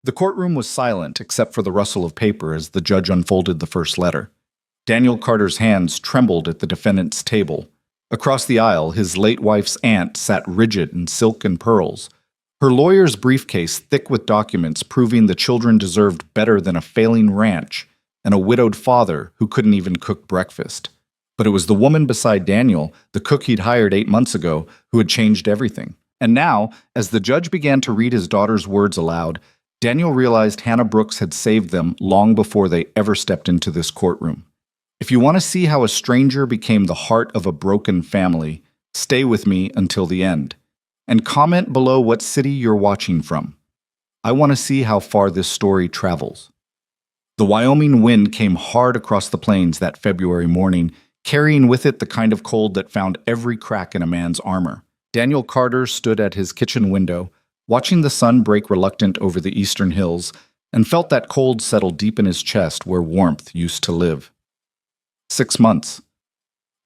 The courtroom was silent except for the rustle of paper as the judge unfolded the first letter. Daniel Carter's hands trembled at the defendant's table. Across the aisle, his late wife's aunt sat rigid in silk and pearls, her lawyer's briefcase thick with documents proving the children deserved better than a failing ranch and a widowed father who couldn't even cook breakfast. But it was the woman beside Daniel, the cook he'd hired 8 months ago, who had changed everything. And now, as the judge began to read his daughter's words aloud, Daniel realized Hannah Brooks had saved them long before they ever stepped into this courtroom. If you want to see how a stranger became the heart of a broken family, stay with me until the end. And comment below what city you're watching from. I want to see how far this story travels. The Wyoming wind came hard across the plains that February morning, carrying with it the kind of cold that found every crack in a man's armor. Daniel Carter stood at his kitchen window, watching the sun break reluctant over the eastern hills, and felt that cold settle deep in his chest where warmth used to live. 6 months.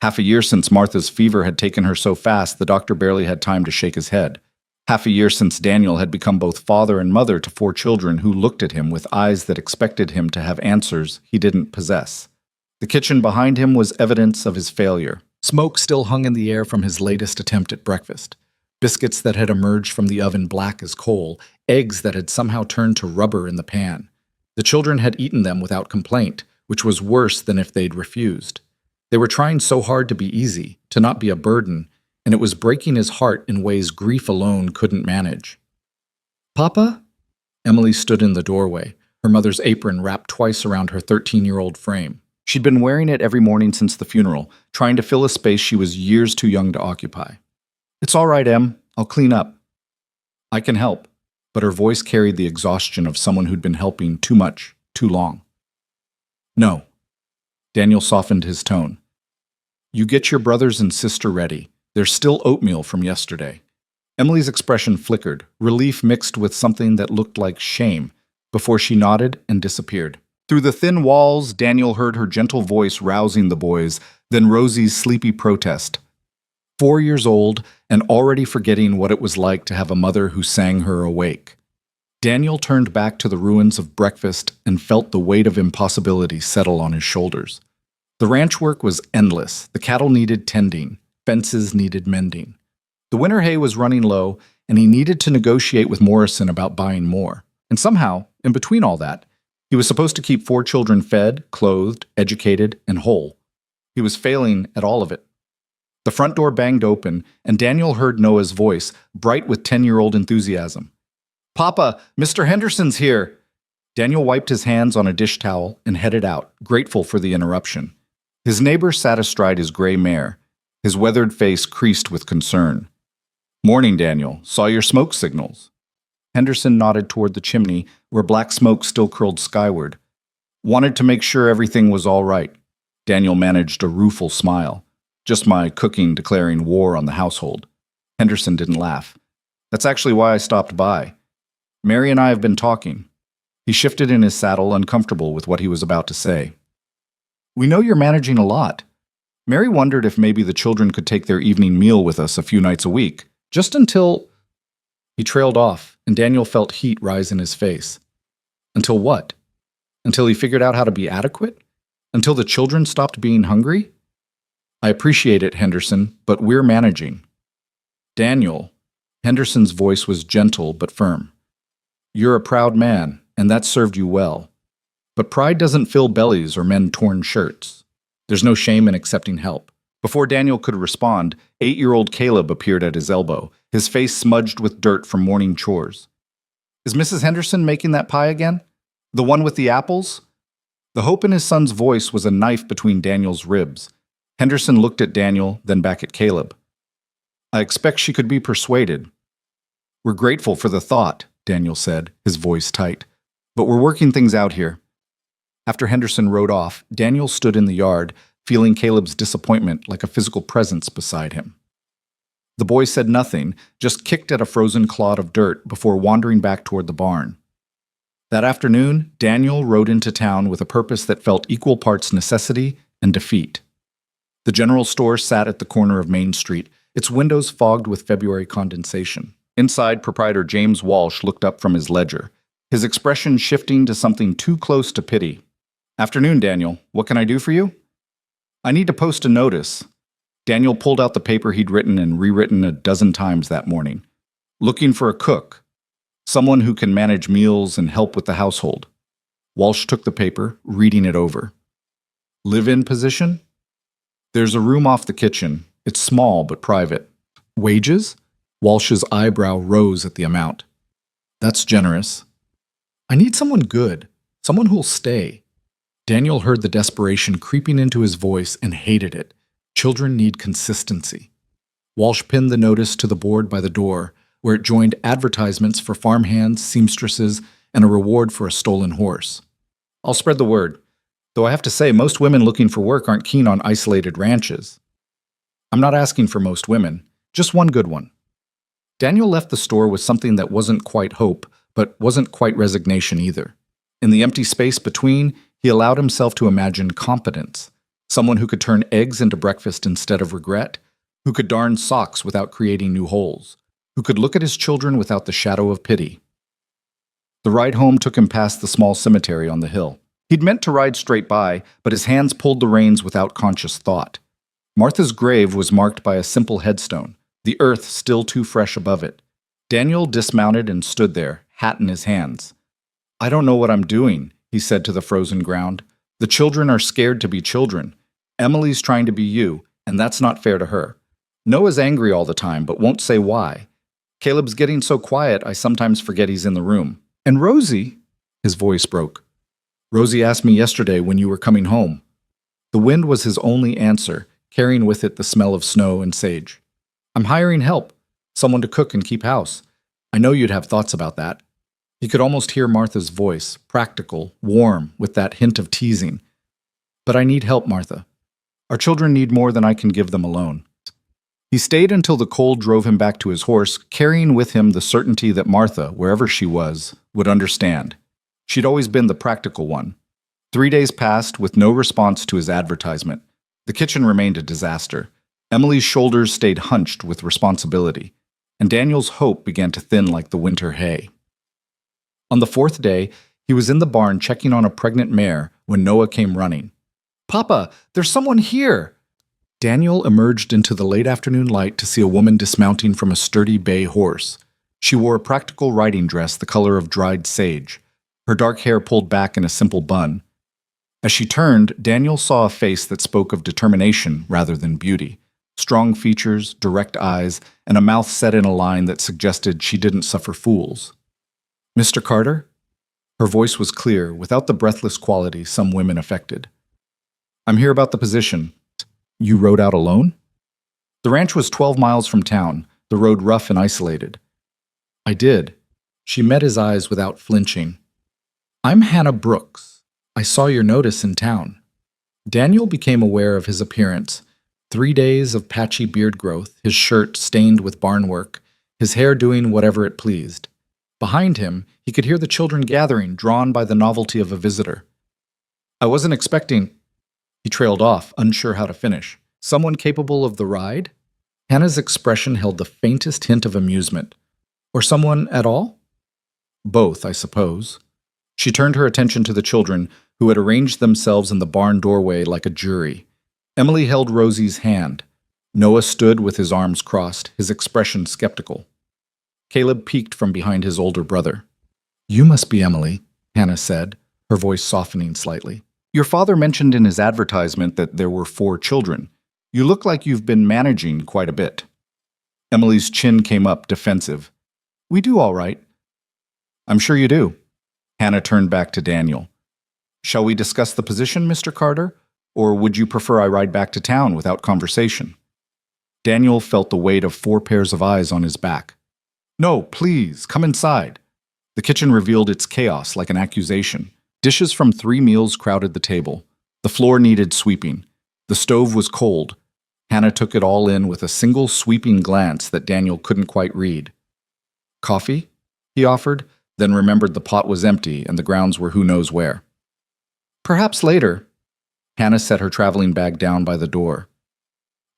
Half a year since Martha's fever had taken her so fast the doctor barely had time to shake his head. Half a year since Daniel had become both father and mother to 4 children who looked at him with eyes that expected him to have answers he didn't possess. The kitchen behind him was evidence of his failure. Smoke still hung in the air from his latest attempt at breakfast. Biscuits that had emerged from the oven black as coal, eggs that had somehow turned to rubber in the pan. The children had eaten them without complaint, which was worse than if they'd refused. They were trying so hard to be easy, to not be a burden, and it was breaking his heart in ways grief alone couldn't manage. "Papa?" Emily stood in the doorway, her mother's apron wrapped twice around her 13-year-old frame. She'd been wearing it every morning since the funeral, trying to fill a space she was years too young to occupy. "It's all right, Em. I'll clean up." "I can help," but her voice carried the exhaustion of someone who'd been helping too much, too long. "No." Daniel softened his tone. "You get your brothers and sister ready. There's still oatmeal from yesterday." Emily's expression flickered, relief mixed with something that looked like shame, before she nodded and disappeared. Through the thin walls, Daniel heard her gentle voice rousing the boys, then Rosie's sleepy protest. 4 years old and already forgetting what it was like to have a mother who sang her awake. Daniel turned back to the ruins of breakfast and felt the weight of impossibility settle on his shoulders. The ranch work was endless. The cattle needed tending. Fences needed mending. The winter hay was running low, and he needed to negotiate with Morrison about buying more. And somehow, in between all that, he was supposed to keep 4 children fed, clothed, educated, and whole. He was failing at all of it. The front door banged open, and Daniel heard Noah's voice, bright with 10-year-old enthusiasm. "Papa, Mr. Henderson's here!" Daniel wiped his hands on a dish towel and headed out, grateful for the interruption. His neighbor sat astride his gray mare, his weathered face creased with concern. "Morning, Daniel. Saw your smoke signals." Henderson nodded toward the chimney, where black smoke still curled skyward. "Wanted to make sure everything was all right." Daniel managed a rueful smile. "Just my cooking declaring war on the household." Henderson didn't laugh. "That's actually why I stopped by. Mary and I have been talking." He shifted in his saddle, uncomfortable with what he was about to say. "We know you're managing a lot. Mary wondered if maybe the children could take their evening meal with us a few nights a week, just until—" He trailed off, and Daniel felt heat rise in his face. Until what? Until he figured out how to be adequate? Until the children stopped being hungry? "I appreciate it, Henderson, but we're managing." "Daniel," Henderson's voice was gentle but firm. "You're a proud man, and that served you well. But pride doesn't fill bellies or mend torn shirts. There's no shame in accepting help." Before Daniel could respond, 8-year-old Caleb appeared at his elbow, his face smudged with dirt from morning chores. "Is Mrs. Henderson making that pie again? The one with the apples?" The hope in his son's voice was a knife between Daniel's ribs. Henderson looked at Daniel, then back at Caleb. "I expect she could be persuaded." "We're grateful for the thought," Daniel said, his voice tight. "But we're working things out here." After Henderson rode off, Daniel stood in the yard, feeling Caleb's disappointment like a physical presence beside him. The boy said nothing, just kicked at a frozen clod of dirt before wandering back toward the barn. That afternoon, Daniel rode into town with a purpose that felt equal parts necessity and defeat. The general store sat at the corner of Main Street, its windows fogged with February condensation. Inside, proprietor James Walsh looked up from his ledger. his expression shifting to something too close to pity. "Afternoon, Daniel. What can I do for you?" "I need to post a notice." Daniel pulled out the paper he'd written and rewritten a dozen times that morning. "Looking for a cook. Someone who can manage meals and help with the household." Walsh took the paper, reading it over. "Live-in position? There's a room off the kitchen. It's small but private." "Wages?" Walsh's eyebrow rose at the amount. "That's generous. I need someone good, someone who'll stay." Daniel heard the desperation creeping into his voice and hated it. Children need consistency. Walsh pinned the notice to the board by the door, where it joined advertisements for farmhands, seamstresses, and a reward for a stolen horse. "I'll spread the word. Though I have to say, most women looking for work aren't keen on isolated ranches." "I'm not asking for most women, just one good one." Daniel left the store with something that wasn't quite hope, but wasn't quite resignation either. In the empty space between, he allowed himself to imagine competence. Someone who could turn eggs into breakfast instead of regret, who could darn socks without creating new holes, who could look at his children without the shadow of pity. The ride home took him past the small cemetery on the hill. He'd meant to ride straight by, but his hands pulled the reins without conscious thought. Martha's grave was marked by a simple headstone, the earth still too fresh above it. Daniel dismounted and stood there, hat in his hands. "I don't know what I'm doing," he said to the frozen ground. "The children are scared to be children. Emily's trying to be you, and that's not fair to her. Noah's angry all the time, but won't say why. Caleb's getting so quiet, I sometimes forget he's in the room. And Rosie," his voice broke. "Rosie asked me yesterday when you were coming home." The wind was his only answer, carrying with it the smell of snow and sage. "I'm hiring help, someone to cook and keep house. I know you'd have thoughts about that." He could almost hear Martha's voice, practical, warm, with that hint of teasing. "But I need help, Martha. Our children need more than I can give them alone." He stayed until the cold drove him back to his horse, carrying with him the certainty that Martha, wherever she was, would understand. She'd always been the practical one. 3 days passed with no response to his advertisement. The kitchen remained a disaster. Emily's shoulders stayed hunched with responsibility, and Daniel's hope began to thin like the winter hay. On the 4th day, he was in the barn checking on a pregnant mare when Noah came running. "Papa, there's someone here!" Daniel emerged into the late afternoon light to see a woman dismounting from a sturdy bay horse. She wore a practical riding dress the color of dried sage, her dark hair pulled back in a simple bun. As she turned, Daniel saw a face that spoke of determination rather than beauty. Strong features, direct eyes, and a mouth set in a line that suggested she didn't suffer fools. "Mr. Carter?" Her voice was clear, without the breathless quality some women affected. "I'm here about the position." "You rode out alone?" "The ranch was 12 miles from town, the road rough and isolated." "I did." She met his eyes without flinching. "I'm Hannah Brooks. I saw your notice in town." Daniel became aware of his appearance. 3 days of patchy beard growth, his shirt stained with barn work, his hair doing whatever it pleased. Behind him, he could hear the children gathering, drawn by the novelty of a visitor. "I wasn't expecting—" He trailed off, unsure how to finish. "Someone capable of the ride?" Hannah's expression held the faintest hint of amusement. "Or someone at all?" "Both, I suppose." She turned her attention to the children, who had arranged themselves in the barn doorway like a jury. Emily held Rosie's hand. Noah stood with his arms crossed, his expression skeptical. Caleb peeked from behind his older brother. "You must be Emily," Hannah said, her voice softening slightly. "Your father mentioned in his advertisement that there were 4 children. You look like you've been managing quite a bit." Emily's chin came up, defensive. "We do all right." "I'm sure you do." Hannah turned back to Daniel. "Shall we discuss the position, Mr. Carter? Or would you prefer I ride back to town without conversation?" Daniel felt the weight of 4 pairs of eyes on his back. "No, please, come inside." The kitchen revealed its chaos like an accusation. Dishes from 3 meals crowded the table. The floor needed sweeping. The stove was cold. Hannah took it all in with a single sweeping glance that Daniel couldn't quite read. "Coffee?" he offered, then remembered the pot was empty and the grounds were who knows where. "Perhaps later." Hannah set her traveling bag down by the door.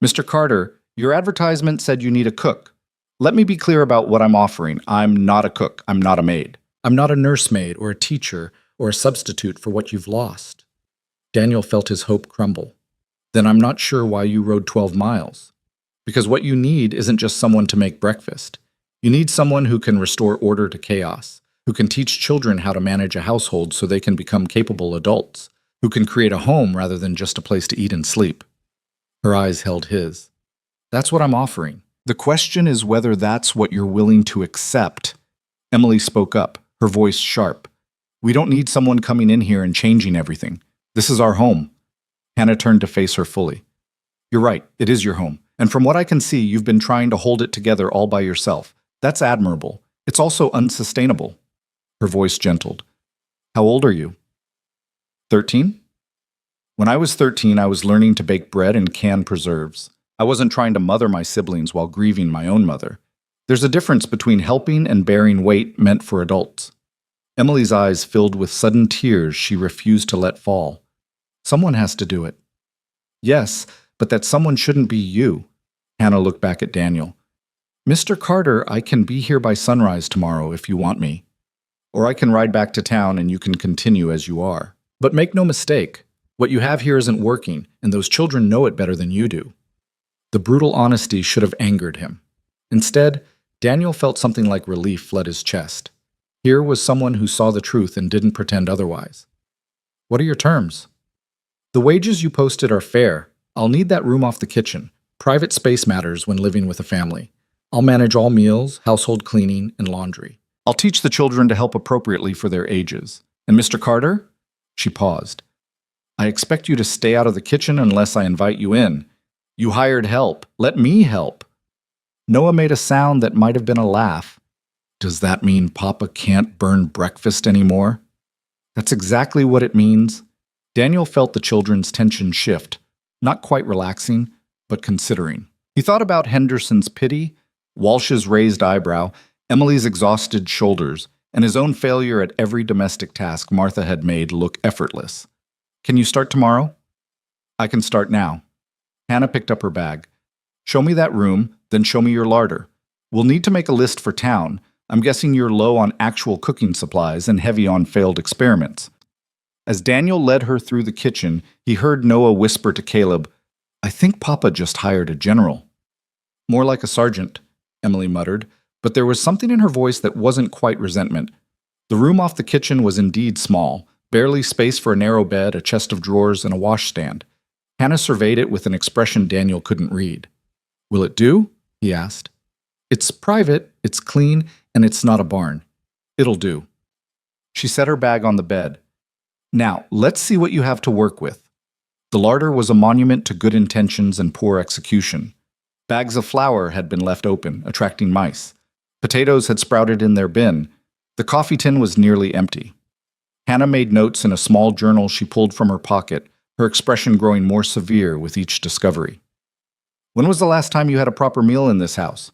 "Mr. Carter, your advertisement said you need a cook. Let me be clear about what I'm offering. I'm not a cook. I'm not a maid. I'm not a nursemaid or a teacher or a substitute for what you've lost. Daniel felt his hope crumble. Then I'm not sure why you rode 12 miles. Because what you need isn't just someone to make breakfast. You need someone who can restore order to chaos, who can teach children how to manage a household so they can become capable adults, who can create a home rather than just a place to eat and sleep. Her eyes held his. That's what I'm offering. The question is whether that's what you're willing to accept. Emily spoke up, her voice sharp. We don't need someone coming in here and changing everything. This is our home. Hannah turned to face her fully. You're right, it is your home. And from what I can see, you've been trying to hold it together all by yourself. That's admirable. It's also unsustainable. Her voice gentled. How old are you? 13? When I was 13, I was learning to bake bread and can preserves. I wasn't trying to mother my siblings while grieving my own mother. There's a difference between helping and bearing weight meant for adults. Emily's eyes filled with sudden tears she refused to let fall. Someone has to do it. Yes, but that someone shouldn't be you. Hannah looked back at Daniel. Mr. Carter, I can be here by sunrise tomorrow if you want me. Or I can ride back to town and you can continue as you are. But make no mistake, what you have here isn't working, and those children know it better than you do. The brutal honesty should have angered him. Instead, Daniel felt something like relief flood his chest. Here was someone who saw the truth and didn't pretend otherwise. What are your terms? The wages you posted are fair. I'll need that room off the kitchen. Private space matters when living with a family. I'll manage all meals, household cleaning, and laundry. I'll teach the children to help appropriately for their ages. And Mr. Carter? She paused. I expect you to stay out of the kitchen unless I invite you in. You hired help. Let me help. Noah made a sound that might have been a laugh. Does that mean Papa can't burn breakfast anymore? That's exactly what it means. Daniel felt the children's tension shift, not quite relaxing, but considering. He thought about Henderson's pity, Walsh's raised eyebrow, Emily's exhausted shoulders, and his own failure at every domestic task Martha had made look effortless. Can you start tomorrow? I can start now. Hannah picked up her bag. Show me that room, then show me your larder. We'll need to make a list for town. I'm guessing you're low on actual cooking supplies and heavy on failed experiments. As Daniel led her through the kitchen, he heard Noah whisper to Caleb, I think Papa just hired a general. More like a sergeant, Emily muttered, but there was something in her voice that wasn't quite resentment. The room off the kitchen was indeed small, barely space for a narrow bed, a chest of drawers, and a washstand. Hannah surveyed it with an expression Daniel couldn't read. Will it do? He asked. It's private, it's clean, and it's not a barn. It'll do. She set her bag on the bed. Now, let's see what you have to work with. The larder was a monument to good intentions and poor execution. Bags of flour had been left open, attracting mice. Potatoes had sprouted in their bin. The coffee tin was nearly empty. Hannah made notes in a small journal she pulled from her pocket, her expression growing more severe with each discovery. When was the last time you had a proper meal in this house?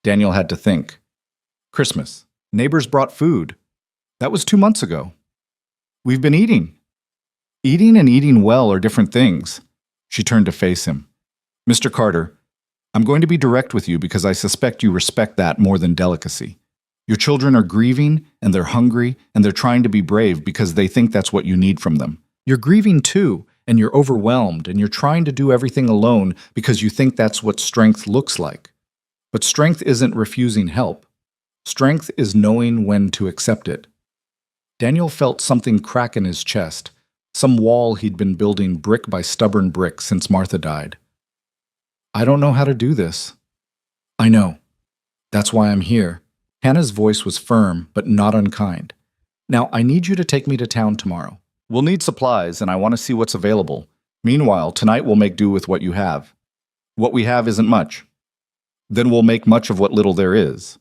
Daniel had to think. Christmas. Neighbors brought food. That was 2 months ago. We've been eating. Eating and eating well are different things. She turned to face him. Mr. Carter, I'm going to be direct with you because I suspect you respect that more than delicacy. Your children are grieving, and they're hungry, and they're trying to be brave because they think that's what you need from them. You're grieving too, and you're overwhelmed, and you're trying to do everything alone because you think that's what strength looks like. But strength isn't refusing help. Strength is knowing when to accept it. Daniel felt something crack in his chest, some wall he'd been building brick by stubborn brick since Martha died. I don't know how to do this. I know. That's why I'm here. Hannah's voice was firm, but not unkind. Now, I need you to take me to town tomorrow. We'll need supplies, and I want to see what's available. Meanwhile, tonight we'll make do with what you have. What we have isn't much. Then we'll make much of what little there is.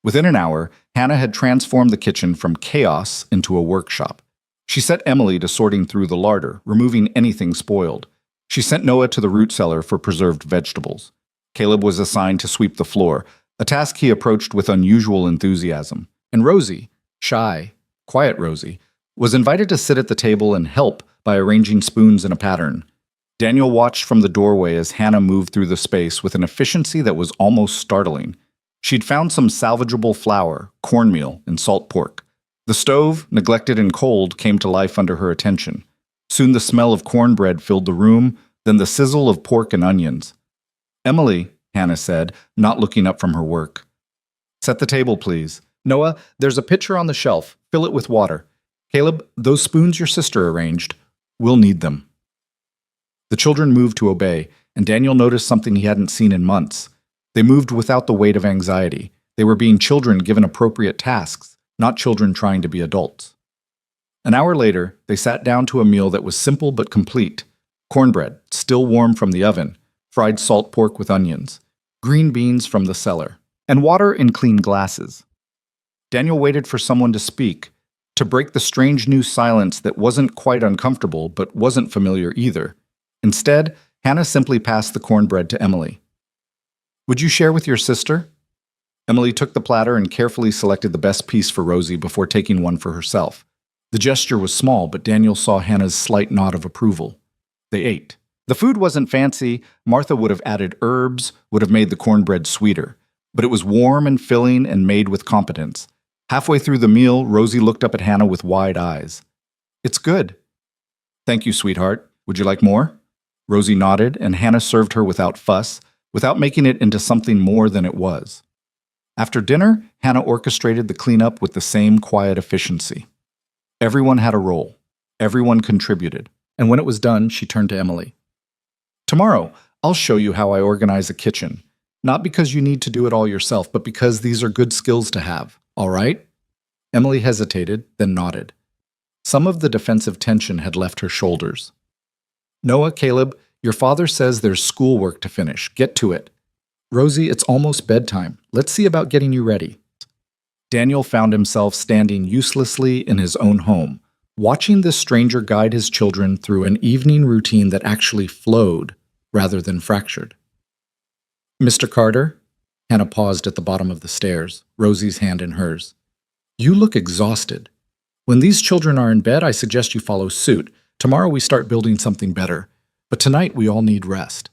Within an hour, Hannah had transformed the kitchen from chaos into a workshop. She set Emily to sorting through the larder, removing anything spoiled. She sent Noah to the root cellar for preserved vegetables. Caleb was assigned to sweep the floor, a task he approached with unusual enthusiasm. And Rosie, shy, quiet Rosie, was invited to sit at the table and help by arranging spoons in a pattern. Daniel watched from the doorway as Hannah moved through the space with an efficiency that was almost startling. She'd found some salvageable flour, cornmeal, and salt pork, The stove, neglected and cold, came to life under her attention. Soon the smell of cornbread filled the room, then the sizzle of pork and onions. "Emily," Hannah said, not looking up from her work. "Set the table, please. Noah, there's a pitcher on the shelf. Fill it with water. Caleb, those spoons your sister arranged. We'll need them." The children moved to obey, and Daniel noticed something he hadn't seen in months. They moved without the weight of anxiety. They were being children given appropriate tasks, not children trying to be adults. An hour later, they sat down to a meal that was simple but complete. Cornbread, still warm from the oven, fried salt pork with onions, green beans from the cellar, and water in clean glasses. Daniel waited for someone to speak, to break the strange new silence that wasn't quite uncomfortable but wasn't familiar either. Instead, Hannah simply passed the cornbread to Emily. "Would you share with your sister?" Emily took the platter and carefully selected the best piece for Rosie before taking one for herself. The gesture was small, but Daniel saw Hannah's slight nod of approval. They ate. The food wasn't fancy. Martha would have added herbs, would have made the cornbread sweeter. But it was warm and filling and made with competence. Halfway through the meal, Rosie looked up at Hannah with wide eyes. "It's good." "Thank you, sweetheart. Would you like more?" Rosie nodded, and Hannah served her without fuss, without making it into something more than it was. After dinner, Hannah orchestrated the cleanup with the same quiet efficiency. Everyone had a role. Everyone contributed. And when it was done, she turned to Emily. "Tomorrow, I'll show you how I organize a kitchen. Not because you need to do it all yourself, but because these are good skills to have. All right?" Emily hesitated, then nodded. Some of the defensive tension had left her shoulders. "Noah, Caleb, your father says there's schoolwork to finish. Get to it. Rosie, it's almost bedtime. Let's see about getting you ready." Daniel found himself standing uselessly in his own home, watching this stranger guide his children through an evening routine that actually flowed rather than fractured. "Mr. Carter?" Hannah paused at the bottom of the stairs, Rosie's hand in hers. "You look exhausted. When these children are in bed, I suggest you follow suit. Tomorrow we start building something better. But tonight we all need rest."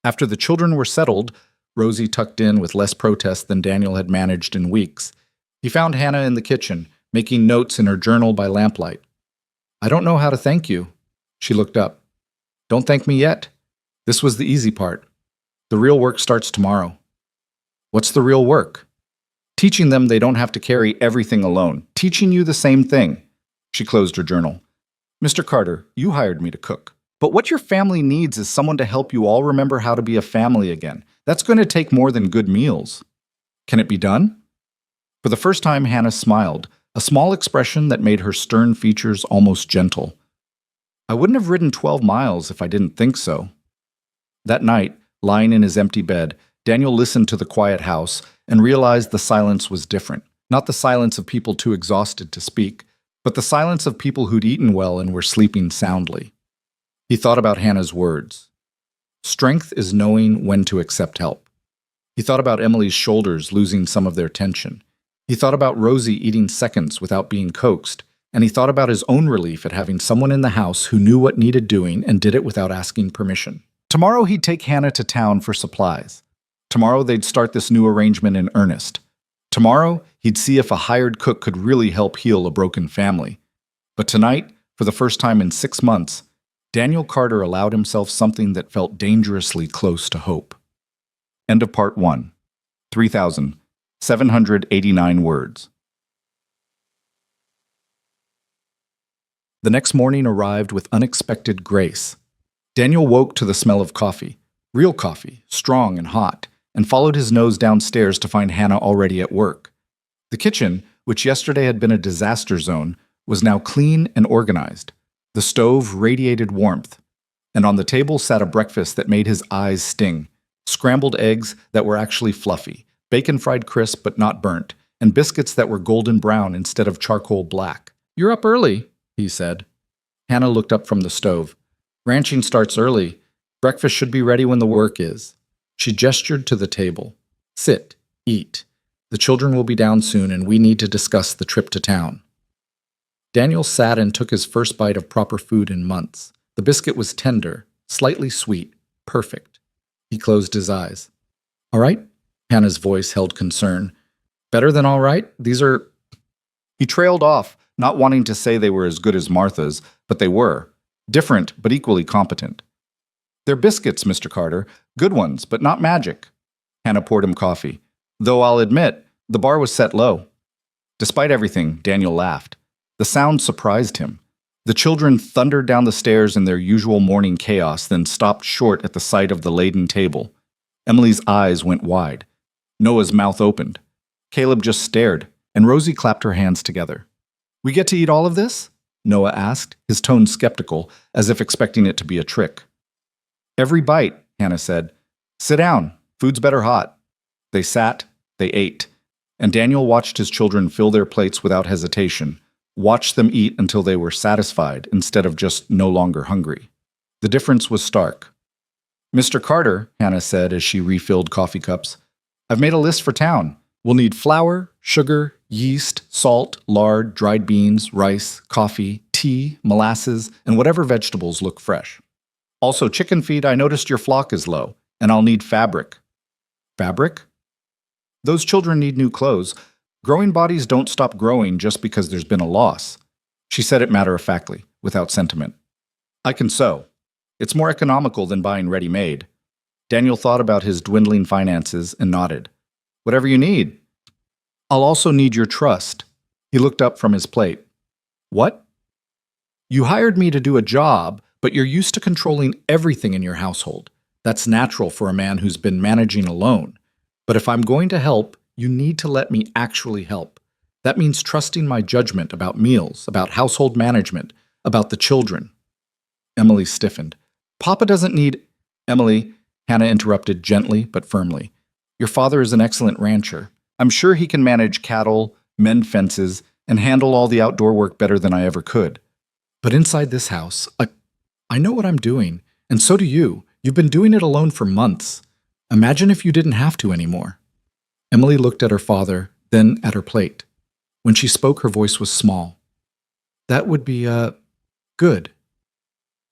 After the children were settled, Rosie tucked in with less protest than Daniel had managed in weeks. He found Hannah in the kitchen, making notes in her journal by lamplight. "I don't know how to thank you." She looked up. "Don't thank me yet. This was the easy part. The real work starts tomorrow." "What's the real work?" "Teaching them they don't have to carry everything alone. Teaching you the same thing." She closed her journal. "Mr. Carter, you hired me to cook. But what your family needs is someone to help you all remember how to be a family again. That's going to take more than good meals. Can it be done?" For the first time, Hannah smiled, a small expression that made her stern features almost gentle. "I wouldn't have ridden 12 miles if I didn't think so." That night, lying in his empty bed, Daniel listened to the quiet house and realized the silence was different. Not the silence of people too exhausted to speak, but the silence of people who'd eaten well and were sleeping soundly. He thought about Hannah's words. Strength is knowing when to accept help. He thought about Emily's shoulders losing some of their tension. He thought about Rosie eating seconds without being coaxed, and he thought about his own relief at having someone in the house who knew what needed doing and did it without asking permission. Tomorrow he'd take Hannah to town for supplies. Tomorrow they'd start this new arrangement in earnest. Tomorrow he'd see if a hired cook could really help heal a broken family. But tonight, for the first time in 6 months, Daniel Carter allowed himself something that felt dangerously close to hope. End of part 1. 3,789 words. The next morning arrived with unexpected grace. Daniel woke to the smell of coffee, real coffee, strong and hot, and followed his nose downstairs to find Hannah already at work. The kitchen, which yesterday had been a disaster zone, was now clean and organized. The stove radiated warmth, and on the table sat a breakfast that made his eyes sting. Scrambled eggs that were actually fluffy, bacon fried crisp but not burnt, and biscuits that were golden brown instead of charcoal black. "You're up early," he said. Hannah looked up from the stove. "Ranching starts early. Breakfast should be ready when the work is." She gestured to the table. "Sit, eat. The children will be down soon, and we need to discuss the trip to town." Daniel sat and took his first bite of proper food in months. The biscuit was tender, slightly sweet, perfect. He closed his eyes. "All right?" Hannah's voice held concern. "Better than all right? These are..." He trailed off, not wanting to say they were as good as Martha's, but they were. Different, but equally competent. "They're biscuits, Mr. Carter. Good ones, but not magic." Hannah poured him coffee. "Though I'll admit, the bar was set low." Despite everything, Daniel laughed. The sound surprised him. The children thundered down the stairs in their usual morning chaos, then stopped short at the sight of the laden table. Emily's eyes went wide. Noah's mouth opened. Caleb just stared, and Rosie clapped her hands together. "We get to eat all of this?" Noah asked, his tone skeptical, as if expecting it to be a trick. "Every bite," Hannah said. "Sit down. Food's better hot." They sat, they ate, and Daniel watched his children fill their plates without hesitation, watched them eat until they were satisfied instead of just no longer hungry. The difference was stark. "Mr. Carter," Hannah said as she refilled coffee cups, "I've made a list for town. We'll need flour, sugar, yeast, salt, lard, dried beans, rice, coffee, tea, molasses, and whatever vegetables look fresh. Also, chicken feed, I noticed your flock is low, and I'll need fabric." "Fabric?" "Those children need new clothes. Growing bodies don't stop growing just because there's been a loss." She said it matter-of-factly, without sentiment. "I can sew. It's more economical than buying ready-made." Daniel thought about his dwindling finances and nodded. "Whatever you need." "I'll also need your trust." He looked up from his plate. "What?" "You hired me to do a job, but you're used to controlling everything in your household. That's natural for a man who's been managing alone. But if I'm going to help, you need to let me actually help. That means trusting my judgment about meals, about household management, about the children." Emily stiffened. "Papa doesn't need—" "Emily," Hannah interrupted gently but firmly. "Your father is an excellent rancher. I'm sure he can manage cattle, mend fences, and handle all the outdoor work better than I ever could. But inside this house, I know what I'm doing, and so do you. You've been doing it alone for months. Imagine if you didn't have to anymore." Emily looked at her father, then at her plate. When she spoke, her voice was small. "That would be, good."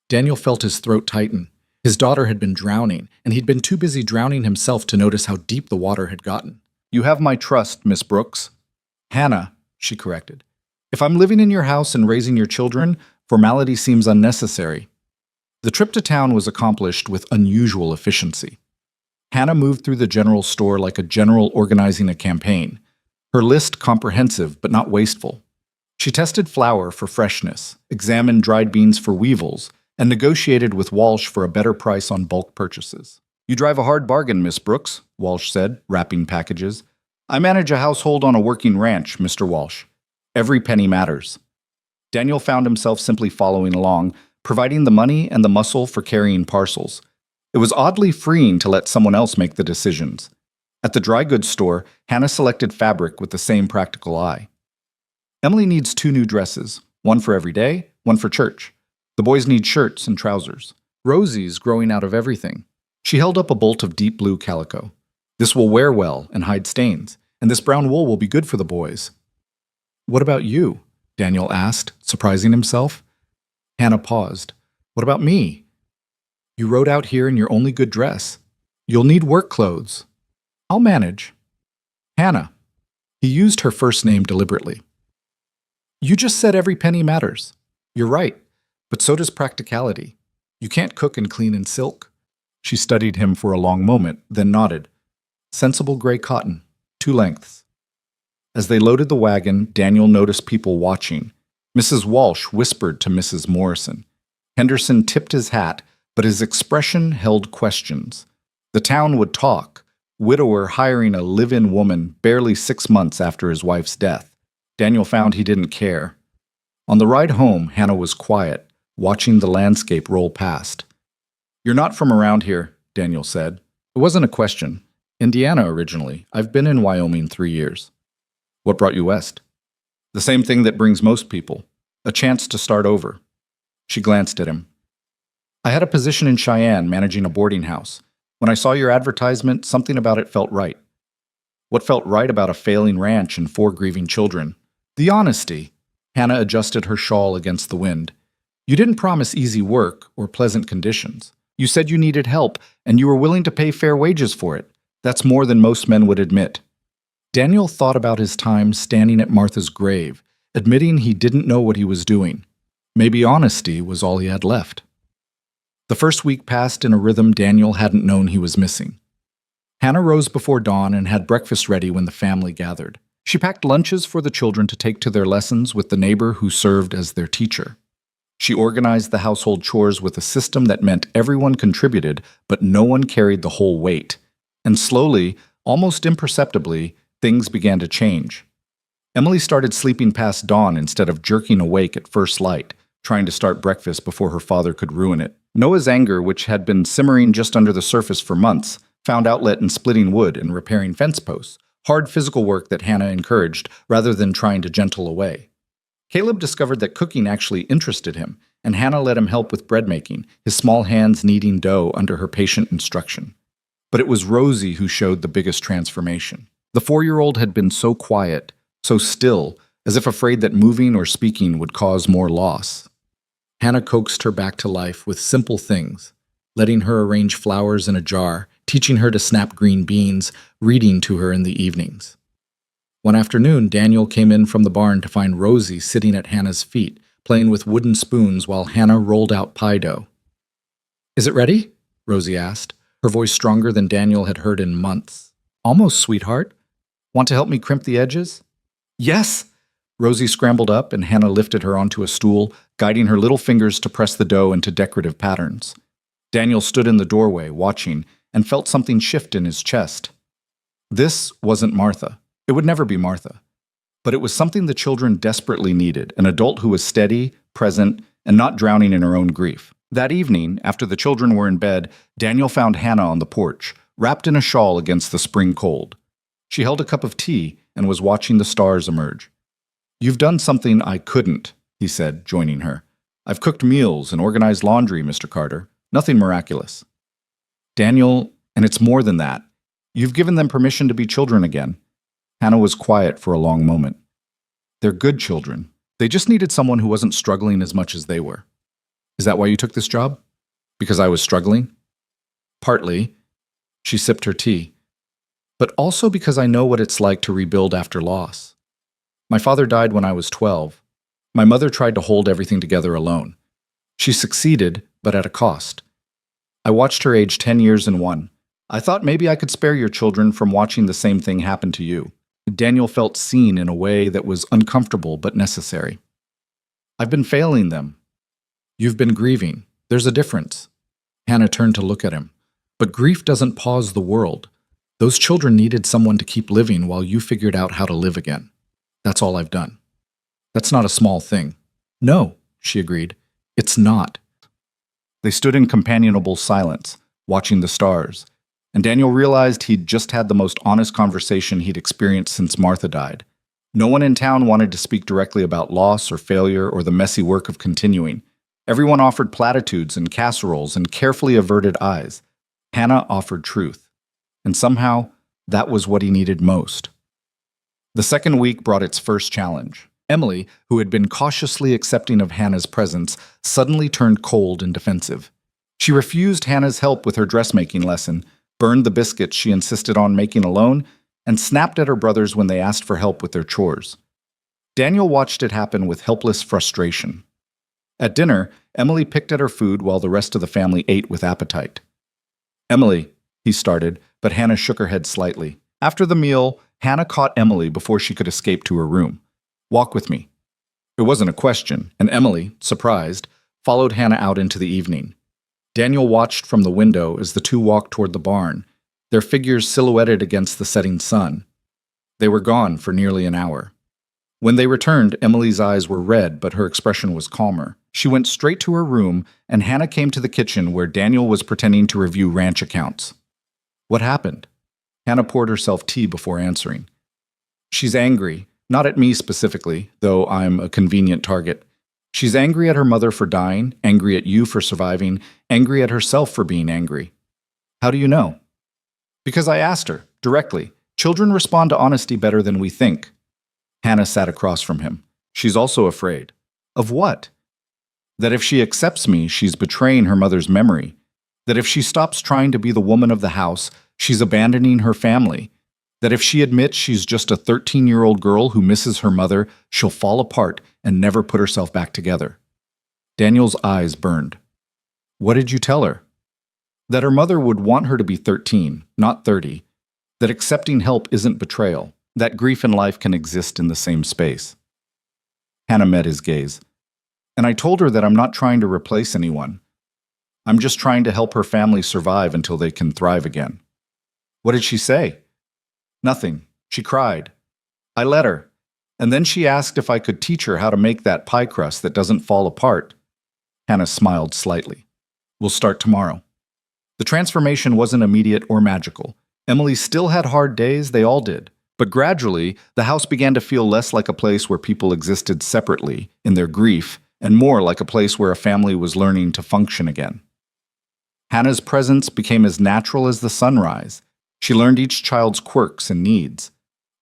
Daniel felt his throat tighten. His daughter had been drowning, and he'd been too busy drowning himself to notice how deep the water had gotten. "You have my trust, Miss Brooks." "Hannah," she corrected. "If I'm living in your house and raising your children, formality seems unnecessary." The trip to town was accomplished with unusual efficiency. Hannah moved through the general store like a general organizing a campaign, her list comprehensive but not wasteful. She tested flour for freshness, examined dried beans for weevils, and negotiated with Walsh for a better price on bulk purchases. "You drive a hard bargain, Miss Brooks," Walsh said, wrapping packages. "I manage a household on a working ranch, Mr. Walsh. Every penny matters." Daniel found himself simply following along, providing the money and the muscle for carrying parcels. It was oddly freeing to let someone else make the decisions. At the dry goods store, Hannah selected fabric with the same practical eye. "Emily needs 2 new dresses, one for every day, one for church. The boys need shirts and trousers. Rosie's growing out of everything." She held up a bolt of deep blue calico. "This will wear well and hide stains, and this brown wool will be good for the boys." "What about you?" Daniel asked, surprising himself. Hannah paused. "What about me?" "You rode out here in your only good dress. You'll need work clothes." "I'll manage." "Hannah." He used her first name deliberately. "You just said every penny matters. You're right, but so does practicality. You can't cook and clean in silk." She studied him for a long moment, then nodded. "Sensible gray cotton, 2 lengths." As they loaded the wagon, Daniel noticed people watching. Mrs. Walsh whispered to Mrs. Morrison. Henderson tipped his hat, but his expression held questions. The town would talk. Widower hiring a live-in woman barely 6 months after his wife's death. Daniel found he didn't care. On the ride home, Hannah was quiet, watching the landscape roll past. "You're not from around here," Daniel said. It wasn't a question. "Indiana originally. I've been in Wyoming 3 years." "What brought you west?" "The same thing that brings most people. A chance to start over." She glanced at him. "I had a position in Cheyenne managing a boarding house. When I saw your advertisement, something about it felt right." "What felt right about a failing ranch and 4 grieving children?" "The honesty." Hannah adjusted her shawl against the wind. "You didn't promise easy work or pleasant conditions. You said you needed help, and you were willing to pay fair wages for it. That's more than most men would admit." Daniel thought about his time standing at Martha's grave, admitting he didn't know what he was doing. Maybe honesty was all he had left. The first week passed in a rhythm Daniel hadn't known he was missing. Hannah rose before dawn and had breakfast ready when the family gathered. She packed lunches for the children to take to their lessons with the neighbor who served as their teacher. She organized the household chores with a system that meant everyone contributed, but no one carried the whole weight. And slowly, almost imperceptibly, things began to change. Emily started sleeping past dawn instead of jerking awake at first light, trying to start breakfast before her father could ruin it. Noah's anger, which had been simmering just under the surface for months, found outlet in splitting wood and repairing fence posts, hard physical work that Hannah encouraged rather than trying to gentle away. Caleb discovered that cooking actually interested him, and Hannah let him help with bread making, his small hands kneading dough under her patient instruction. But it was Rosie who showed the biggest transformation. The 4-year-old had been so quiet, so still, as if afraid that moving or speaking would cause more loss. Hannah coaxed her back to life with simple things, letting her arrange flowers in a jar, teaching her to snap green beans, reading to her in the evenings. One afternoon, Daniel came in from the barn to find Rosie sitting at Hannah's feet, playing with wooden spoons while Hannah rolled out pie dough. "Is it ready?" Rosie asked, her voice stronger than Daniel had heard in months. "Almost, sweetheart. Want to help me crimp the edges?" "Yes!" Rosie scrambled up and Hannah lifted her onto a stool, guiding her little fingers to press the dough into decorative patterns. Daniel stood in the doorway, watching, and felt something shift in his chest. This wasn't Martha. It would never be Martha. But it was something the children desperately needed, an adult who was steady, present, and not drowning in her own grief. That evening, after the children were in bed, Daniel found Hannah on the porch, wrapped in a shawl against the spring cold. She held a cup of tea and was watching the stars emerge. "You've done something I couldn't," he said, joining her. "I've cooked meals and organized laundry, Mr. Carter. Nothing miraculous." "Daniel, and it's more than that. You've given them permission to be children again." Hannah was quiet for a long moment. "They're good children. They just needed someone who wasn't struggling as much as they were." "Is that why you took this job? Because I was struggling?" "Partly." She sipped her tea. "But also because I know what it's like to rebuild after loss. My father died when I was 12. My mother tried to hold everything together alone. She succeeded, but at a cost. I watched her age 10 years in one. I thought maybe I could spare your children from watching the same thing happen to you." Daniel felt seen in a way that was uncomfortable but necessary. "I've been failing them." "You've been grieving. There's a difference." Hannah turned to look at him. "But grief doesn't pause the world. Those children needed someone to keep living while you figured out how to live again. That's all I've done." "That's not a small thing." "No," she agreed. "It's not." They stood in companionable silence, watching the stars, and Daniel realized he'd just had the most honest conversation he'd experienced since Martha died. No one in town wanted to speak directly about loss or failure or the messy work of continuing. Everyone offered platitudes and casseroles and carefully averted eyes. Hannah offered truth. And somehow, that was what he needed most. The second week brought its first challenge. Emily, who had been cautiously accepting of Hannah's presence, suddenly turned cold and defensive. She refused Hannah's help with her dressmaking lesson, burned the biscuits she insisted on making alone, and snapped at her brothers when they asked for help with their chores. Daniel watched it happen with helpless frustration. At dinner, Emily picked at her food while the rest of the family ate with appetite. "Emily," he started, but Hannah shook her head slightly. After the meal, Hannah caught Emily before she could escape to her room. "Walk with me." It wasn't a question, and Emily, surprised, followed Hannah out into the evening. Daniel watched from the window as the two walked toward the barn, their figures silhouetted against the setting sun. They were gone for nearly an hour. When they returned, Emily's eyes were red, but her expression was calmer. She went straight to her room, and Hannah came to the kitchen where Daniel was pretending to review ranch accounts. "What happened?" Hannah poured herself tea before answering. "She's angry, not at me specifically, though I'm a convenient target. She's angry at her mother for dying, angry at you for surviving, angry at herself for being angry." "How do you know?" "Because I asked her, directly. Children respond to honesty better than we think." Hannah sat across from him. "She's also afraid." "Of what?" "That if she accepts me, she's betraying her mother's memory. That if she stops trying to be the woman of the house, she's abandoning her family. That if she admits she's just a 13-year-old girl who misses her mother, she'll fall apart and never put herself back together. Daniel's eyes burned. What did you tell her? That her mother would want her to be 13, not 30. That accepting help isn't betrayal. That grief and life can exist in the same space. Hannah met his gaze. And I told her that I'm not trying to replace anyone. I'm just trying to help her family survive until they can thrive again. What did she say? Nothing. She cried. I let her. And then she asked if I could teach her how to make that pie crust that doesn't fall apart. Hannah smiled slightly. We'll start tomorrow. The transformation wasn't immediate or magical. Emily still had hard days, they all did. But gradually, the house began to feel less like a place where people existed separately in their grief and more like a place where a family was learning to function again. Hannah's presence became as natural as the sunrise. She learned each child's quirks and needs.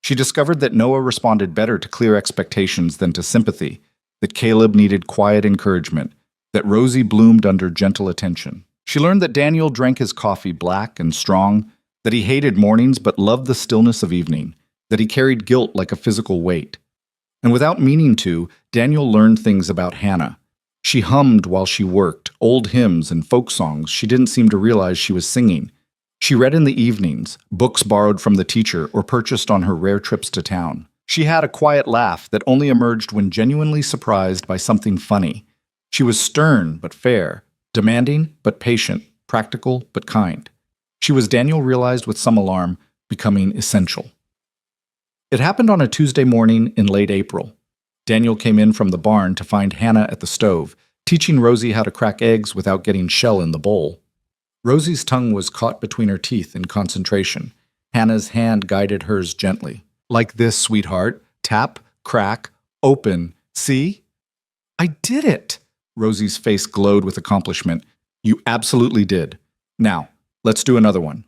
She discovered that Noah responded better to clear expectations than to sympathy, that Caleb needed quiet encouragement, that Rosie bloomed under gentle attention. She learned that Daniel drank his coffee black and strong, that he hated mornings but loved the stillness of evening, that he carried guilt like a physical weight. And without meaning to, Daniel learned things about Hannah. She hummed while she worked, old hymns and folk songs she didn't seem to realize she was singing. She read in the evenings, books borrowed from the teacher or purchased on her rare trips to town. She had a quiet laugh that only emerged when genuinely surprised by something funny. She was stern but fair, demanding but patient, practical but kind. She was, Daniel realized with some alarm, becoming essential. It happened on a Tuesday morning in late April. Daniel came in from the barn to find Hannah at the stove, teaching Rosie how to crack eggs without getting shell in the bowl. Rosie's tongue was caught between her teeth in concentration. Hannah's hand guided hers gently. Like this, sweetheart. Tap, crack, open. See? I did it! Rosie's face glowed with accomplishment. You absolutely did. Now, let's do another one.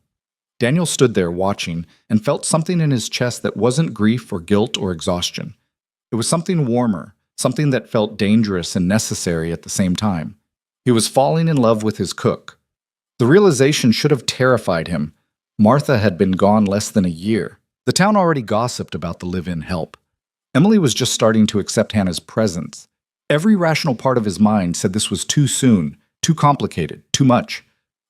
Daniel stood there watching and felt something in his chest that wasn't grief or guilt or exhaustion. It was something warmer, something that felt dangerous and necessary at the same time. He was falling in love with his cook. The realization should have terrified him. Martha had been gone less than a year. The town already gossiped about the live-in help. Emily was just starting to accept Hannah's presence. Every rational part of his mind said this was too soon, too complicated, too much.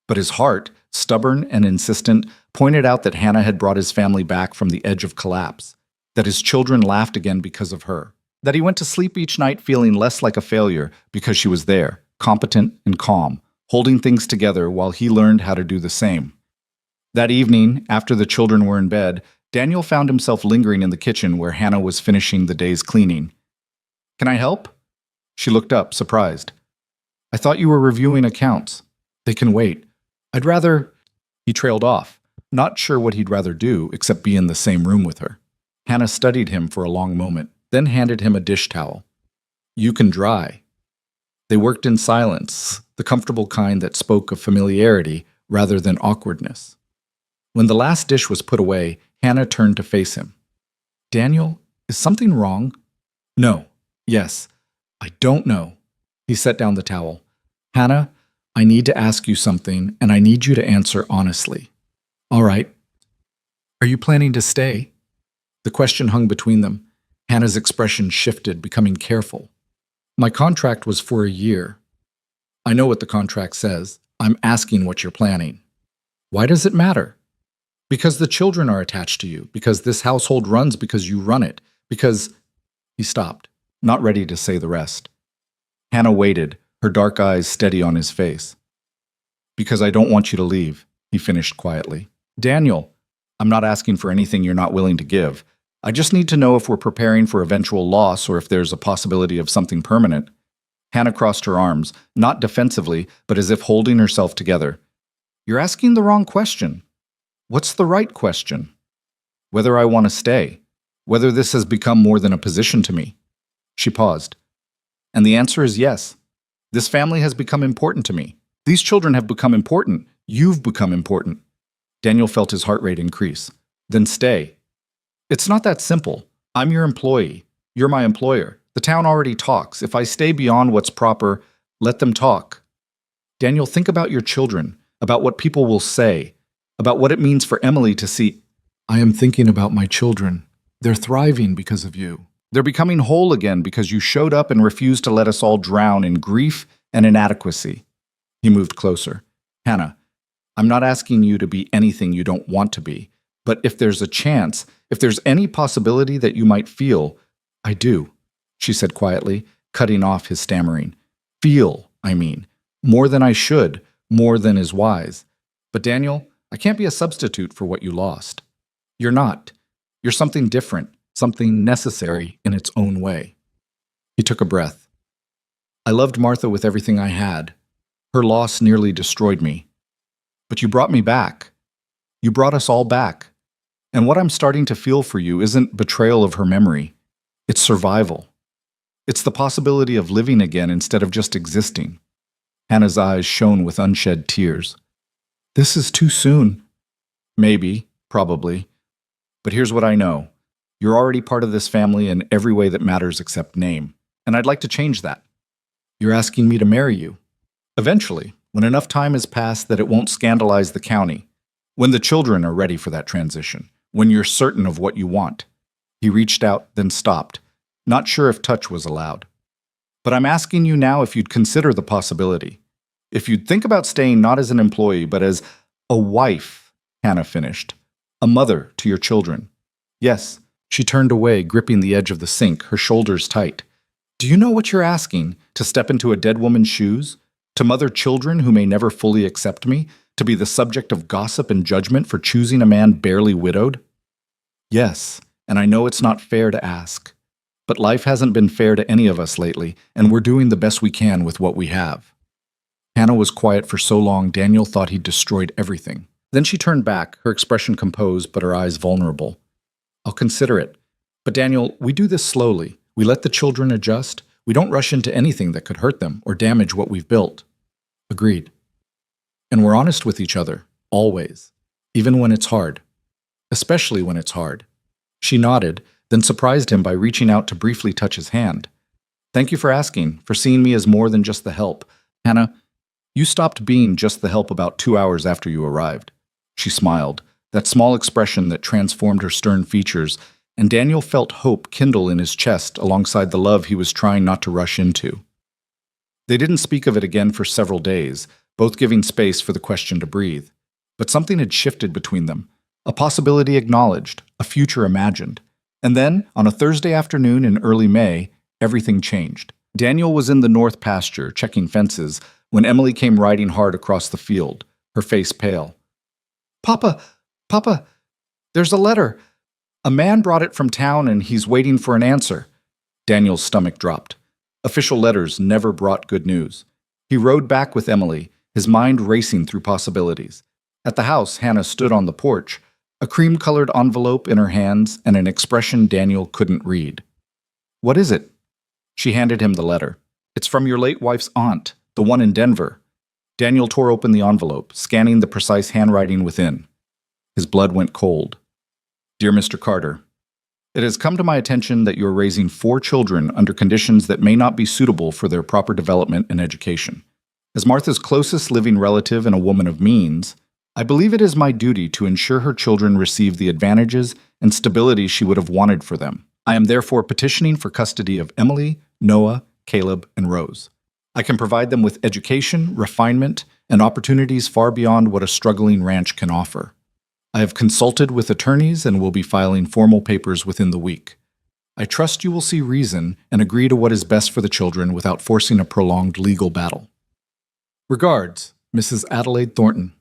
But his heart, stubborn and insistent, pointed out that Hannah had brought his family back from the edge of collapse, that his children laughed again because of her, that he went to sleep each night feeling less like a failure because she was there, competent and calm, holding things together while he learned how to do the same. That evening, after the children were in bed, Daniel found himself lingering in the kitchen where Hannah was finishing the day's cleaning. Can I help? She looked up, surprised. I thought you were reviewing accounts. They can wait. I'd rather... He trailed off, not sure what he'd rather do except be in the same room with her. Hannah studied him for a long moment, then handed him a dish towel. You can dry. They worked in silence, the comfortable kind that spoke of familiarity rather than awkwardness. When the last dish was put away, Hannah turned to face him. Daniel, is something wrong? No. Yes. I don't know. He set down the towel. Hannah, I need to ask you something, and I need you to answer honestly. All right. Are you planning to stay? The question hung between them. Hannah's expression shifted, becoming careful. My contract was for a year. I know what the contract says. I'm asking what you're planning. Why does it matter? Because the children are attached to you, because this household runs because you run it, because... He stopped, not ready to say the rest. Hannah waited, her dark eyes steady on his face. Because I don't want you to leave, he finished quietly. Daniel, I'm not asking for anything you're not willing to give. I just need to know if we're preparing for eventual loss or if there's a possibility of something permanent. Hannah crossed her arms, not defensively, but as if holding herself together. You're asking the wrong question. What's the right question? Whether I want to stay. Whether this has become more than a position to me. She paused. And the answer is yes. This family has become important to me. These children have become important. You've become important. Daniel felt his heart rate increase. Then stay. It's not that simple. I'm your employee. You're my employer. The town already talks. If I stay beyond what's proper, let them talk. Daniel, think about your children, about what people will say, about what it means for Emily to see. I am thinking about my children. They're thriving because of you. They're becoming whole again because you showed up and refused to let us all drown in grief and inadequacy. He moved closer. Hannah, I'm not asking you to be anything you don't want to be, but if there's a chance, if there's any possibility that you might feel, I do, she said quietly, cutting off his stammering. Feel, I mean, more than I should, more than is wise. But Daniel, I can't be a substitute for what you lost. You're not. You're something different, something necessary in its own way. He took a breath. I loved Martha with everything I had. Her loss nearly destroyed me. But you brought me back. You brought us all back. And what I'm starting to feel for you isn't betrayal of her memory. It's survival. It's the possibility of living again instead of just existing. Hannah's eyes shone with unshed tears. This is too soon. Maybe, probably. But here's what I know. You're already part of this family in every way that matters except name. And I'd like to change that. You're asking me to marry you. Eventually, when enough time has passed that it won't scandalize the county. When the children are ready for that transition. When you're certain of what you want. He reached out, then stopped, not sure if touch was allowed. But I'm asking you now if you'd consider the possibility. If you'd think about staying not as an employee, but as a wife, Hannah finished. A mother to your children. Yes, she turned away, gripping the edge of the sink, her shoulders tight. Do you know what you're asking? To step into a dead woman's shoes? To mother children who may never fully accept me? To be the subject of gossip and judgment for choosing a man barely widowed? Yes, and I know it's not fair to ask. But life hasn't been fair to any of us lately, and we're doing the best we can with what we have. Hannah was quiet for so long Daniel thought he'd destroyed everything. Then she turned back, her expression composed but her eyes vulnerable. I'll consider it. But Daniel, we do this slowly. We let the children adjust. We don't rush into anything that could hurt them or damage what we've built. Agreed. And we're honest with each other, always, even when it's hard. Especially when it's hard. She nodded, then surprised him by reaching out to briefly touch his hand. Thank you for asking, for seeing me as more than just the help. Hannah, you stopped being just the help about 2 hours after you arrived. She smiled, that small expression that transformed her stern features, and Daniel felt hope kindle in his chest alongside the love he was trying not to rush into. They didn't speak of it again for several days, both giving space for the question to breathe. But something had shifted between them, a possibility acknowledged, a future imagined. And then, on a Thursday afternoon in early May, everything changed. Daniel was in the north pasture, checking fences, when Emily came riding hard across the field, her face pale. Papa, there's a letter. A man brought it from town and he's waiting for an answer. Daniel's stomach dropped. Official letters never brought good news. He rode back with Emily, his mind racing through possibilities. At the house, Hannah stood on the porch, a cream-colored envelope in her hands and an expression Daniel couldn't read. What is it? She handed him the letter. It's from your late wife's aunt, the one in Denver. Daniel tore open the envelope, scanning the precise handwriting within. His blood went cold. Dear Mr. Carter, it has come to my attention that you are raising 4 children under conditions that may not be suitable for their proper development and education. As Martha's closest living relative and a woman of means, I believe it is my duty to ensure her children receive the advantages and stability she would have wanted for them. I am therefore petitioning for custody of Emily, Noah, Caleb, and Rose. I can provide them with education, refinement, and opportunities far beyond what a struggling ranch can offer. I have consulted with attorneys and will be filing formal papers within the week. I trust you will see reason and agree to what is best for the children without forcing a prolonged legal battle. Regards, Mrs. Adelaide Thornton.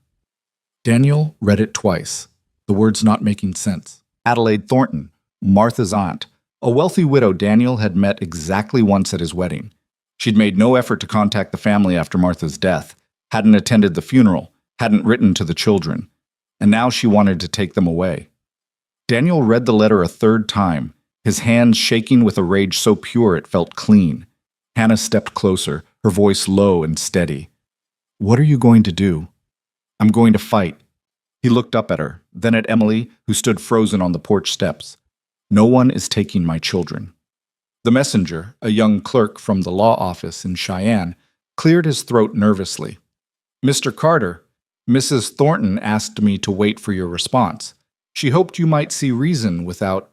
Daniel read it twice, the words not making sense. Adelaide Thornton, Martha's aunt, a wealthy widow Daniel had met exactly once at his wedding. She'd made no effort to contact the family after Martha's death, hadn't attended the funeral, hadn't written to the children, and now she wanted to take them away. Daniel read the letter a third time, his hands shaking with a rage so pure it felt clean. Hannah stepped closer, her voice low and steady. What are you going to do? I'm going to fight. He looked up at her, then at Emily, who stood frozen on the porch steps. No one is taking my children. The messenger, a young clerk from the law office in Cheyenne, cleared his throat nervously. Mr. Carter, Mrs. Thornton asked me to wait for your response. She hoped you might see reason without—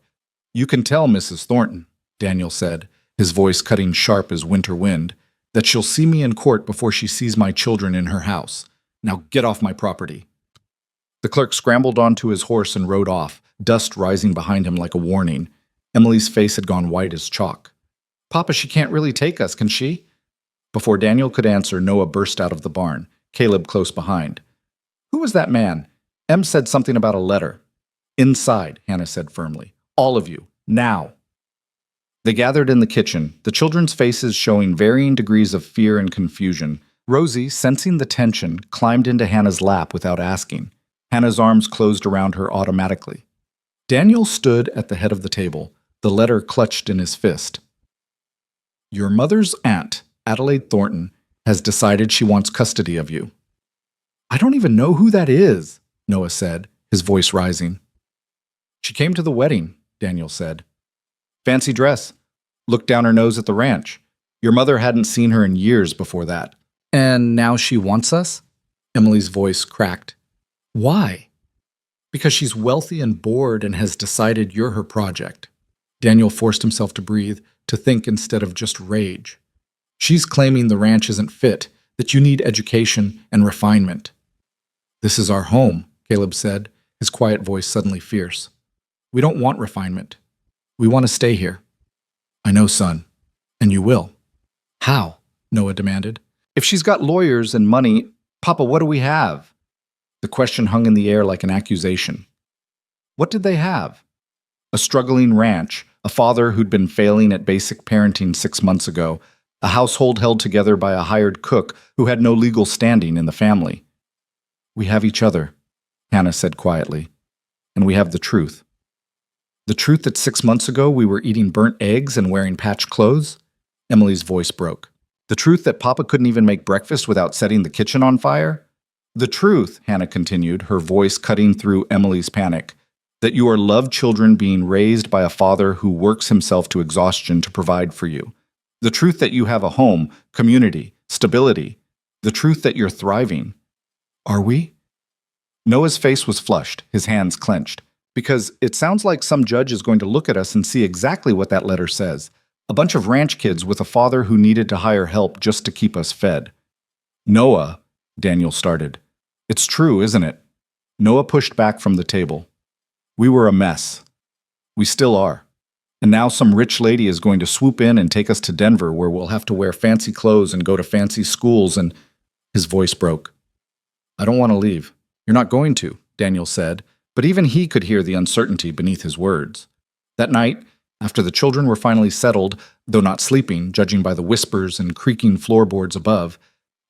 You can tell Mrs. Thornton, Daniel said, his voice cutting sharp as winter wind, that she'll see me in court before she sees my children in her house. Now get off my property. The clerk scrambled onto his horse and rode off, dust rising behind him like a warning. Emily's face had gone white as chalk. Papa, she can't really take us, can she? Before Daniel could answer, Noah burst out of the barn, Caleb close behind. Who was that man? Em said something about a letter. Inside, Hannah said firmly. All of you, now. They gathered in the kitchen, the children's faces showing varying degrees of fear and confusion. Rosie, sensing the tension, climbed into Hannah's lap without asking. Hannah's arms closed around her automatically. Daniel stood at the head of the table, the letter clutched in his fist. Your mother's aunt, Adelaide Thornton, has decided she wants custody of you. I don't even know who that is, Noah said, his voice rising. She came to the wedding, Daniel said. Fancy dress. Looked down her nose at the ranch. Your mother hadn't seen her in years before that. And now she wants us? Emily's voice cracked. Why? Because she's wealthy and bored and has decided you're her project. Daniel forced himself to breathe, to think instead of just rage. She's claiming the ranch isn't fit, that you need education and refinement. This is our home, Caleb said, his quiet voice suddenly fierce. We don't want refinement. We want to stay here. I know, son. And you will. How? Noah demanded. If she's got lawyers and money, Papa, what do we have? The question hung in the air like an accusation. What did they have? A struggling ranch, a father who'd been failing at basic parenting 6 months ago, a household held together by a hired cook who had no legal standing in the family. We have each other, Hannah said quietly, and we have the truth. The truth that 6 months ago we were eating burnt eggs and wearing patched clothes? Emily's voice broke. The truth that Papa couldn't even make breakfast without setting the kitchen on fire? The truth, Hannah continued, her voice cutting through Emily's panic, that you are loved children being raised by a father who works himself to exhaustion to provide for you. The truth that you have a home, community, stability. The truth that you're thriving. Are we? Noah's face was flushed, his hands clenched. Because it sounds like some judge is going to look at us and see exactly what that letter says. A bunch of ranch kids with a father who needed to hire help just to keep us fed. Noah, Daniel started. It's true, isn't it? Noah pushed back from the table. We were a mess. We still are. And now some rich lady is going to swoop in and take us to Denver where we'll have to wear fancy clothes and go to fancy schools and— His voice broke. I don't want to leave. You're not going to, Daniel said. But even he could hear the uncertainty beneath his words. That night, after the children were finally settled, though not sleeping, judging by the whispers and creaking floorboards above,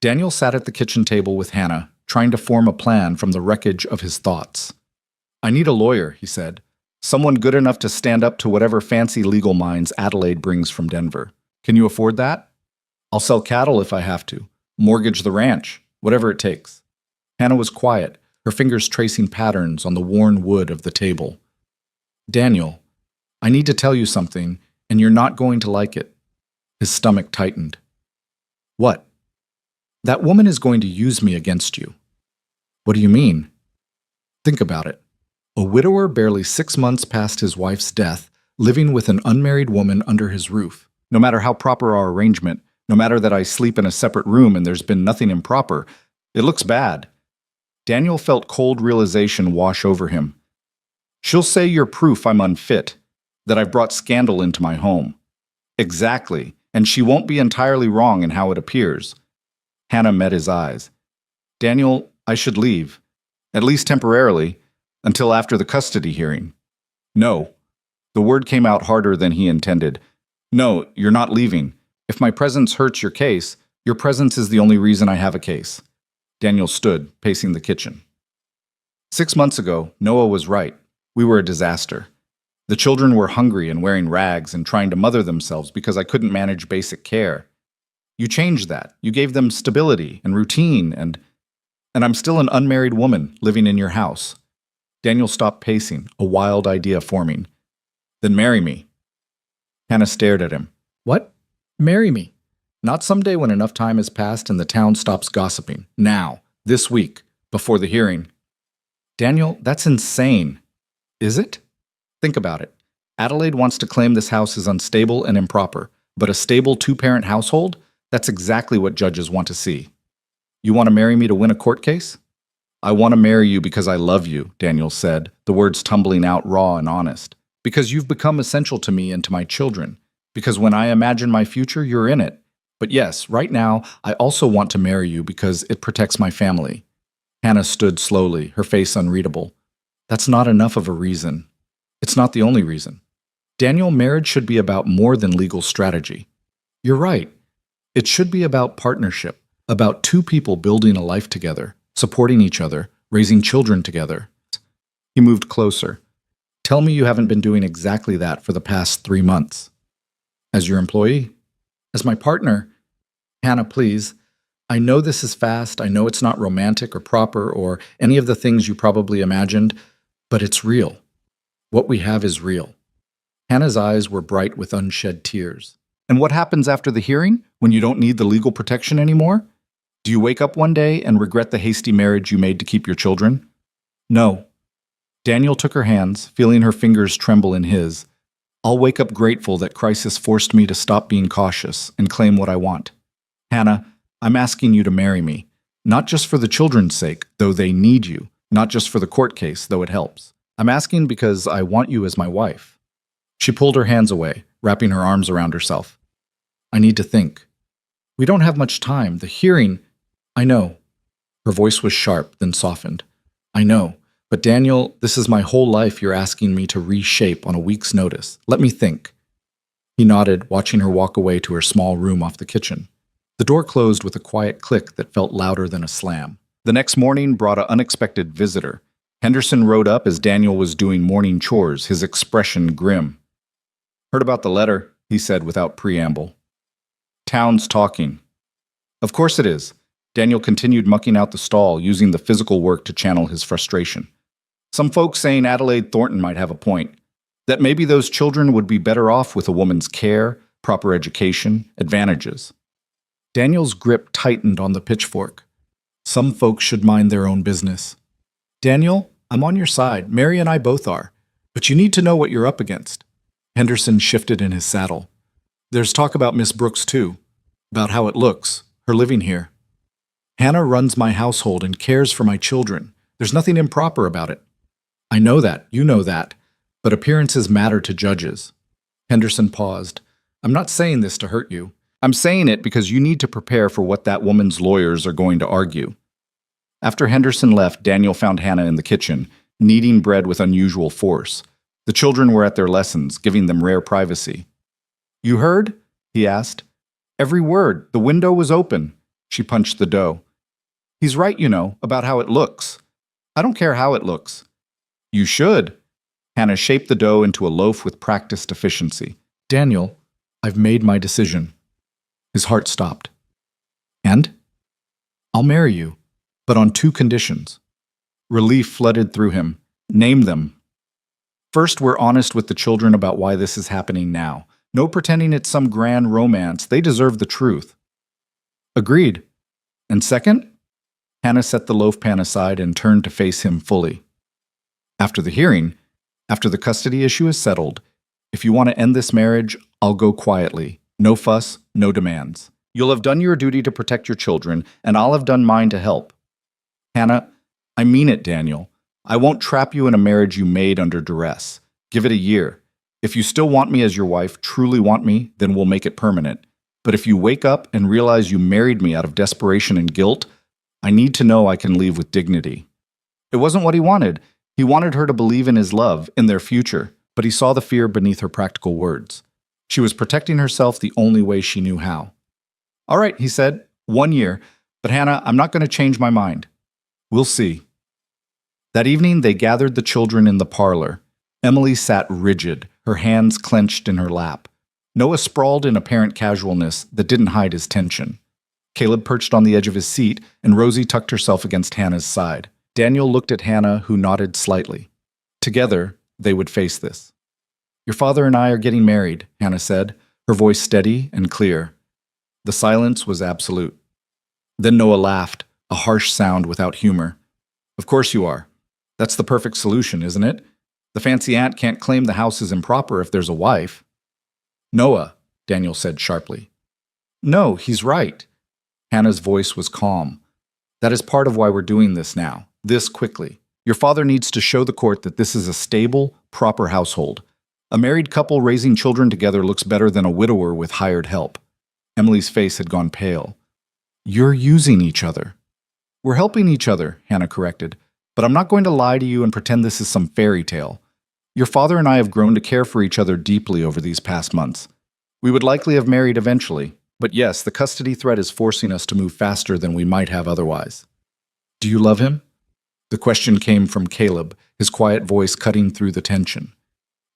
Daniel sat at the kitchen table with Hannah, trying to form a plan from the wreckage of his thoughts. I need a lawyer, he said. Someone good enough to stand up to whatever fancy legal minds Adelaide brings from Denver. Can you afford that? I'll sell cattle if I have to. Mortgage the ranch. Whatever it takes. Hannah was quiet, her fingers tracing patterns on the worn wood of the table. Daniel, I need to tell you something, and you're not going to like it. His stomach tightened. What? That woman is going to use me against you. What do you mean? Think about it. A widower barely 6 months past his wife's death, living with an unmarried woman under his roof. No matter how proper our arrangement, no matter that I sleep in a separate room and there's been nothing improper, it looks bad. Daniel felt cold realization wash over him. She'll say you're proof I'm unfit, that I've brought scandal into my home. Exactly, and she won't be entirely wrong in how it appears. Hannah met his eyes. Daniel, I should leave, at least temporarily, until after the custody hearing. No. The word came out harder than he intended. No, you're not leaving. If my presence hurts your case, your presence is the only reason I have a case. Daniel stood, pacing the kitchen. 6 months ago, Noah was right. We were a disaster. The children were hungry and wearing rags and trying to mother themselves because I couldn't manage basic care. You changed that. You gave them stability and routine and I'm still an unmarried woman living in your house. Daniel stopped pacing, a wild idea forming. Then marry me. Hannah stared at him. What? Marry me? Not someday when enough time has passed and the town stops gossiping. Now, this week, before the hearing. Daniel, that's insane. Is it? Think about it. Adelaide wants to claim this house is unstable and improper, but a stable two-parent household? That's exactly what judges want to see. You want to marry me to win a court case? I want to marry you because I love you, Daniel said, the words tumbling out raw and honest. Because you've become essential to me and to my children. Because when I imagine my future, you're in it. But yes, right now, I also want to marry you because it protects my family. Hannah stood slowly, her face unreadable. That's not enough of a reason. It's not the only reason. Daniel, marriage should be about more than legal strategy. You're right. It should be about partnership, about two people building a life together, supporting each other, raising children together. He moved closer. Tell me you haven't been doing exactly that for the past 3 months. As your employee? As my partner? Hannah, please. I know this is fast, I know it's not romantic or proper or any of the things you probably imagined, but it's real. What we have is real. Hannah's eyes were bright with unshed tears. And what happens after the hearing, when you don't need the legal protection anymore? Do you wake up one day and regret the hasty marriage you made to keep your children? No. Daniel took her hands, feeling her fingers tremble in his. I'll wake up grateful that crisis forced me to stop being cautious and claim what I want. Hannah, I'm asking you to marry me, not just for the children's sake, though they need you, not just for the court case, though it helps. I'm asking because I want you as my wife. She pulled her hands away, wrapping her arms around herself. I need to think. We don't have much time. The hearing... I know. Her voice was sharp, then softened. I know. But Daniel, this is my whole life you're asking me to reshape on a week's notice. Let me think. He nodded, watching her walk away to her small room off the kitchen. The door closed with a quiet click that felt louder than a slam. The next morning brought an unexpected visitor. Henderson rode up as Daniel was doing morning chores, his expression grim. Heard about the letter, he said without preamble. Town's talking. Of course it is. Daniel continued mucking out the stall, using the physical work to channel his frustration. Some folks saying Adelaide Thornton might have a point. That maybe those children would be better off with a woman's care, proper education, advantages. Daniel's grip tightened on the pitchfork. Some folks should mind their own business. Daniel, I'm on your side. Mary and I both are. But you need to know what you're up against. Henderson shifted in his saddle. There's talk about Miss Brooks, too. About how it looks, her living here. Hannah runs my household and cares for my children. There's nothing improper about it. I know that. You know that. But appearances matter to judges. Henderson paused. I'm not saying this to hurt you. I'm saying it because you need to prepare for what that woman's lawyers are going to argue. After Henderson left, Daniel found Hannah in the kitchen, kneading bread with unusual force. The children were at their lessons, giving them rare privacy. You heard? He asked. Every word. The window was open. She punched the dough. He's right, you know, about how it looks. I don't care how it looks. You should. Hannah shaped the dough into a loaf with practiced efficiency. Daniel, I've made my decision. His heart stopped. And? I'll marry you, but on 2 conditions. Relief flooded through him. Name them. First, we're honest with the children about why this is happening now. No pretending it's some grand romance. They deserve the truth. Agreed. And second? Hannah set the loaf pan aside and turned to face him fully. After the hearing, after the custody issue is settled, if you want to end this marriage, I'll go quietly. No fuss, no demands. You'll have done your duty to protect your children, and I'll have done mine to help. Hannah, I mean it, Daniel. I won't trap you in a marriage you made under duress. Give it a year. If you still want me as your wife, truly want me, then we'll make it permanent. But if you wake up and realize you married me out of desperation and guilt, I need to know I can leave with dignity. It wasn't what he wanted. He wanted her to believe in his love, in their future, but he saw the fear beneath her practical words. She was protecting herself the only way she knew how. All right, he said, 1 year, but Hannah, I'm not going to change my mind. We'll see. That evening, they gathered the children in the parlor. Emily sat rigid, her hands clenched in her lap. Noah sprawled in apparent casualness that didn't hide his tension. Caleb perched on the edge of his seat, and Rosie tucked herself against Hannah's side. Daniel looked at Hannah, who nodded slightly. Together, they would face this. Your father and I are getting married, Hannah said, her voice steady and clear. The silence was absolute. Then Noah laughed, a harsh sound without humor. Of course you are. That's the perfect solution, isn't it? The fancy aunt can't claim the house is improper if there's a wife. Noah, Daniel said sharply. No, he's right. Hannah's voice was calm. That is part of why we're doing this now, this quickly. Your father needs to show the court that this is a stable, proper household. A married couple raising children together looks better than a widower with hired help. Emily's face had gone pale. You're using each other. We're helping each other, Hannah corrected. But I'm not going to lie to you and pretend this is some fairy tale. Your father and I have grown to care for each other deeply over these past months. We would likely have married eventually, but yes, the custody threat is forcing us to move faster than we might have otherwise. Do you love him? The question came from Caleb, his quiet voice cutting through the tension.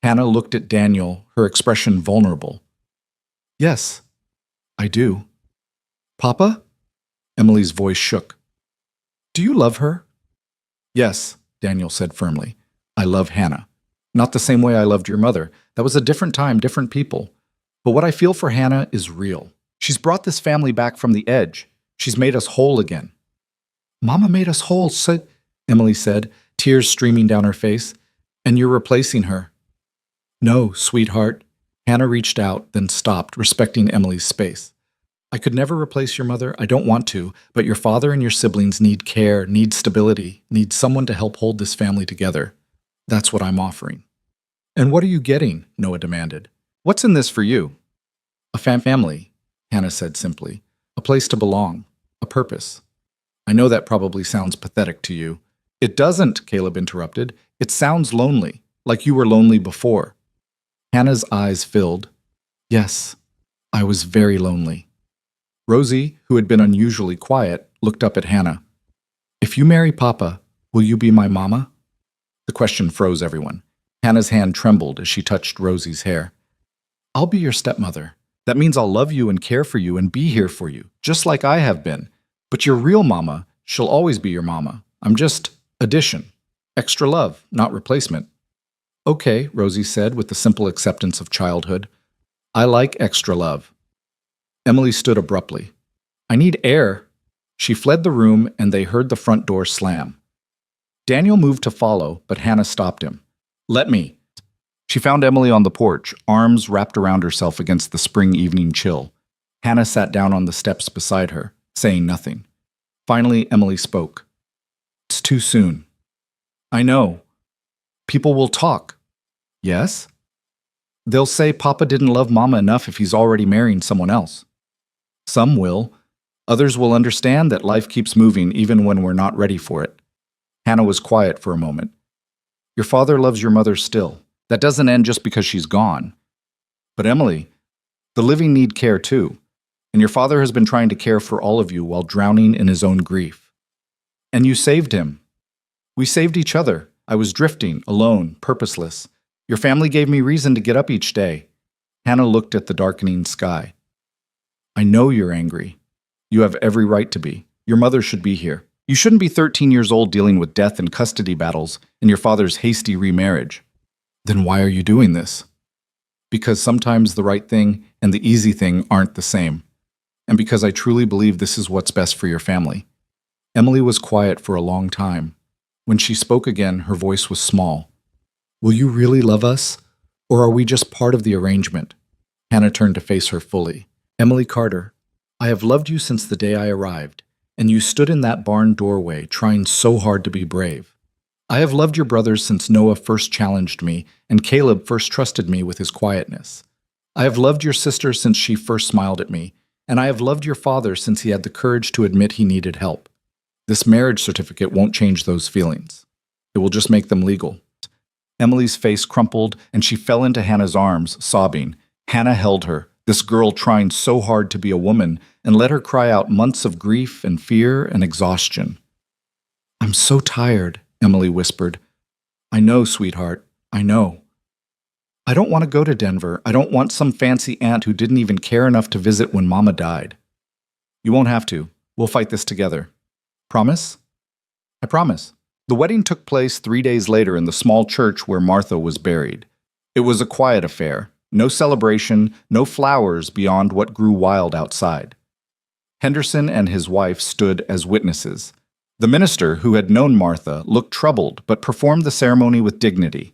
Hannah looked at Daniel, her expression vulnerable. Yes, I do. Papa? Emily's voice shook. Do you love her? Yes, Daniel said firmly. I love Hannah. Not the same way I loved your mother. That was a different time, different people. But what I feel for Hannah is real. She's brought this family back from the edge. She's made us whole again. Mama made us whole, Emily said, tears streaming down her face. And you're replacing her. No, sweetheart. Hannah reached out, then stopped, respecting Emily's space. I could never replace your mother. I don't want to, but your father and your siblings need care, need stability, need someone to help hold this family together. That's what I'm offering. And what are you getting? Noah demanded. What's in this for you? A family, Hannah said simply. A place to belong. A purpose. I know that probably sounds pathetic to you. It doesn't, Caleb interrupted. It sounds lonely, like you were lonely before. Hannah's eyes filled. Yes, I was very lonely. Rosie, who had been unusually quiet, looked up at Hannah. If you marry Papa, will you be my mama? The question froze everyone. Hannah's hand trembled as she touched Rosie's hair. I'll be your stepmother. That means I'll love you and care for you and be here for you, just like I have been. But your real mama, she'll always be your mama. I'm just addition. Extra love, not replacement. Okay, Rosie said with the simple acceptance of childhood. I like extra love. Emily stood abruptly. I need air. She fled the room and they heard the front door slam. Daniel moved to follow, but Hannah stopped him. Let me. She found Emily on the porch, arms wrapped around herself against the spring evening chill. Hannah sat down on the steps beside her, saying nothing. Finally, Emily spoke. It's too soon. I know. People will talk. Yes? They'll say Papa didn't love Mama enough if he's already marrying someone else. Some will. Others will understand that life keeps moving even when we're not ready for it. Hannah was quiet for a moment. Your father loves your mother still. That doesn't end just because she's gone. But Emily, the living need care too. And your father has been trying to care for all of you while drowning in his own grief. And you saved him. We saved each other. I was drifting, alone, purposeless. Your family gave me reason to get up each day. Hannah looked at the darkening sky. I know you're angry. You have every right to be. Your mother should be here. You shouldn't be 13 years old dealing with death and custody battles and your father's hasty remarriage. Then why are you doing this? Because sometimes the right thing and the easy thing aren't the same. And because I truly believe this is what's best for your family. Emily was quiet for a long time. When she spoke again, her voice was small. Will you really love us? Or are we just part of the arrangement? Hannah turned to face her fully. Emily Carter, I have loved you since the day I arrived, and you stood in that barn doorway trying so hard to be brave. I have loved your brothers since Noah first challenged me and Caleb first trusted me with his quietness. I have loved your sister since she first smiled at me, and I have loved your father since he had the courage to admit he needed help. This marriage certificate won't change those feelings. It will just make them legal. Emily's face crumpled and she fell into Hannah's arms, sobbing. Hannah held her, this girl trying so hard to be a woman, and let her cry out months of grief and fear and exhaustion. I'm so tired, Emily whispered. I know, sweetheart, I know. I don't want to go to Denver. I don't want some fancy aunt who didn't even care enough to visit when Mama died. You won't have to. We'll fight this together. Promise? I promise. The wedding took place 3 days later in the small church where Martha was buried. It was a quiet affair. No celebration, no flowers beyond what grew wild outside. Henderson and his wife stood as witnesses. The minister, who had known Martha, looked troubled but performed the ceremony with dignity.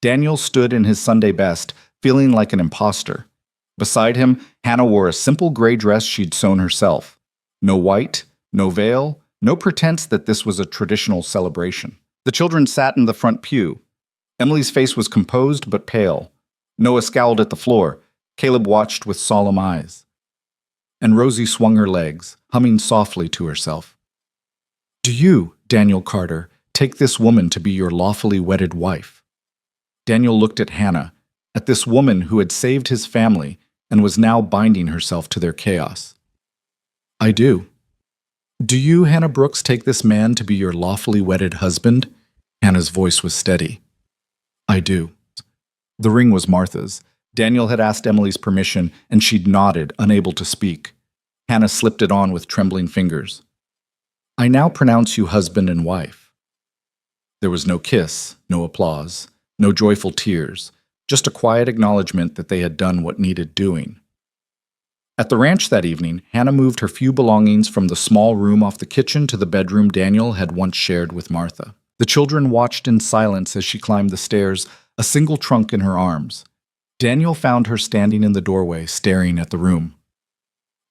Daniel stood in his Sunday best, feeling like an imposter. Beside him, Hannah wore a simple gray dress she'd sewn herself. No white, no veil, no pretense that this was a traditional celebration. The children sat in the front pew. Emily's face was composed but pale. Noah scowled at the floor. Caleb watched with solemn eyes. And Rosie swung her legs, humming softly to herself. "Do you, Daniel Carter, take this woman to be your lawfully wedded wife?" Daniel looked at Hannah, at this woman who had saved his family and was now binding herself to their chaos. "I do." "Do you, Hannah Brooks, take this man to be your lawfully wedded husband?" Hannah's voice was steady. "I do." The ring was Martha's. Daniel had asked Emily's permission, and she'd nodded, unable to speak. Hannah slipped it on with trembling fingers. "I now pronounce you husband and wife." There was no kiss, no applause, no joyful tears, just a quiet acknowledgement that they had done what needed doing. At the ranch that evening, Hannah moved her few belongings from the small room off the kitchen to the bedroom Daniel had once shared with Martha. The children watched in silence as she climbed the stairs, a single trunk in her arms. Daniel found her standing in the doorway, staring at the room.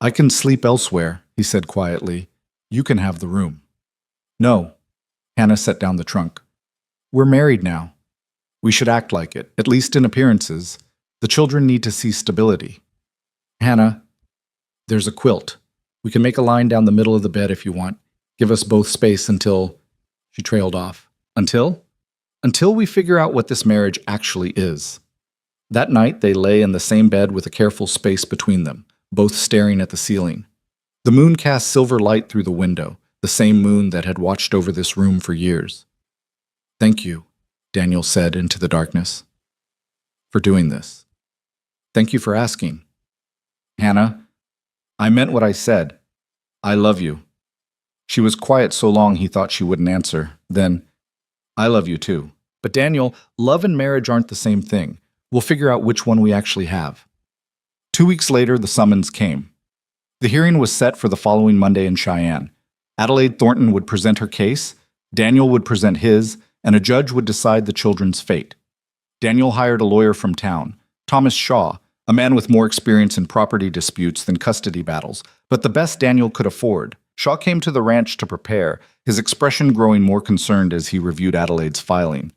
"I can sleep elsewhere," he said quietly. "You can have the room." "No." Hannah set down the trunk. "We're married now. We should act like it, at least in appearances. The children need to see stability." "Hannah, there's a quilt. We can make a line down the middle of the bed if you want. Give us both space until—" She trailed off. "Until?" "Until we figure out what this marriage actually is." That night, they lay in the same bed with a careful space between them, both staring at the ceiling. The moon cast silver light through the window, the same moon that had watched over this room for years. "Thank you," Daniel said into the darkness, "for doing this. Thank you for asking." "Hannah, I meant what I said. I love you." She was quiet so long he thought she wouldn't answer. Then, "I love you too. But Daniel, love and marriage aren't the same thing. We'll figure out which one we actually have." 2 weeks later, the summons came. The hearing was set for the following Monday in Cheyenne. Adelaide Thornton would present her case, Daniel would present his, and a judge would decide the children's fate. Daniel hired a lawyer from town, Thomas Shaw, a man with more experience in property disputes than custody battles, but the best Daniel could afford. Shaw came to the ranch to prepare, his expression growing more concerned as he reviewed Adelaide's filing.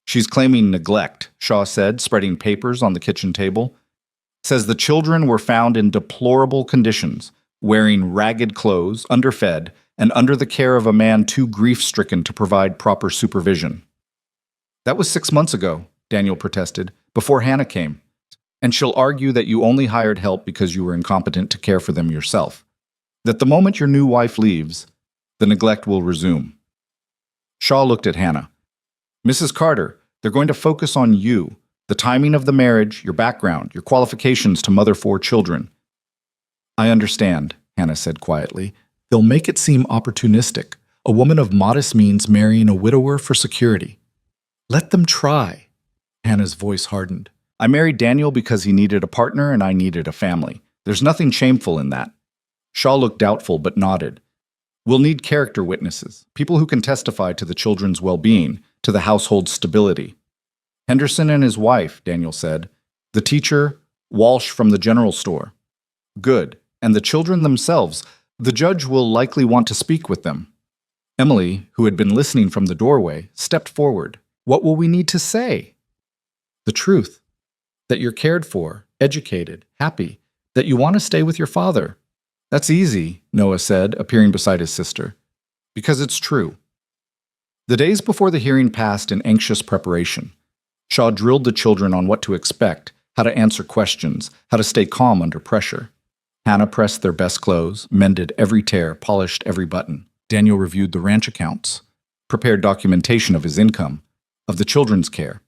"She's claiming neglect," Shaw said, spreading papers on the kitchen table. "Says the children were found in deplorable conditions, wearing ragged clothes, underfed, and under the care of a man too grief-stricken to provide proper supervision." "That was 6 months ago," Daniel protested, "before Hannah came. And she'll argue that you only hired help because you were incompetent to care for them yourself. That the moment your new wife leaves, the neglect will resume." Shaw looked at Hannah. "Mrs. Carter, they're going to focus on you, the timing of the marriage, your background, your qualifications to mother 4 children." "I understand," Hannah said quietly. "They'll make it seem opportunistic, a woman of modest means marrying a widower for security." "Let them try." Hannah's voice hardened. "I married Daniel because he needed a partner and I needed a family. There's nothing shameful in that." Shaw looked doubtful but nodded. "We'll need character witnesses, people who can testify to the children's well-being, to the household's stability." "Henderson and his wife," Daniel said. "The teacher, Walsh from the general store." "Good. And the children themselves. The judge will likely want to speak with them." Emily, who had been listening from the doorway, stepped forward. "What will we need to say?" "The truth. That you're cared for, educated, happy, that you want to stay with your father." "That's easy," Noah said, appearing beside his sister. "Because it's true." The days before the hearing passed in anxious preparation. Shaw drilled the children on what to expect, how to answer questions, how to stay calm under pressure. Hannah pressed their best clothes, mended every tear, polished every button. Daniel reviewed the ranch accounts, prepared documentation of his income, of the children's care.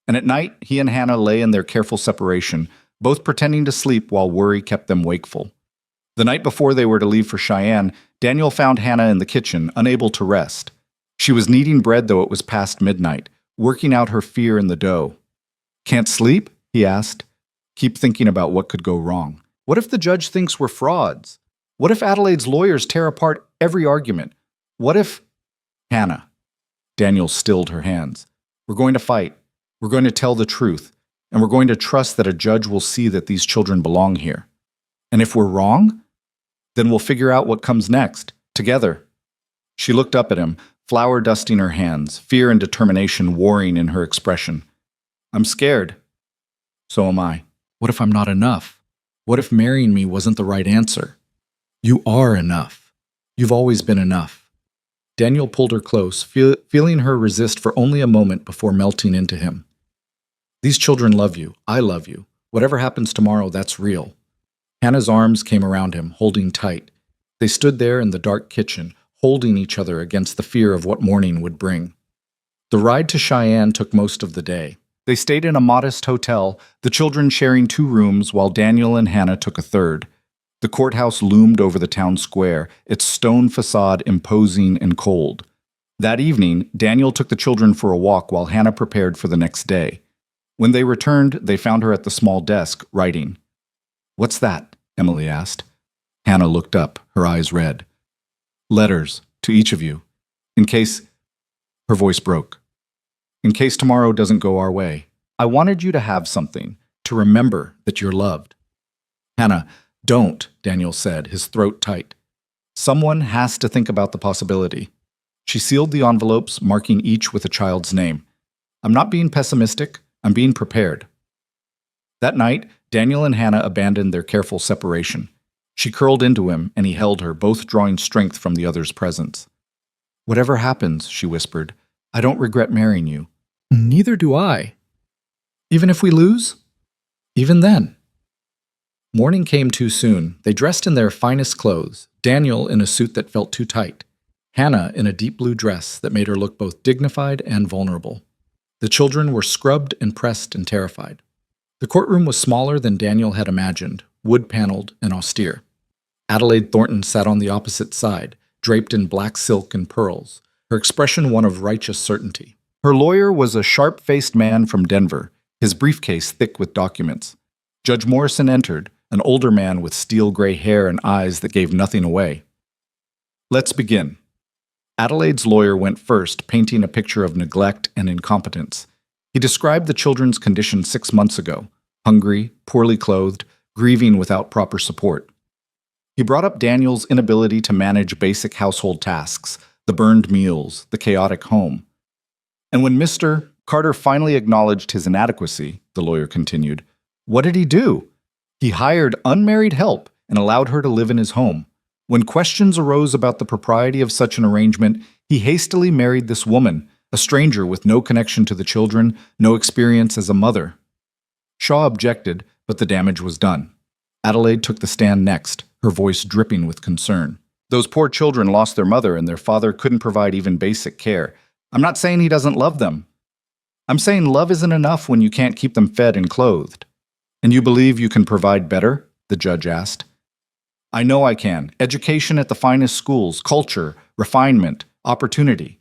And at night, he and Hannah lay in their careful separation, both pretending to sleep while worry kept them wakeful. The night before they were to leave for Cheyenne, Daniel found Hannah in the kitchen, unable to rest. She was kneading bread though it was past midnight, working out her fear in the dough. "Can't sleep?" he asked. "Keep thinking about what could go wrong. What if the judge thinks we're frauds? What if Adelaide's lawyers tear apart every argument? What if—" "Hannah." Daniel stilled her hands. "We're going to fight. We're going to tell the truth, and we're going to trust that a judge will see that these children belong here. And if we're wrong, then we'll figure out what comes next, together." She looked up at him, flour dusting her hands, fear and determination warring in her expression. "I'm scared." "So am I. What if I'm not enough? What if marrying me wasn't the right answer?" "You are enough. You've always been enough." Daniel pulled her close, feeling her resist for only a moment before melting into him. "These children love you. I love you. Whatever happens tomorrow, that's real." Hannah's arms came around him, holding tight. They stood there in the dark kitchen, holding each other against the fear of what morning would bring. The ride to Cheyenne took most of the day. They stayed in a modest hotel, the children sharing 2 rooms while Daniel and Hannah took a third. The courthouse loomed over the town square, its stone facade imposing and cold. That evening, Daniel took the children for a walk while Hannah prepared for the next day. When they returned, they found her at the small desk, writing. "What's that?" Emily asked. Hannah looked up, her eyes red. "Letters, to each of you. In case—" Her voice broke. "In case tomorrow doesn't go our way. I wanted you to have something, to remember that you're loved." "Hannah, don't," Daniel said, his throat tight. "Someone has to think about the possibility." She sealed the envelopes, marking each with a child's name. "I'm not being pessimistic. I'm being prepared." That night, Daniel and Hannah abandoned their careful separation. She curled into him, and he held her, both drawing strength from the other's presence. "Whatever happens," she whispered, "I don't regret marrying you." "Neither do I." "Even if we lose?" "Even then." Morning came too soon. They dressed in their finest clothes, Daniel in a suit that felt too tight, Hannah in a deep blue dress that made her look both dignified and vulnerable. The children were scrubbed and pressed and terrified. The courtroom was smaller than Daniel had imagined, wood-paneled and austere. Adelaide Thornton sat on the opposite side, draped in black silk and pearls, her expression one of righteous certainty. Her lawyer was a sharp-faced man from Denver, his briefcase thick with documents. Judge Morrison entered, an older man with steel-gray hair and eyes that gave nothing away. "Let's begin." Adelaide's lawyer went first, painting a picture of neglect and incompetence. He described the children's condition 6 months ago, hungry, poorly clothed, grieving without proper support. He brought up Daniel's inability to manage basic household tasks, the burned meals, the chaotic home. And when Mr. Carter finally acknowledged his inadequacy, the lawyer continued, what did he do? He hired unmarried help and allowed her to live in his home. When questions arose about the propriety of such an arrangement, he hastily married this woman, a stranger with no connection to the children, no experience as a mother. Shaw objected, but the damage was done. Adelaide took the stand next, her voice dripping with concern. Those poor children lost their mother and their father couldn't provide even basic care. I'm not saying he doesn't love them. I'm saying love isn't enough when you can't keep them fed and clothed. And you believe you can provide better? The judge asked. I know I can. Education at the finest schools, culture, refinement, opportunity.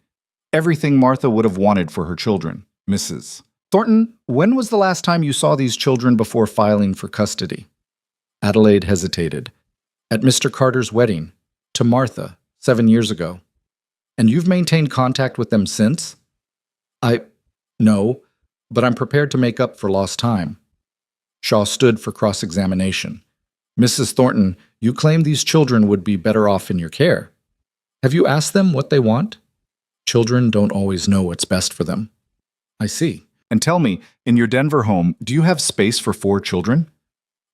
Everything Martha would have wanted for her children, Mrs. Thornton, when was the last time you saw these children before filing for custody? Adelaide hesitated. At Mr. Carter's wedding, to Martha, 7 years ago. And you've maintained contact with them since? No, but I'm prepared to make up for lost time. Shaw stood for cross-examination. Mrs. Thornton, you claim these children would be better off in your care. Have you asked them what they want? Children don't always know what's best for them. I see. And tell me, in your Denver home, do you have space for 4 children?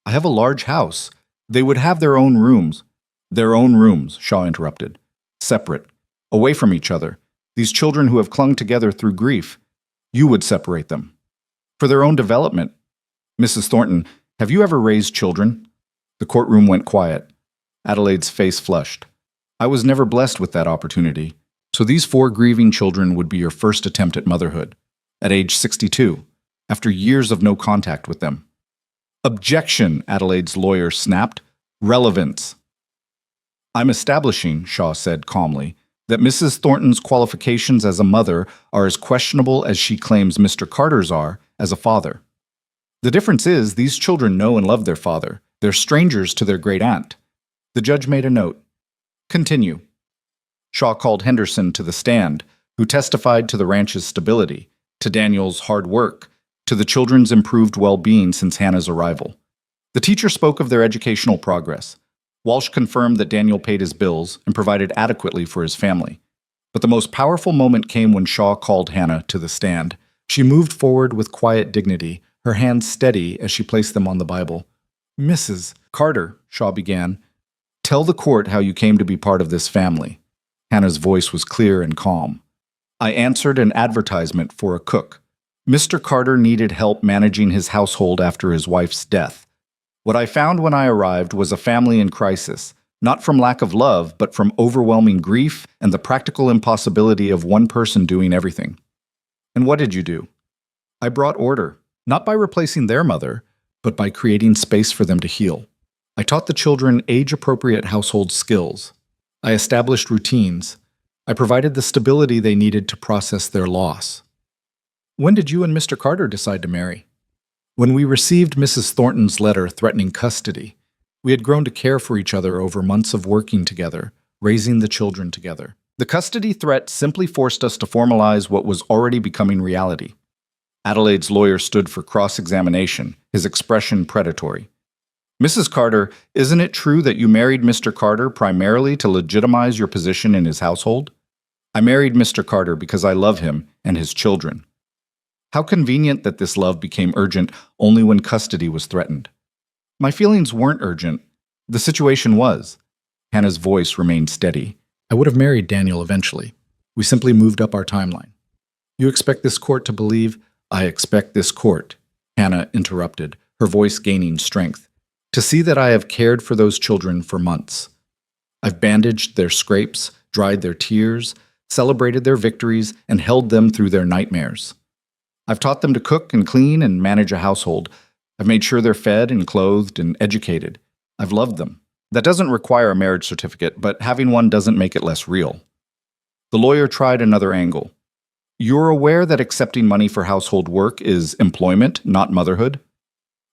I have a large house. They would have their own rooms. Their own rooms, Shaw interrupted. Separate. Away from each other. These children who have clung together through grief. You would separate them. For their own development. Mrs. Thornton, have you ever raised children? The courtroom went quiet. Adelaide's face flushed. I was never blessed with that opportunity. So these 4 grieving children would be your first attempt at motherhood. At age 62, after years of no contact with them. Objection, Adelaide's lawyer snapped. Relevance. I'm establishing, Shaw said calmly, that Mrs. Thornton's qualifications as a mother are as questionable as she claims Mr. Carter's are as a father. The difference is these children know and love their father. They're strangers to their great-aunt. The judge made a note. Continue. Shaw called Henderson to the stand, who testified to the ranch's stability, to Daniel's hard work, to the children's improved well-being since Hannah's arrival. The teacher spoke of their educational progress. Walsh confirmed that Daniel paid his bills and provided adequately for his family. But the most powerful moment came when Shaw called Hannah to the stand. She moved forward with quiet dignity, her hands steady as she placed them on the Bible. "Mrs. Carter," Shaw began, "tell the court how you came to be part of this family." Hannah's voice was clear and calm. "I answered an advertisement for a cook. Mr. Carter needed help managing his household after his wife's death. What I found when I arrived was a family in crisis, not from lack of love, but from overwhelming grief and the practical impossibility of one person doing everything." "And what did you do?" "I brought order, not by replacing their mother, but by creating space for them to heal. I taught the children age-appropriate household skills. I established routines. I provided the stability they needed to process their loss." "When did you and Mr. Carter decide to marry?" "When we received Mrs. Thornton's letter threatening custody. We had grown to care for each other over months of working together, raising the children together. The custody threat simply forced us to formalize what was already becoming reality." Adelaide's lawyer stood for cross-examination, his expression predatory. "Mrs. Carter, isn't it true that you married Mr. Carter primarily to legitimize your position in his household?" "I married Mr. Carter because I love him and his children." How convenient that this love became urgent only when custody was threatened. "My feelings weren't urgent. The situation was." Hannah's voice remained steady. "I would have married Daniel eventually. We simply moved up our timeline." "You expect this court to believe—" "I expect this court," Hannah interrupted, her voice gaining strength, "to see that I have cared for those children for months. I've bandaged their scrapes, dried their tears, celebrated their victories, and held them through their nightmares. I've taught them to cook and clean and manage a household. I've made sure they're fed and clothed and educated. I've loved them. That doesn't require a marriage certificate, but having one doesn't make it less real." The lawyer tried another angle. "You're aware that accepting money for household work is employment, not motherhood?"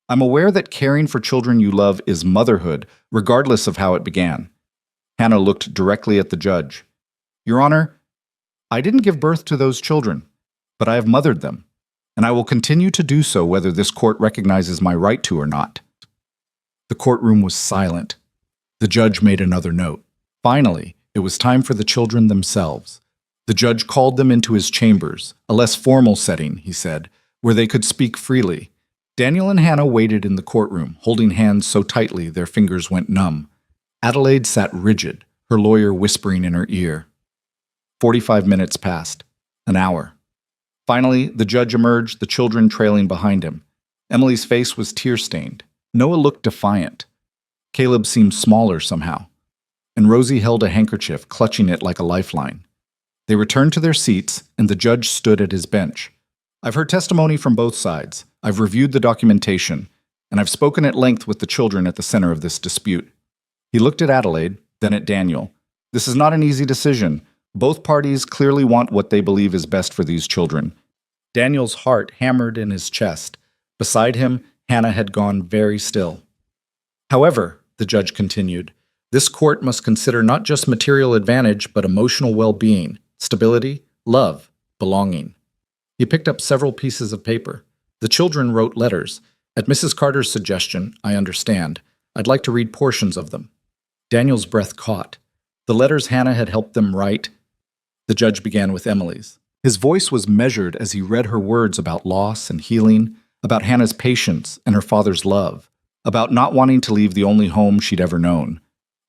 "I'm aware that caring for children you love is motherhood, regardless of how it began." Hannah looked directly at the judge. "Your Honor, I didn't give birth to those children, but I have mothered them, and I will continue to do so whether this court recognizes my right to or not." The courtroom was silent. The judge made another note. Finally, it was time for the children themselves. The judge called them into his chambers, a less formal setting, he said, where they could speak freely. Daniel and Hannah waited in the courtroom, holding hands so tightly their fingers went numb. Adelaide sat rigid, her lawyer whispering in her ear. 45 minutes passed. An hour. Finally, the judge emerged, the children trailing behind him. Emily's face was tear-stained. Noah looked defiant. Caleb seemed smaller somehow. And Rosie held a handkerchief, clutching it like a lifeline. They returned to their seats, and the judge stood at his bench. "I've heard testimony from both sides. I've reviewed the documentation, and I've spoken at length with the children at the center of this dispute." He looked at Adelaide, then at Daniel. "This is not an easy decision. Both parties clearly want what they believe is best for these children." Daniel's heart hammered in his chest. Beside him, Hannah had gone very still. "However," the judge continued, "this court must consider not just material advantage, but emotional well-being, stability, love, belonging." He picked up several pieces of paper. The children wrote letters. At Mrs. Carter's suggestion, "I understand. I'd like to read portions of them." Daniel's breath caught. The letters Hannah had helped them write. The judge began with Emily's. His voice was measured as he read her words about loss and healing, about Hannah's patience and her father's love, about not wanting to leave the only home she'd ever known.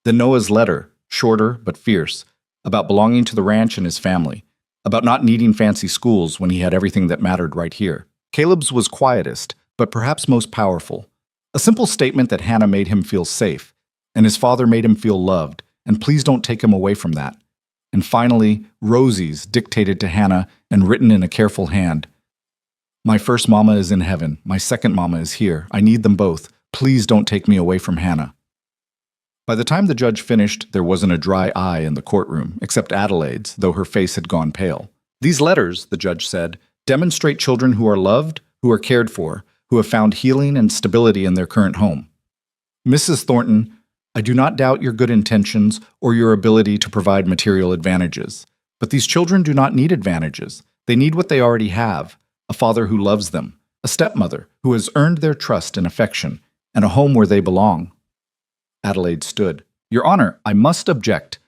Then Noah's letter, shorter but fierce, about belonging to the ranch and his family, about not needing fancy schools when he had everything that mattered right here. Caleb's was quietest, but perhaps most powerful. A simple statement that Hannah made him feel safe, and his father made him feel loved, and please don't take him away from that. And finally, Rosie's, dictated to Hannah and written in a careful hand. "My first mama is in heaven. My second mama is here. I need them both. Please don't take me away from Hannah." By the time the judge finished, there wasn't a dry eye in the courtroom, except Adelaide's, though her face had gone pale. "These letters," the judge said, "demonstrate children who are loved, who are cared for, who have found healing and stability in their current home. Mrs. Thornton, I do not doubt your good intentions or your ability to provide material advantages. But these children do not need advantages. They need what they already have, a father who loves them, a stepmother who has earned their trust and affection, and a home where they belong. Adelaide stood. Your Honor, I must object.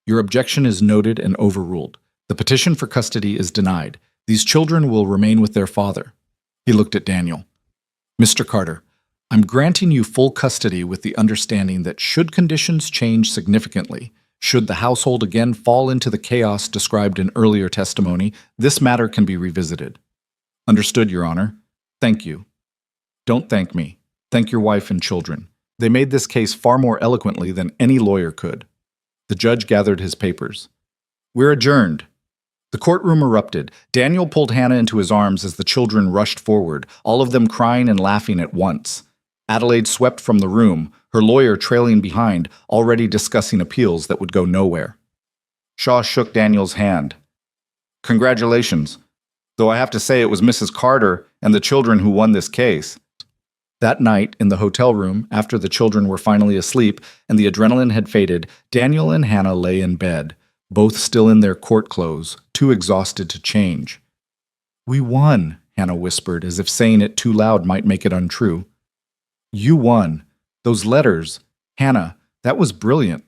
Your objection is noted and overruled. The petition for custody is denied. These children will remain with their father. He looked at Daniel. Mr. Carter, I'm granting you full custody with the understanding that should conditions change significantly, should the household again fall into the chaos described in earlier testimony, this matter can be revisited. Understood, Your Honor. Thank you. Don't thank me. Thank your wife and children. They made this case far more eloquently than any lawyer could. The judge gathered his papers. We're adjourned. The courtroom erupted. Daniel pulled Hannah into his arms as the children rushed forward, all of them crying and laughing at once. Adelaide swept from the room, her lawyer trailing behind, already discussing appeals that would go nowhere. Shaw shook Daniel's hand. Congratulations. Though I have to say it was Mrs. Carter and the children who won this case. That night, in the hotel room, after the children were finally asleep and the adrenaline had faded, Daniel and Hannah lay in bed, both still in their court clothes, too exhausted to change. We won, Hannah whispered, as if saying it too loud might make it untrue. You won. Those letters. Hannah, that was brilliant.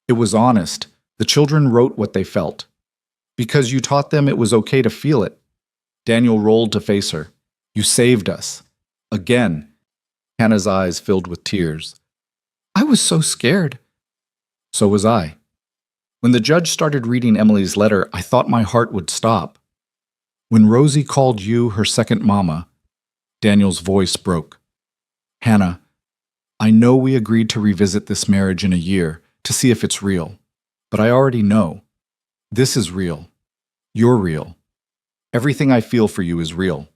It was honest. The children wrote what they felt. Because you taught them it was okay to feel it. Daniel rolled to face her. You saved us. Again. Hannah's eyes filled with tears. I was so scared. So was I. When the judge started reading Emily's letter, I thought my heart would stop. When Rosie called you her second mama, Daniel's voice broke. Hannah, I know we agreed to revisit this marriage in a year to see if it's real, but I already know. This is real. You're real. Everything I feel for you is real.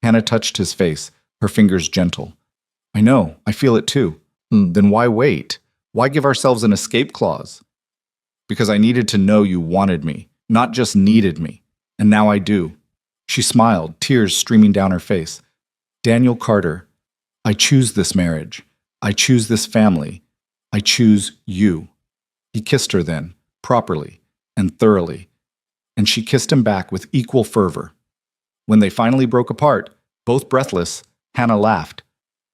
Hannah touched his face, her fingers gentle. I know, I feel it too. Then why wait? Why give ourselves an escape clause? Because I needed to know you wanted me, not just needed me. And now I do. She smiled, tears streaming down her face. Daniel Carter, I choose this marriage. I choose this family. I choose you. He kissed her then, properly and thoroughly, and she kissed him back with equal fervor. When they finally broke apart, both breathless, Hannah laughed.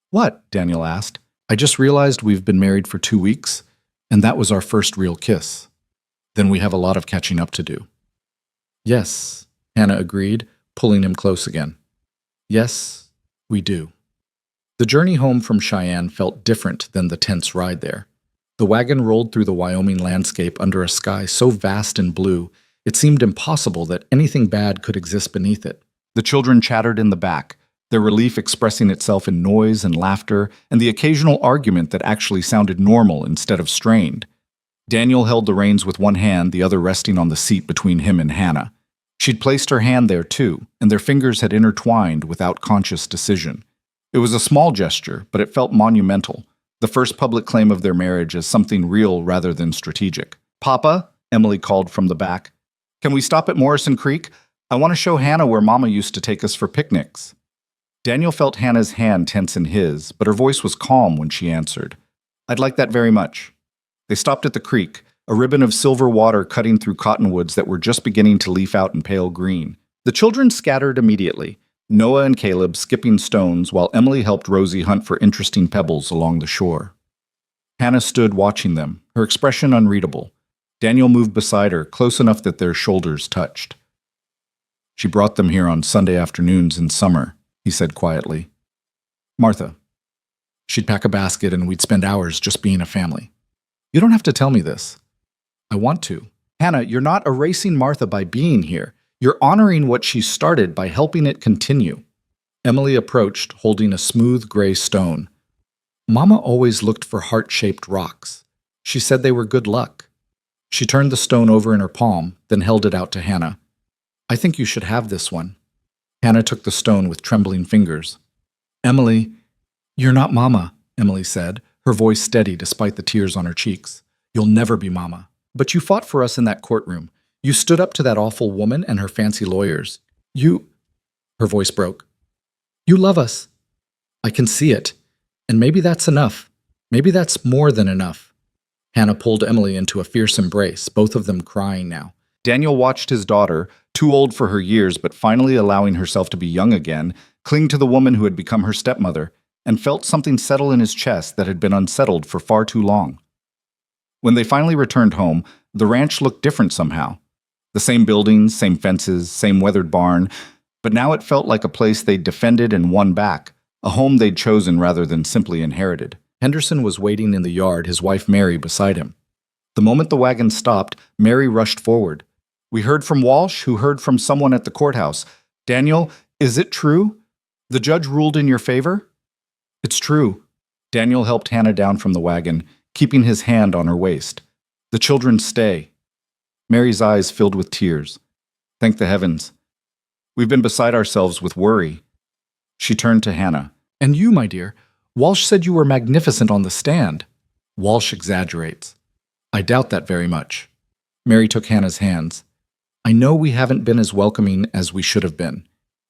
What? Daniel asked. I just realized we've been married for 2 weeks, and that was our first real kiss. Then we have a lot of catching up to do. Yes, Hannah agreed, pulling him close again. Yes, we do. The journey home from Cheyenne felt different than the tense ride there. The wagon rolled through the Wyoming landscape under a sky so vast and blue, it seemed impossible that anything bad could exist beneath it. The children chattered in the back, their relief expressing itself in noise and laughter, and the occasional argument that actually sounded normal instead of strained. Daniel held the reins with one hand, the other resting on the seat between him and Hannah. She'd placed her hand there too, and their fingers had intertwined without conscious decision. It was a small gesture, but it felt monumental, the first public claim of their marriage as something real rather than strategic. Papa, Emily called from the back, can we stop at Morrison Creek? I want to show Hannah where Mama used to take us for picnics. Daniel felt Hannah's hand tense in his, but her voice was calm when she answered. I'd like that very much. They stopped at the creek, a ribbon of silver water cutting through cottonwoods that were just beginning to leaf out in pale green. The children scattered immediately, Noah and Caleb skipping stones while Emily helped Rosie hunt for interesting pebbles along the shore. Hannah stood watching them, her expression unreadable. Daniel moved beside her, close enough that their shoulders touched. She brought them here on Sunday afternoons in summer, he said quietly. Martha. She'd pack a basket and we'd spend hours just being a family. You don't have to tell me this. I want to. Hannah, you're not erasing Martha by being here. You're honoring what she started by helping it continue. Emily approached, holding a smooth gray stone. Mama always looked for heart-shaped rocks. She said they were good luck. She turned the stone over in her palm, then held it out to Hannah. I think you should have this one. Hannah took the stone with trembling fingers. Emily, you're not Mama, Emily said, her voice steady despite the tears on her cheeks. You'll never be Mama. But you fought for us in that courtroom. You stood up to that awful woman and her fancy lawyers. Her voice broke. You love us. I can see it. And maybe that's enough. Maybe that's more than enough. Hannah pulled Emily into a fierce embrace, both of them crying now. Daniel watched his daughter, too old for her years but finally allowing herself to be young again, cling to the woman who had become her stepmother, and felt something settle in his chest that had been unsettled for far too long. When they finally returned home, the ranch looked different somehow. The same buildings, same fences, same weathered barn, but now it felt like a place they'd defended and won back, a home they'd chosen rather than simply inherited. Henderson was waiting in the yard, his wife Mary beside him. The moment the wagon stopped, Mary rushed forward. "We heard from Walsh, who heard from someone at the courthouse. Daniel, is it true? The judge ruled in your favor?" "It's true." Daniel helped Hannah down from the wagon, keeping his hand on her waist. "The children stay." Mary's eyes filled with tears. "Thank the heavens. We've been beside ourselves with worry." She turned to Hannah. "And you, my dear, Walsh said you were magnificent on the stand." "Walsh exaggerates." "I doubt that very much." Mary took Hannah's hands. "I know we haven't been as welcoming as we should have been.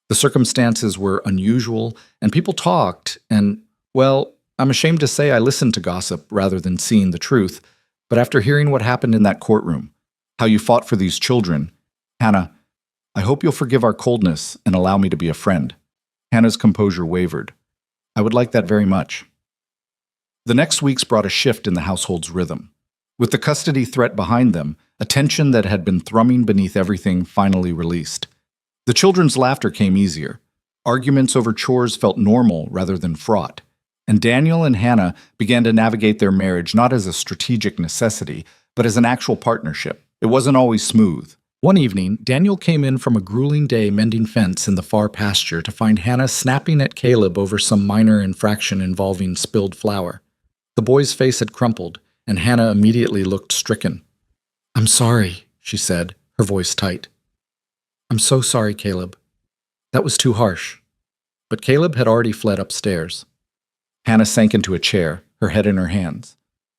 The circumstances were unusual, and people talked, and, well, I'm ashamed to say I listened to gossip rather than seeing the truth, but after hearing what happened in that courtroom, how you fought for these children, Hannah, I hope you'll forgive our coldness and allow me to be a friend." Hannah's composure wavered. "I would like that very much." The next weeks brought a shift in the household's rhythm. With the custody threat behind them, a tension that had been thrumming beneath everything finally released. The children's laughter came easier. Arguments over chores felt normal rather than fraught. And Daniel and Hannah began to navigate their marriage not as a strategic necessity, but as an actual partnership. It wasn't always smooth. One evening, Daniel came in from a grueling day mending fence in the far pasture to find Hannah snapping at Caleb over some minor infraction involving spilled flour. The boy's face had crumpled, and Hannah immediately looked stricken. "I'm sorry," she said, her voice tight. "I'm so sorry, Caleb. That was too harsh." But Caleb had already fled upstairs. Hannah sank into a chair, her head in her hands.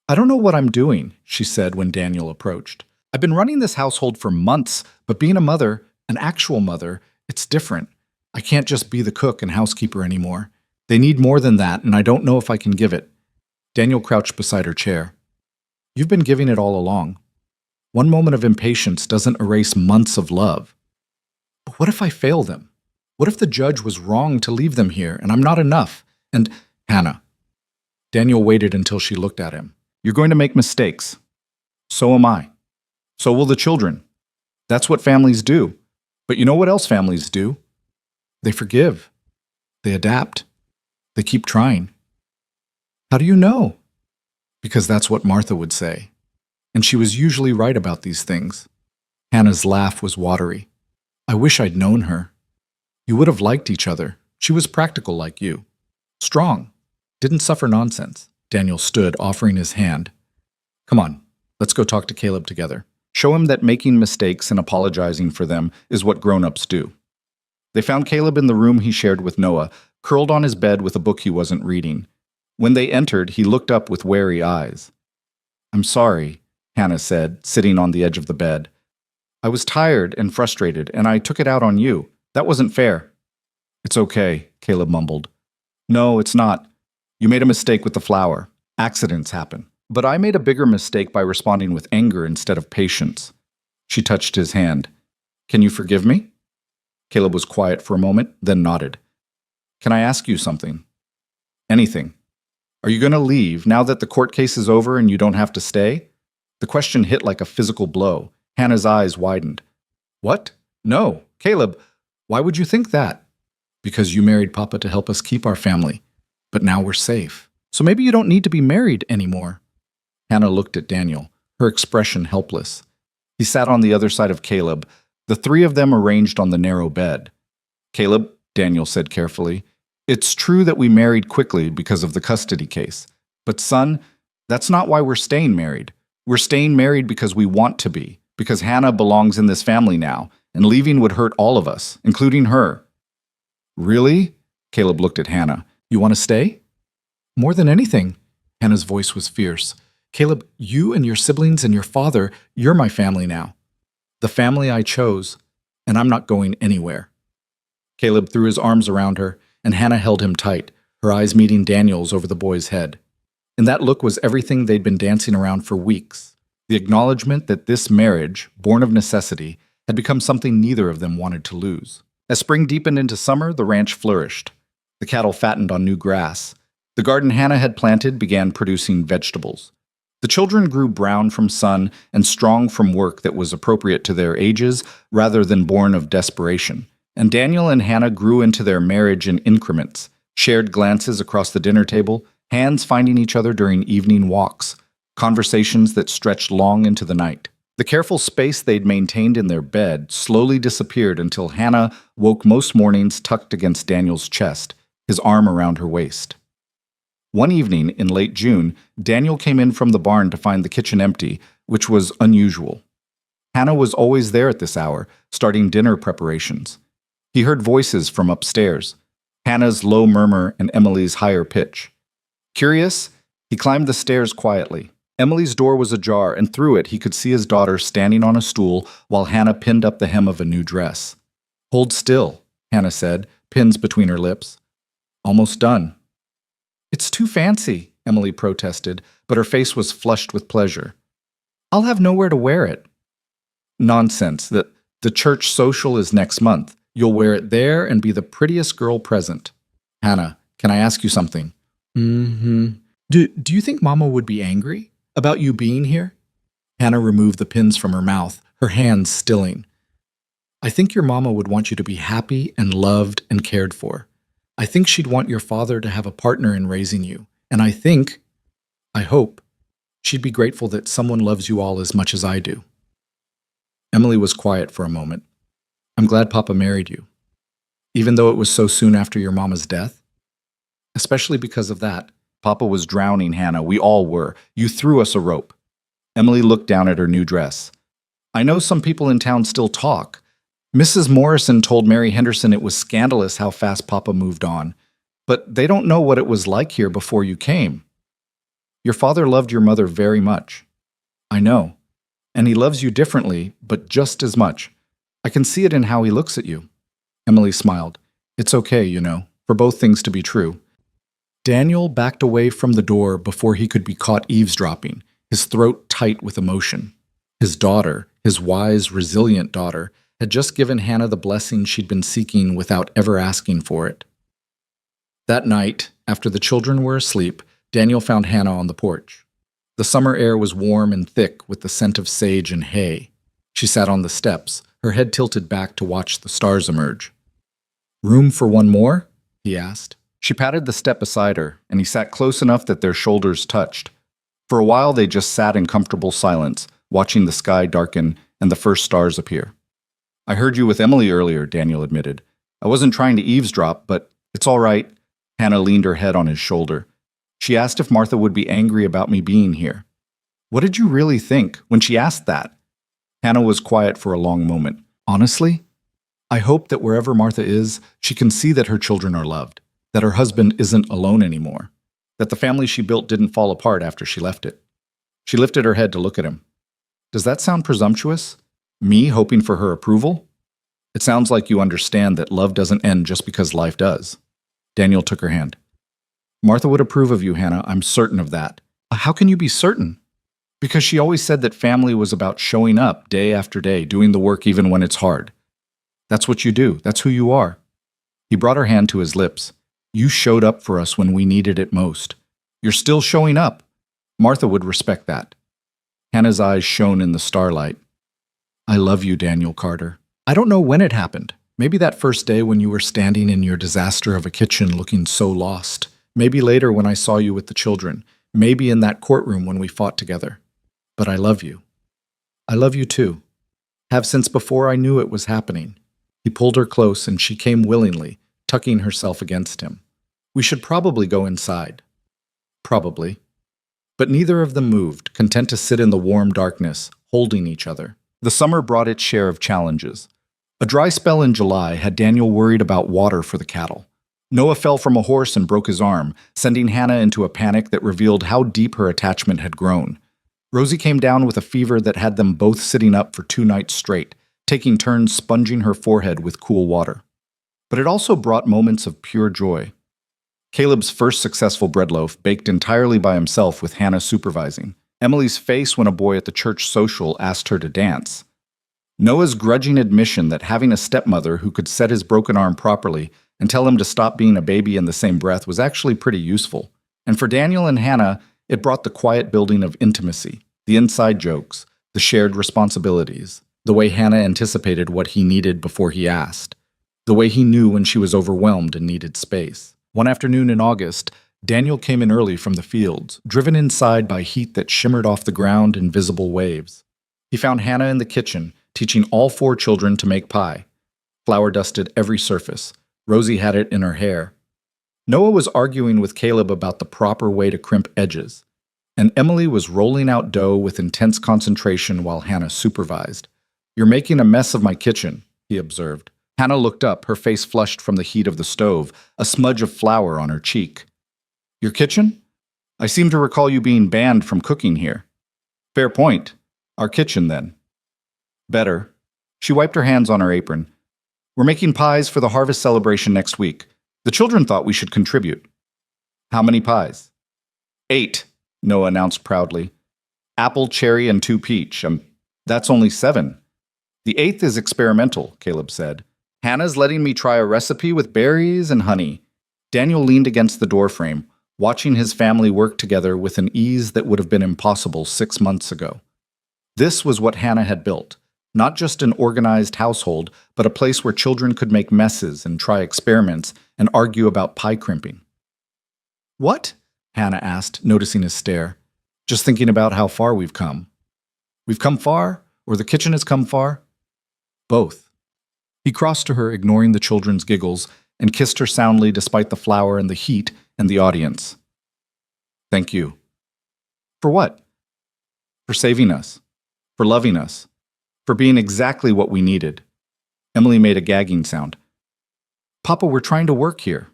"I don't know what I'm doing," she said when Daniel approached. "I've been running this household for months, but being a mother, an actual mother, it's different. I can't just be the cook and housekeeper anymore. They need more than that, and I don't know if I can give it." Daniel crouched beside her chair. "You've been giving it all along. One moment of impatience doesn't erase months of love. But what if I fail them? What if the judge was wrong to leave them here, and I'm not enough? And, Hannah." Daniel waited until she looked at him. "You're going to make mistakes. So am I. So will the children. That's what families do. But you know what else families do? They forgive. They adapt. They keep trying." "How do you know?" "Because that's what Martha would say. And she was usually right about these things." Hannah's laugh was watery. "I wish I'd known her. You would have liked each other. She was practical like you. Strong. Didn't suffer nonsense." Daniel stood, offering his hand. "Come on, let's go talk to Caleb together. Show him that making mistakes and apologizing for them is what grown-ups do." They found Caleb in the room he shared with Noah, curled on his bed with a book he wasn't reading. When they entered, he looked up with wary eyes. "I'm sorry," Hannah said, sitting on the edge of the bed. "I was tired and frustrated, and I took it out on you. That wasn't fair." "It's okay," Caleb mumbled. "No, it's not. You made a mistake with the flour. Accidents happen. But I made a bigger mistake by responding with anger instead of patience." She touched his hand. "Can you forgive me?" Caleb was quiet for a moment, then nodded. "Can I ask you something?" "Anything. Are you going to leave now that the court case is over and you don't have to stay?" The question hit like a physical blow. Hannah's eyes widened. "What? No. Caleb, why would you think that?" "Because you married Papa to help us keep our family. But now we're safe. So maybe you don't need to be married anymore." Hannah looked at Daniel, her expression helpless. He sat on the other side of Caleb, the three of them arranged on the narrow bed. "Caleb," Daniel said carefully, "it's true that we married quickly because of the custody case. But son, that's not why we're staying married. We're staying married because we want to be, because Hannah belongs in this family now, and leaving would hurt all of us, including her." "Really?" Caleb looked at Hannah. "You want to stay?" "More than anything." Hannah's voice was fierce. "Caleb, you and your siblings and your father, you're my family now. The family I chose, and I'm not going anywhere." Caleb threw his arms around her, and Hannah held him tight, her eyes meeting Daniel's over the boy's head. And that look was everything they'd been dancing around for weeks, the acknowledgement that this marriage, born of necessity, had become something neither of them wanted to lose. As spring deepened into summer, the ranch flourished. The cattle fattened on new grass. The garden Hannah had planted began producing vegetables. The children grew brown from sun and strong from work that was appropriate to their ages rather than born of desperation. And Daniel and Hannah grew into their marriage in increments, shared glances across the dinner table, hands finding each other during evening walks, conversations that stretched long into the night. The careful space they'd maintained in their bed slowly disappeared until Hannah woke most mornings tucked against Daniel's chest, his arm around her waist. One evening in late June, Daniel came in from the barn to find the kitchen empty, which was unusual. Hannah was always there at this hour, starting dinner preparations. He heard voices from upstairs, Hannah's low murmur and Emily's higher pitch. Curious, he climbed the stairs quietly. Emily's door was ajar, and through it he could see his daughter standing on a stool while Hannah pinned up the hem of a new dress. "Hold still," Hannah said, pins between her lips. "Almost done." "It's too fancy," Emily protested, but her face was flushed with pleasure. "I'll have nowhere to wear it." "Nonsense. The church social is next month. You'll wear it there and be the prettiest girl present." "Hannah, can I ask you something?" Do you think Mama would be angry about you being here?" Hannah removed the pins from her mouth, her hands stilling. "I think your Mama would want you to be happy and loved and cared for. I think she'd want your father to have a partner in raising you. And I hope, she'd be grateful that someone loves you all as much as I do." Emily was quiet for a moment. "I'm glad Papa married you, even though it was so soon after your Mama's death. Especially because of that. Papa was drowning, Hannah. We all were. You threw us a rope." Emily looked down at her new dress. "I know some people in town still talk. Mrs. Morrison told Mary Henderson it was scandalous how fast Papa moved on. But they don't know what it was like here before you came. Your father loved your mother very much. I know. And he loves you differently, but just as much. I can see it in how he looks at you." Emily smiled. "It's okay, for both things to be true." Daniel backed away from the door before he could be caught eavesdropping, his throat tight with emotion. His daughter, his wise, resilient daughter, had just given Hannah the blessing she'd been seeking without ever asking for it. That night, after the children were asleep, Daniel found Hannah on the porch. The summer air was warm and thick with the scent of sage and hay. She sat on the steps, her head tilted back to watch the stars emerge. "Room for one more?" he asked. She patted the step beside her, and he sat close enough that their shoulders touched. For a while they just sat in comfortable silence, watching the sky darken and the first stars appear. "I heard you with Emily earlier," Daniel admitted. "I wasn't trying to eavesdrop, but it's all right." Hannah leaned her head on his shoulder. "She asked if Martha would be angry about me being here." "What did you really think when she asked that?" Hannah was quiet for a long moment. "Honestly, I hope that wherever Martha is, she can see that her children are loved, that her husband isn't alone anymore, that the family she built didn't fall apart after she left it." She lifted her head to look at him. "Does that sound presumptuous? Me hoping for her approval? It sounds like you understand that love doesn't end just because life does." Daniel took her hand. "Martha would approve of you, Hannah. I'm certain of that." "How can you be certain?" "Because she always said that family was about showing up day after day, doing the work even when it's hard. That's what you do. That's who you are." He brought her hand to his lips. "You showed up for us when we needed it most. You're still showing up. Martha would respect that." Hannah's eyes shone in the starlight. "I love you, Daniel Carter. I don't know when it happened. Maybe that first day when you were standing in your disaster of a kitchen looking so lost. Maybe later when I saw you with the children. Maybe in that courtroom when we fought together. But I love you. I love you too. Have since before I knew it was happening." He pulled her close and she came willingly, tucking herself against him. "We should probably go inside." Probably. But neither of them moved, content to sit in the warm darkness, holding each other. The summer brought its share of challenges. A dry spell in July had Daniel worried about water for the cattle. Noah fell from a horse and broke his arm, sending Hannah into a panic that revealed how deep her attachment had grown. Rosie came down with a fever that had them both sitting up for 2 nights straight, taking turns sponging her forehead with cool water. But it also brought moments of pure joy. Caleb's first successful bread loaf, baked entirely by himself with Hannah supervising. Emily's face when a boy at the church social asked her to dance. Noah's grudging admission that having a stepmother who could set his broken arm properly and tell him to stop being a baby in the same breath was actually pretty useful. And for Daniel and Hannah, it brought the quiet building of intimacy, the inside jokes, the shared responsibilities, the way Hannah anticipated what he needed before he asked, the way he knew when she was overwhelmed and needed space. One afternoon in August, Daniel came in early from the fields, driven inside by heat that shimmered off the ground in visible waves. He found Hannah in the kitchen, teaching all 4 children to make pie. Flour dusted every surface. Rosie had it in her hair. Noah was arguing with Caleb about the proper way to crimp edges, and Emily was rolling out dough with intense concentration while Hannah supervised. "You're making a mess of my kitchen," he observed. Hannah looked up, her face flushed from the heat of the stove, a smudge of flour on her cheek. "Your kitchen? I seem to recall you being banned from cooking here." "Fair point. Our kitchen, then." "Better." She wiped her hands on her apron. "We're making pies for the harvest celebration next week. The children thought we should contribute." "How many pies?" 8, Noah announced proudly. "Apple, cherry, and 2 peach. That's only 7. The 8th is experimental," Caleb said. "Hannah's letting me try a recipe with berries and honey." Daniel leaned against the doorframe, watching his family work together with an ease that would have been impossible 6 months ago. This was what Hannah had built, not just an organized household, but a place where children could make messes and try experiments and argue about pie crimping. "What?" Hannah asked, noticing his stare. "Just thinking about how far we've come." "We've come far, or the kitchen has come far?" "Both." He crossed to her, ignoring the children's giggles, and kissed her soundly despite the flour and the heat and the audience. "Thank you." "For what?" "For saving us. For loving us. For being exactly what we needed." Emily made a gagging sound. "Papa, we're trying to work here."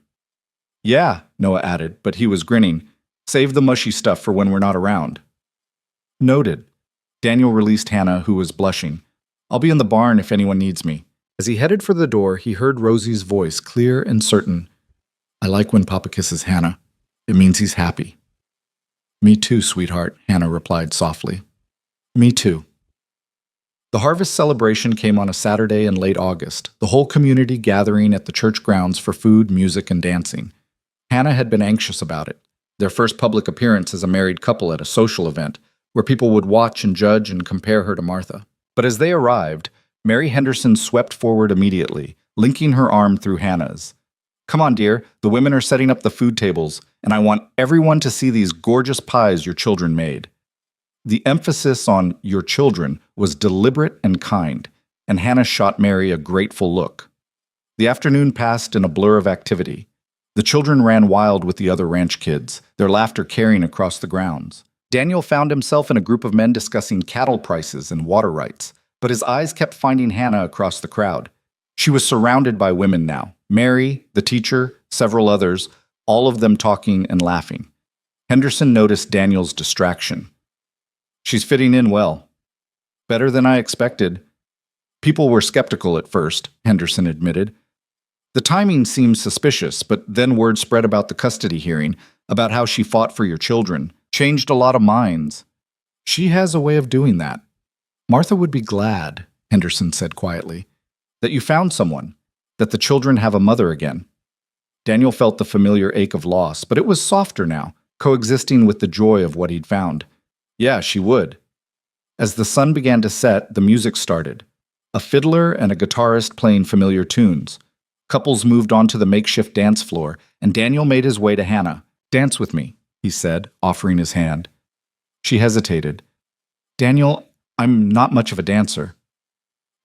"Yeah," Noah added, but he was grinning. "Save the mushy stuff for when we're not around." "Noted." Daniel released Hannah, who was blushing. "I'll be in the barn if anyone needs me." As he headed for the door, he heard Rosie's voice, clear and certain. "I like when Papa kisses Hannah. It means he's happy." "Me too, sweetheart," Hannah replied softly. "Me too." The harvest celebration came on a Saturday in late August, the whole community gathering at the church grounds for food, music, and dancing. Hannah had been anxious about it, their first public appearance as a married couple at a social event, where people would watch and judge and compare her to Martha. But as they arrived, Mary Henderson swept forward immediately, linking her arm through Hannah's. "Come on, dear, the women are setting up the food tables, and I want everyone to see these gorgeous pies your children made." The emphasis on "your children" was deliberate and kind, and Hannah shot Mary a grateful look. The afternoon passed in a blur of activity. The children ran wild with the other ranch kids, their laughter carrying across the grounds. Daniel found himself in a group of men discussing cattle prices and water rights, but his eyes kept finding Hannah across the crowd. She was surrounded by women now, Mary, the teacher, several others, all of them talking and laughing. Henderson noticed Daniel's distraction. "She's fitting in well." "Better than I expected." "People were skeptical at first," Henderson admitted. "The timing seemed suspicious, but then word spread about the custody hearing, about how she fought for your children, changed a lot of minds." "She has a way of doing that." "Martha would be glad," Henderson said quietly, "that you found someone, that the children have a mother again." Daniel felt the familiar ache of loss, but it was softer now, coexisting with the joy of what he'd found. Yeah, she would. As the sun began to set, the music started. A fiddler and a guitarist playing familiar tunes. Couples moved onto the makeshift dance floor, and Daniel made his way to Hannah. "Dance with me," he said, offering his hand. She hesitated. "Daniel, I'm not much of a dancer."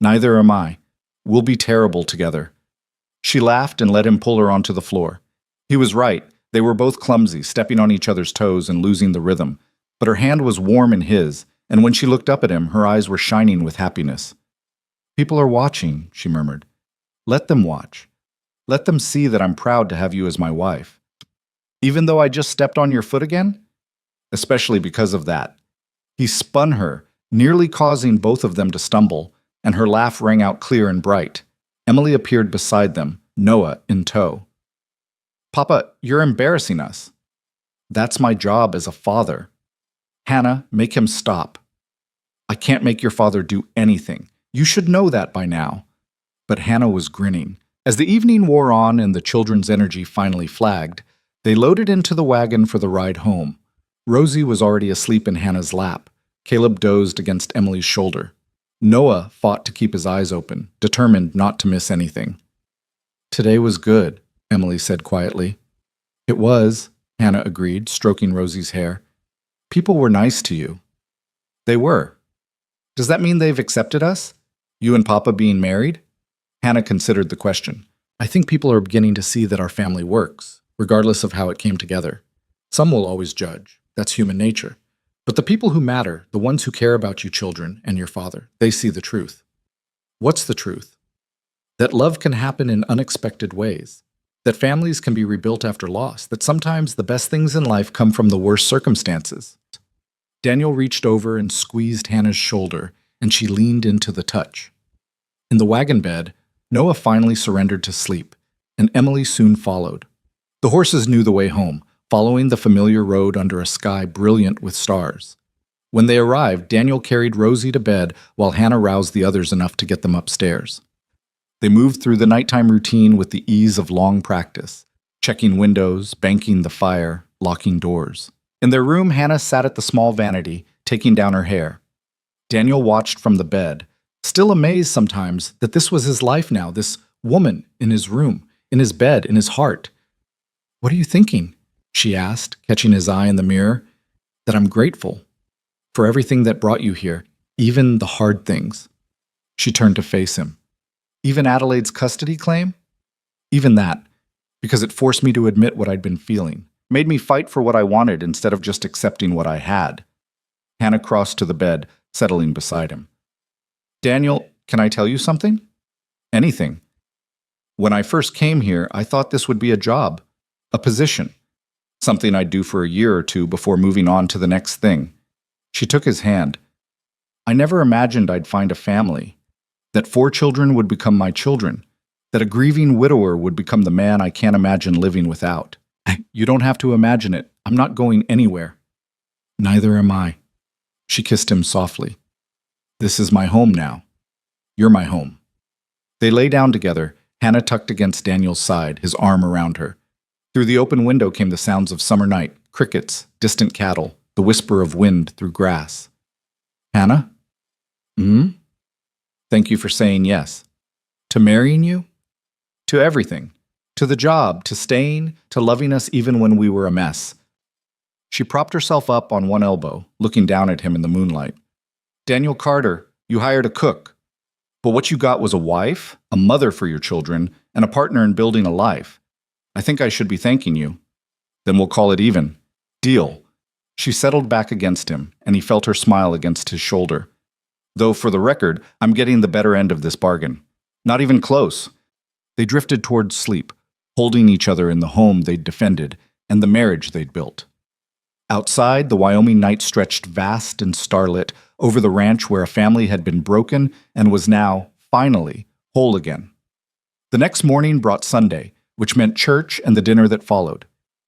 "Neither am I. We'll be terrible together." She laughed and let him pull her onto the floor. He was right. They were both clumsy, stepping on each other's toes and losing the rhythm. But her hand was warm in his, and when she looked up at him, her eyes were shining with happiness. "People are watching," she murmured. "Let them watch. Let them see that I'm proud to have you as my wife. Even though I just stepped on your foot again? Especially because of that." He spun her, nearly causing both of them to stumble, and her laugh rang out clear and bright. Emily appeared beside them, Noah in tow. "Papa, you're embarrassing us." "That's my job as a father." "Hannah, make him stop." "I can't make your father do anything. You should know that by now. But Hannah was grinning. As the evening wore on and the children's energy finally flagged, they loaded into the wagon for the ride home. Rosie was already asleep in Hannah's lap. Caleb dozed against Emily's shoulder. Noah fought to keep his eyes open, determined not to miss anything. "Today was good," Emily said quietly. "It was," Hannah agreed, stroking Rosie's hair. "People were nice to you." "They were. Does that mean they've accepted us? You and Papa being married?" Hannah considered the question. "I think people are beginning to see that our family works, regardless of how it came together. Some will always judge. That's human nature. But the people who matter, the ones who care about you children and your father, they see the truth." "What's the truth?" "That love can happen in unexpected ways. That families can be rebuilt after loss. That sometimes the best things in life come from the worst circumstances." Daniel reached over and squeezed Hannah's shoulder, and she leaned into the touch. In the wagon bed, Noah finally surrendered to sleep, and Emily soon followed. The horses knew the way home, following the familiar road under a sky brilliant with stars. When they arrived, Daniel carried Rosie to bed while Hannah roused the others enough to get them upstairs. They moved through the nighttime routine with the ease of long practice, checking windows, banking the fire, locking doors. In their room, Hannah sat at the small vanity, taking down her hair. Daniel watched from the bed, still amazed sometimes that this was his life now, this woman in his room, in his bed, in his heart. "What are you thinking?" she asked, catching his eye in the mirror. "That I'm grateful for everything that brought you here, even the hard things." She turned to face him. "Even Adelaide's custody claim?" "Even that, because it forced me to admit what I'd been feeling, made me fight for what I wanted instead of just accepting what I had." Hannah crossed to the bed, settling beside him. "Daniel, can I tell you something?" "Anything." "When I first came here, I thought this would be a job, a position. Something I'd do for a year or two before moving on to the next thing." She took his hand. "I never imagined I'd find a family, that 4 children would become my children, that a grieving widower would become the man I can't imagine living without." "You don't have to imagine it. I'm not going anywhere." "Neither am I." She kissed him softly. "This is my home now. You're my home." They lay down together, Hannah tucked against Daniel's side, his arm around her. Through the open window came the sounds of summer night, crickets, distant cattle, the whisper of wind through grass. "Hannah?" "Thank you for saying yes." "To marrying you?" "To everything. To the job, to staying, to loving us even when we were a mess." She propped herself up on one elbow, looking down at him in the moonlight. "Daniel Carter, you hired a cook. But what you got was a wife, a mother for your children, and a partner in building a life. I think I should be thanking you." "Then we'll call it even." "Deal." She settled back against him, and he felt her smile against his shoulder. "Though, for the record, I'm getting the better end of this bargain. Not even close." They drifted towards sleep, holding each other in the home they'd defended and the marriage they'd built. Outside, the Wyoming night stretched vast and starlit over the ranch where a family had been broken and was now, finally, whole again. The next morning brought Sunday, which meant church and the dinner that followed.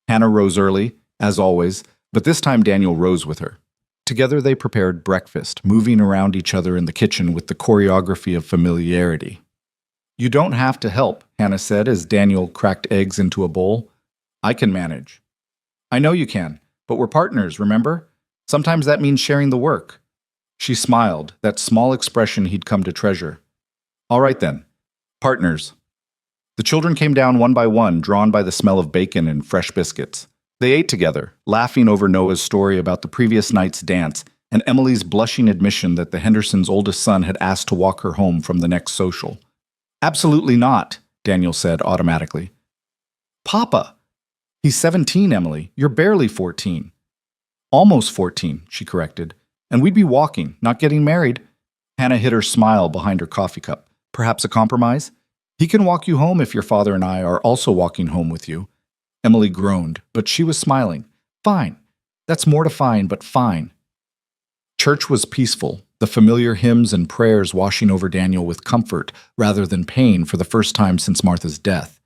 Hannah rose early, as always, but this time Daniel rose with her. Together they prepared breakfast, moving around each other in the kitchen with the choreography of familiarity. "You don't have to help," Hannah said as Daniel cracked eggs into a bowl. "I can manage." "I know you can, but we're partners, remember? Sometimes that means sharing the work." She smiled, that small expression he'd come to treasure. "All right then. Partners." The children came down one by one, drawn by the smell of bacon and fresh biscuits. They ate together, laughing over Noah's story about the previous night's dance and Emily's blushing admission that the Hendersons' oldest son had asked to walk her home from the next social. "Absolutely not," Daniel said automatically. "Papa!" "He's 17, Emily. You're barely 14. "Almost 14, she corrected. "And we'd be walking, not getting married." Hannah hid her smile behind her coffee cup. "Perhaps a compromise? He can walk you home if your father and I are also walking home with you." Emily groaned, but she was smiling. "Fine. That's mortifying, but fine." Church was peaceful, the familiar hymns and prayers washing over Daniel with comfort rather than pain for the first time since Martha's death.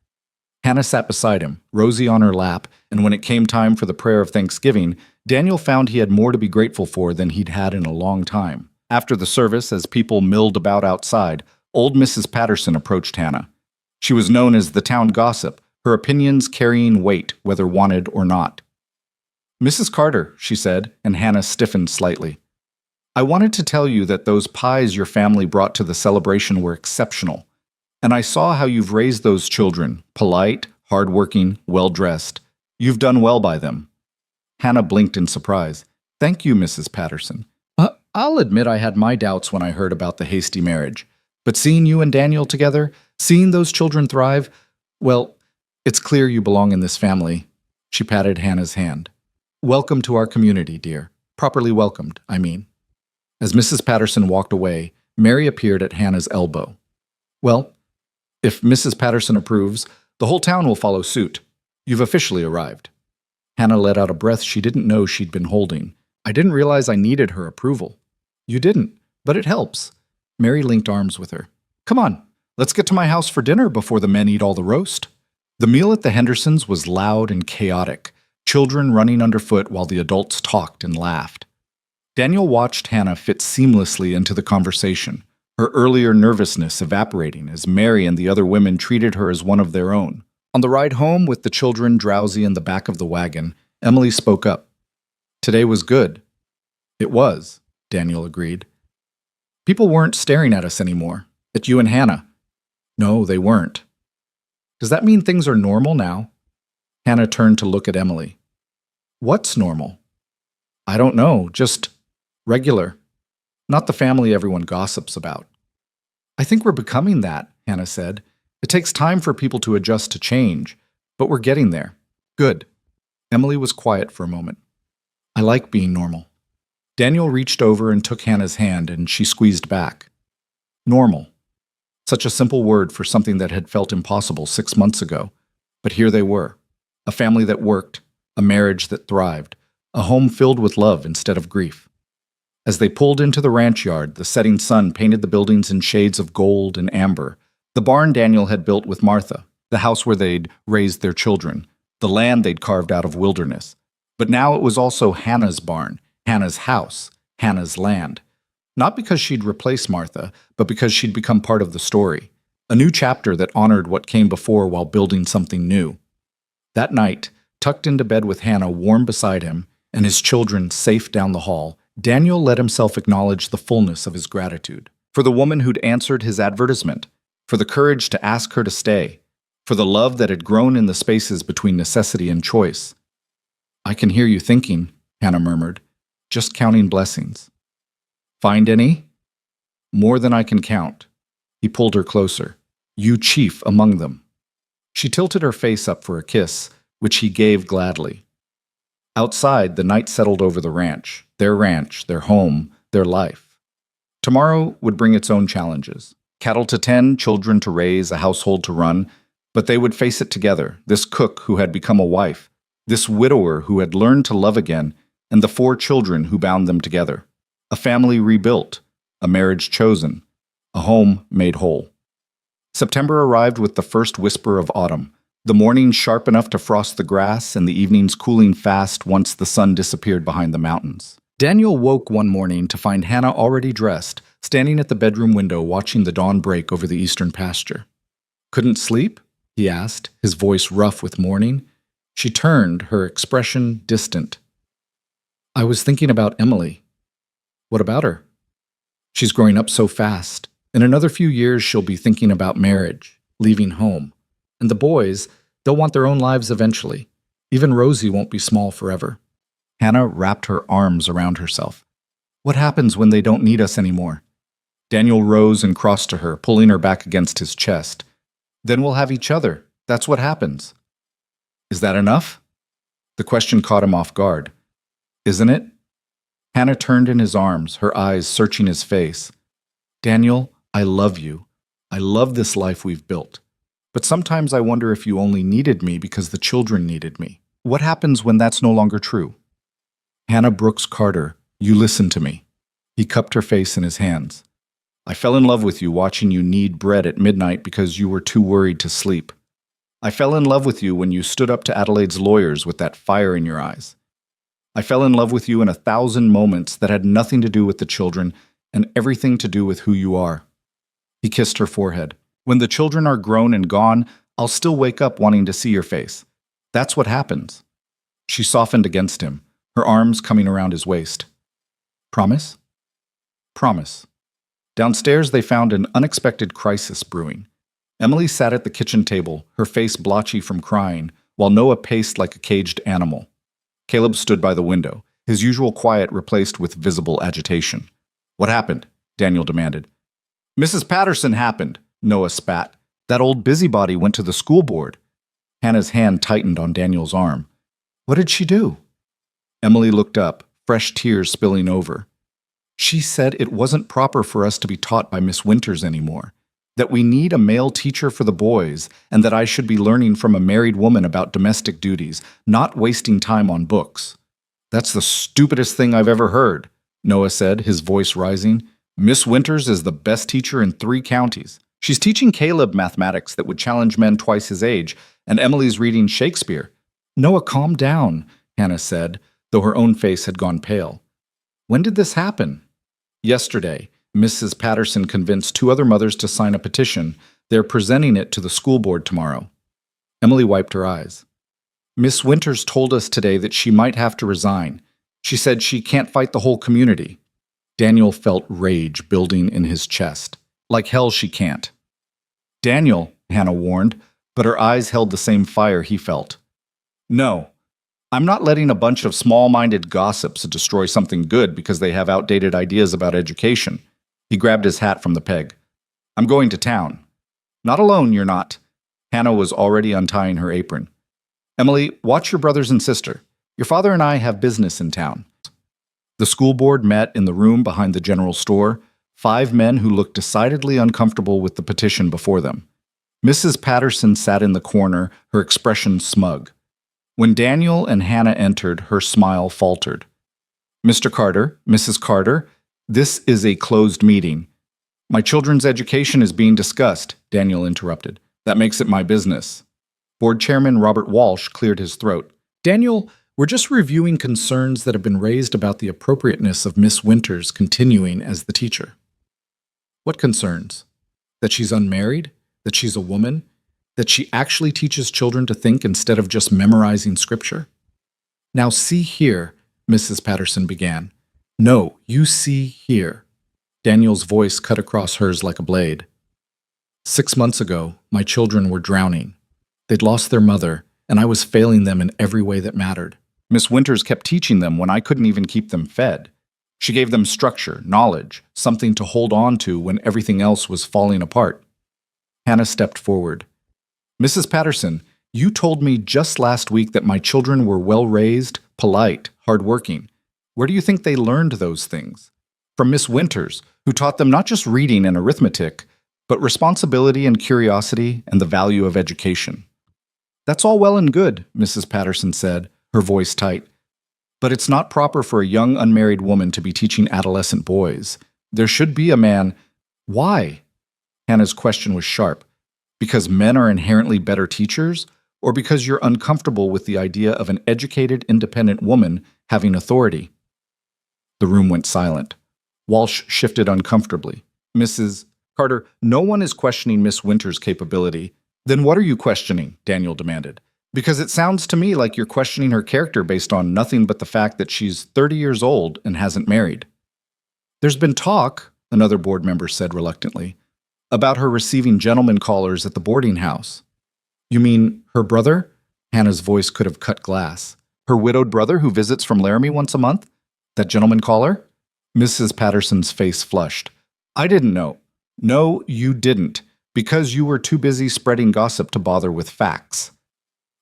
Hannah sat beside him, Rosie on her lap, and when it came time for the prayer of thanksgiving, Daniel found he had more to be grateful for than he'd had in a long time. After the service, as people milled about outside, old Mrs. Patterson approached Hannah. She was known as the town gossip, her opinions carrying weight, whether wanted or not. "Mrs. Carter," she said, and Hannah stiffened slightly. "I wanted to tell you that those pies your family brought to the celebration were exceptional. And I saw how you've raised those children, polite, hardworking, well-dressed. You've done well by them." Hannah blinked in surprise. "Thank you, Mrs. Patterson. I'll admit I had my doubts when I heard about the hasty marriage. But seeing you and Daniel together, seeing those children thrive, well, it's clear you belong in this family." She patted Hannah's hand. "Welcome to our community, dear. Properly welcomed, I mean." As Mrs. Patterson walked away, Mary appeared at Hannah's elbow. "Well, if Mrs. Patterson approves, the whole town will follow suit. You've officially arrived." Hannah let out a breath she didn't know she'd been holding. "I didn't realize I needed her approval." "You didn't, but it helps." Mary linked arms with her. "Come on, let's get to my house for dinner before the men eat all the roast." The meal at the Hendersons was loud and chaotic, children running underfoot while the adults talked and laughed. Daniel watched Hannah fit seamlessly into the conversation, her earlier nervousness evaporating as Mary and the other women treated her as one of their own. On the ride home, with the children drowsy in the back of the wagon, Emily spoke up. "Today was good." "It was," Daniel agreed. "People weren't staring at us anymore. At you and Hannah." "No, they weren't." "Does that mean things are normal now?" Hannah turned to look at Emily. "What's normal?" "I don't know, just regular. Not the family everyone gossips about." "I think we're becoming that," Hannah said. "It takes time for people to adjust to change, but we're getting there." "Good." Emily was quiet for a moment. "I like being normal." Daniel reached over and took Hannah's hand, and she squeezed back. Normal. Such a simple word for something that had felt impossible 6 months ago. But here they were. A family that worked, a marriage that thrived, a home filled with love instead of grief. As they pulled into the ranch yard, the setting sun painted the buildings in shades of gold and amber. The barn Daniel had built with Martha, the house where they'd raised their children, the land they'd carved out of wilderness. But now it was also Hannah's barn, Hannah's house, Hannah's land. Not because she'd replaced Martha, but because she'd become part of the story. A new chapter that honored what came before while building something new. That night, tucked into bed with Hannah warm beside him, and his children safe down the hall, Daniel let himself acknowledge the fullness of his gratitude. For the woman who'd answered his advertisement, for the courage to ask her to stay, for the love that had grown in the spaces between necessity and choice. "I can hear you thinking," Hannah murmured, "just counting blessings." "Find any?" "More than I can count." He pulled her closer. "You chief among them." She tilted her face up for a kiss, which he gave gladly. Outside, the night settled over the ranch, their home, their life. Tomorrow would bring its own challenges. Cattle to tend, children to raise, a household to run, but they would face it together, this cook who had become a wife, this widower who had learned to love again, and the 4 children who bound them together. A family rebuilt, a marriage chosen, a home made whole. September arrived with the first whisper of autumn, the mornings sharp enough to frost the grass and the evenings cooling fast once the sun disappeared behind the mountains. Daniel woke one morning to find Hannah already dressed, standing at the bedroom window watching the dawn break over the eastern pasture. "Couldn't sleep?" he asked, his voice rough with mourning. She turned, her expression distant. "I was thinking about Emily." "What about her?" "She's growing up so fast. In another few years, she'll be thinking about marriage, leaving home. And the boys, they'll want their own lives eventually. Even Rosie won't be small forever." Hannah wrapped her arms around herself. "What happens when they don't need us anymore?" Daniel rose and crossed to her, pulling her back against his chest. "Then we'll have each other. That's what happens." "Is that enough?" The question caught him off guard. "Isn't it?" Hannah turned in his arms, her eyes searching his face. "Daniel, I love you. I love this life we've built. But sometimes I wonder if you only needed me because the children needed me. What happens when that's no longer true?" "Hannah Brooks Carter, you listen to me." He cupped her face in his hands. "I fell in love with you watching you knead bread at midnight because you were too worried to sleep. I fell in love with you when you stood up to Adelaide's lawyers with that fire in your eyes. I fell in love with you in 1,000 moments that had nothing to do with the children and everything to do with who you are. He kissed her forehead. When the children are grown and gone, I'll still wake up wanting to see your face. That's what happens. She softened against him, her arms coming around his waist. Promise? Promise. Downstairs, they found an unexpected crisis brewing. Emily sat at the kitchen table, her face blotchy from crying, while Noah paced like a caged animal. Caleb stood by the window, his usual quiet replaced with visible agitation. What happened? Daniel demanded. Mrs. Patterson happened, Noah spat. That old busybody went to the school board. Hannah's hand tightened on Daniel's arm. What did she do? Emily looked up, fresh tears spilling over. She said it wasn't proper for us to be taught by Miss Winters anymore, that we need a male teacher for the boys, and that I should be learning from a married woman about domestic duties, not wasting time on books. That's the stupidest thing I've ever heard, Noah said, his voice rising. Miss Winters is the best teacher in 3 counties. She's teaching Caleb mathematics that would challenge men twice his age, and Emily's reading Shakespeare. Noah, calm down, Hannah said, though her own face had gone pale. When did this happen? Yesterday, Mrs. Patterson convinced 2 other mothers to sign a petition. They're presenting it to the school board tomorrow. Emily wiped her eyes. Miss Winters told us today that she might have to resign. She said she can't fight the whole community. Daniel felt rage building in his chest. Like hell she can't. Daniel, Hannah warned, but her eyes held the same fire he felt. No, I'm not letting a bunch of small-minded gossips destroy something good because they have outdated ideas about education. He grabbed his hat from the peg. I'm going to town. Not alone, you're not. Hannah was already untying her apron. Emily, watch your brothers and sister. Your father and I have business in town. The school board met in the room behind the general store, 5 men who looked decidedly uncomfortable with the petition before them. Mrs. Patterson sat in the corner, her expression smug. When Daniel and Hannah entered, her smile faltered. Mr. Carter, Mrs. Carter, this is a closed meeting. My children's education is being discussed, Daniel interrupted. That makes it my business. Board Chairman Robert Walsh cleared his throat. Daniel, we're just reviewing concerns that have been raised about the appropriateness of Miss Winters continuing as the teacher. What concerns? That she's unmarried? That she's a woman? That she actually teaches children to think instead of just memorizing scripture? Now see here, Mrs. Patterson began. No, you see here. Daniel's voice cut across hers like a blade. 6 months ago, my children were drowning. They'd lost their mother, and I was failing them in every way that mattered. Miss Winters kept teaching them when I couldn't even keep them fed. She gave them structure, knowledge, something to hold on to when everything else was falling apart. Hannah stepped forward. Mrs. Patterson, you told me just last week that my children were well-raised, polite, hardworking. Where do you think they learned those things? From Miss Winters, who taught them not just reading and arithmetic, but responsibility and curiosity and the value of education. That's all well and good, Mrs. Patterson said, her voice tight. But it's not proper for a young unmarried woman to be teaching adolescent boys. There should be a man. Why? Hannah's question was sharp. Because men are inherently better teachers, or because you're uncomfortable with the idea of an educated, independent woman having authority? The room went silent. Walsh shifted uncomfortably. Mrs. Carter, no one is questioning Miss Winters' capability. Then what are you questioning? Daniel demanded. Because it sounds to me like you're questioning her character based on nothing but the fact that she's 30 years old and hasn't married. There's been talk, another board member said reluctantly, about her receiving gentlemen callers at the boarding house. You mean her brother? Hannah's voice could have cut glass. Her widowed brother who visits from Laramie once a month? That gentleman caller? Mrs. Patterson's face flushed. I didn't know. No, you didn't, because you were too busy spreading gossip to bother with facts.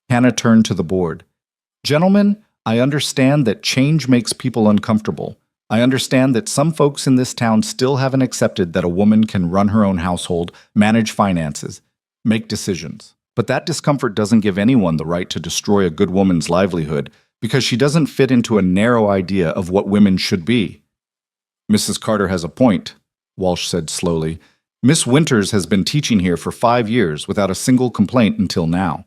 Hannah turned to the board. Gentlemen, I understand that change makes people uncomfortable. I understand that some folks in this town still haven't accepted that a woman can run her own household, manage finances, make decisions. But that discomfort doesn't give anyone the right to destroy a good woman's livelihood because she doesn't fit into a narrow idea of what women should be. Mrs. Carter has a point, Walsh said slowly. Miss Winters has been teaching here for 5 years without a single complaint until now.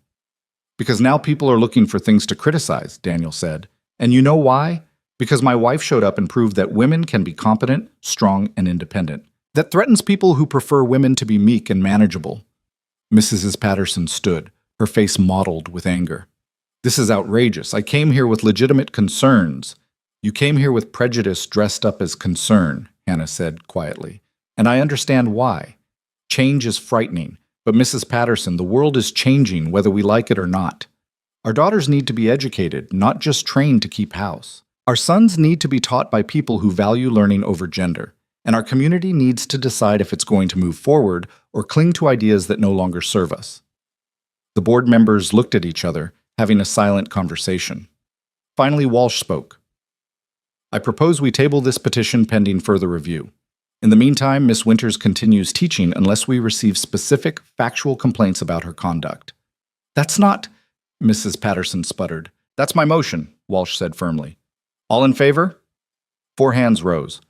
Because now people are looking for things to criticize, Daniel said. And you know why? Because my wife showed up and proved that women can be competent, strong, and independent. That threatens people who prefer women to be meek and manageable. Mrs. Patterson stood, her face mottled with anger. This is outrageous. I came here with legitimate concerns. You came here with prejudice dressed up as concern, Hannah said quietly. And I understand why. Change is frightening. But Mrs. Patterson, the world is changing whether we like it or not. Our daughters need to be educated, not just trained to keep house. Our sons need to be taught by people who value learning over gender. And our community needs to decide if it's going to move forward or cling to ideas that no longer serve us. The board members looked at each other, having a silent conversation. Finally, Walsh spoke. I propose we table this petition pending further review. In the meantime, Miss Winters continues teaching unless we receive specific, factual complaints about her conduct. That's not, Mrs. Patterson sputtered. That's my motion, Walsh said firmly. All in favor? 4 hands rose.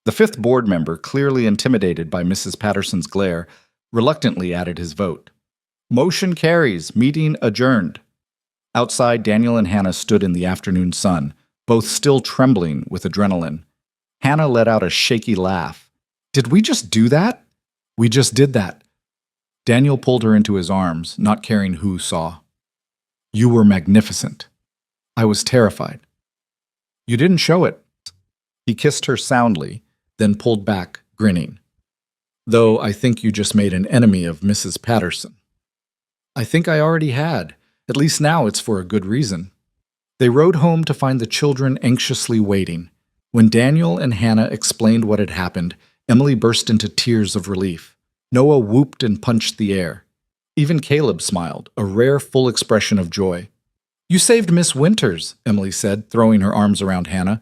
The 5th board member, clearly intimidated by Mrs. Patterson's glare, reluctantly added his vote. Motion carries. Meeting adjourned. Outside, Daniel and Hannah stood in the afternoon sun, both still trembling with adrenaline. Hannah let out a shaky laugh. Did we just do that? We just did that. Daniel pulled her into his arms, not caring who saw. You were magnificent. I was terrified. You didn't show it. He kissed her soundly, then pulled back, grinning. Though I think you just made an enemy of Mrs. Patterson. I think I already had. At least now it's for a good reason. They rode home to find the children anxiously waiting. When Daniel and Hannah explained what had happened, Emily burst into tears of relief. Noah whooped and punched the air. Even Caleb smiled, a rare full expression of joy. You saved Miss Winters, Emily said, throwing her arms around Hannah.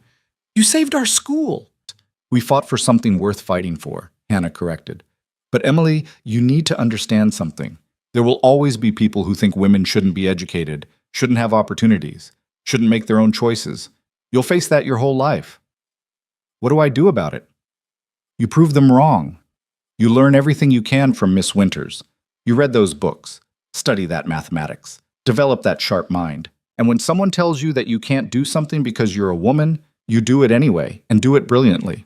You saved our school. We fought for something worth fighting for, Hannah corrected. But Emily, you need to understand something. There will always be people who think women shouldn't be educated, shouldn't have opportunities, shouldn't make their own choices. You'll face that your whole life. What do I do about it? You prove them wrong. You learn everything you can from Miss Winters. You read those books. Study that mathematics. Develop that sharp mind. And when someone tells you that you can't do something because you're a woman, you do it anyway, and do it brilliantly.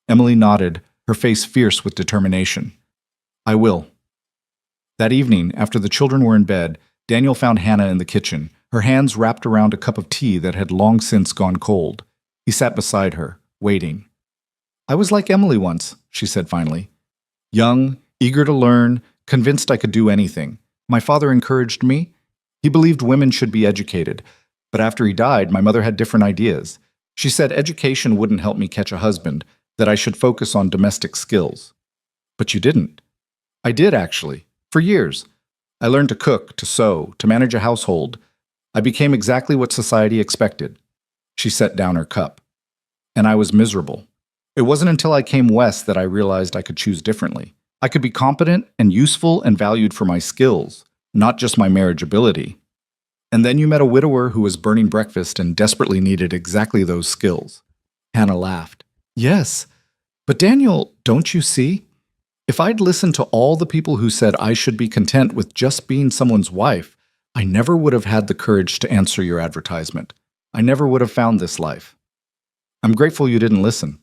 Emily nodded, her face fierce with determination. I will. That evening, after the children were in bed, Daniel found Hannah in the kitchen, her hands wrapped around a cup of tea that had long since gone cold. He sat beside her, waiting. I was like Emily once, she said finally. Young, eager to learn, convinced I could do anything. My father encouraged me. He believed women should be educated. But after he died, my mother had different ideas. She said education wouldn't help me catch a husband, that I should focus on domestic skills. But you didn't. I did, actually. For years. I learned to cook, to sew, to manage a household. I became exactly what society expected. She set down her cup. And I was miserable. It wasn't until I came west that I realized I could choose differently. I could be competent and useful and valued for my skills, not just my marriage ability. And then you met a widower who was burning breakfast and desperately needed exactly those skills. Hannah laughed. Yes, but Daniel, don't you see? If I'd listened to all the people who said I should be content with just being someone's wife, I never would have had the courage to answer your advertisement. I never would have found this life. I'm grateful you didn't listen.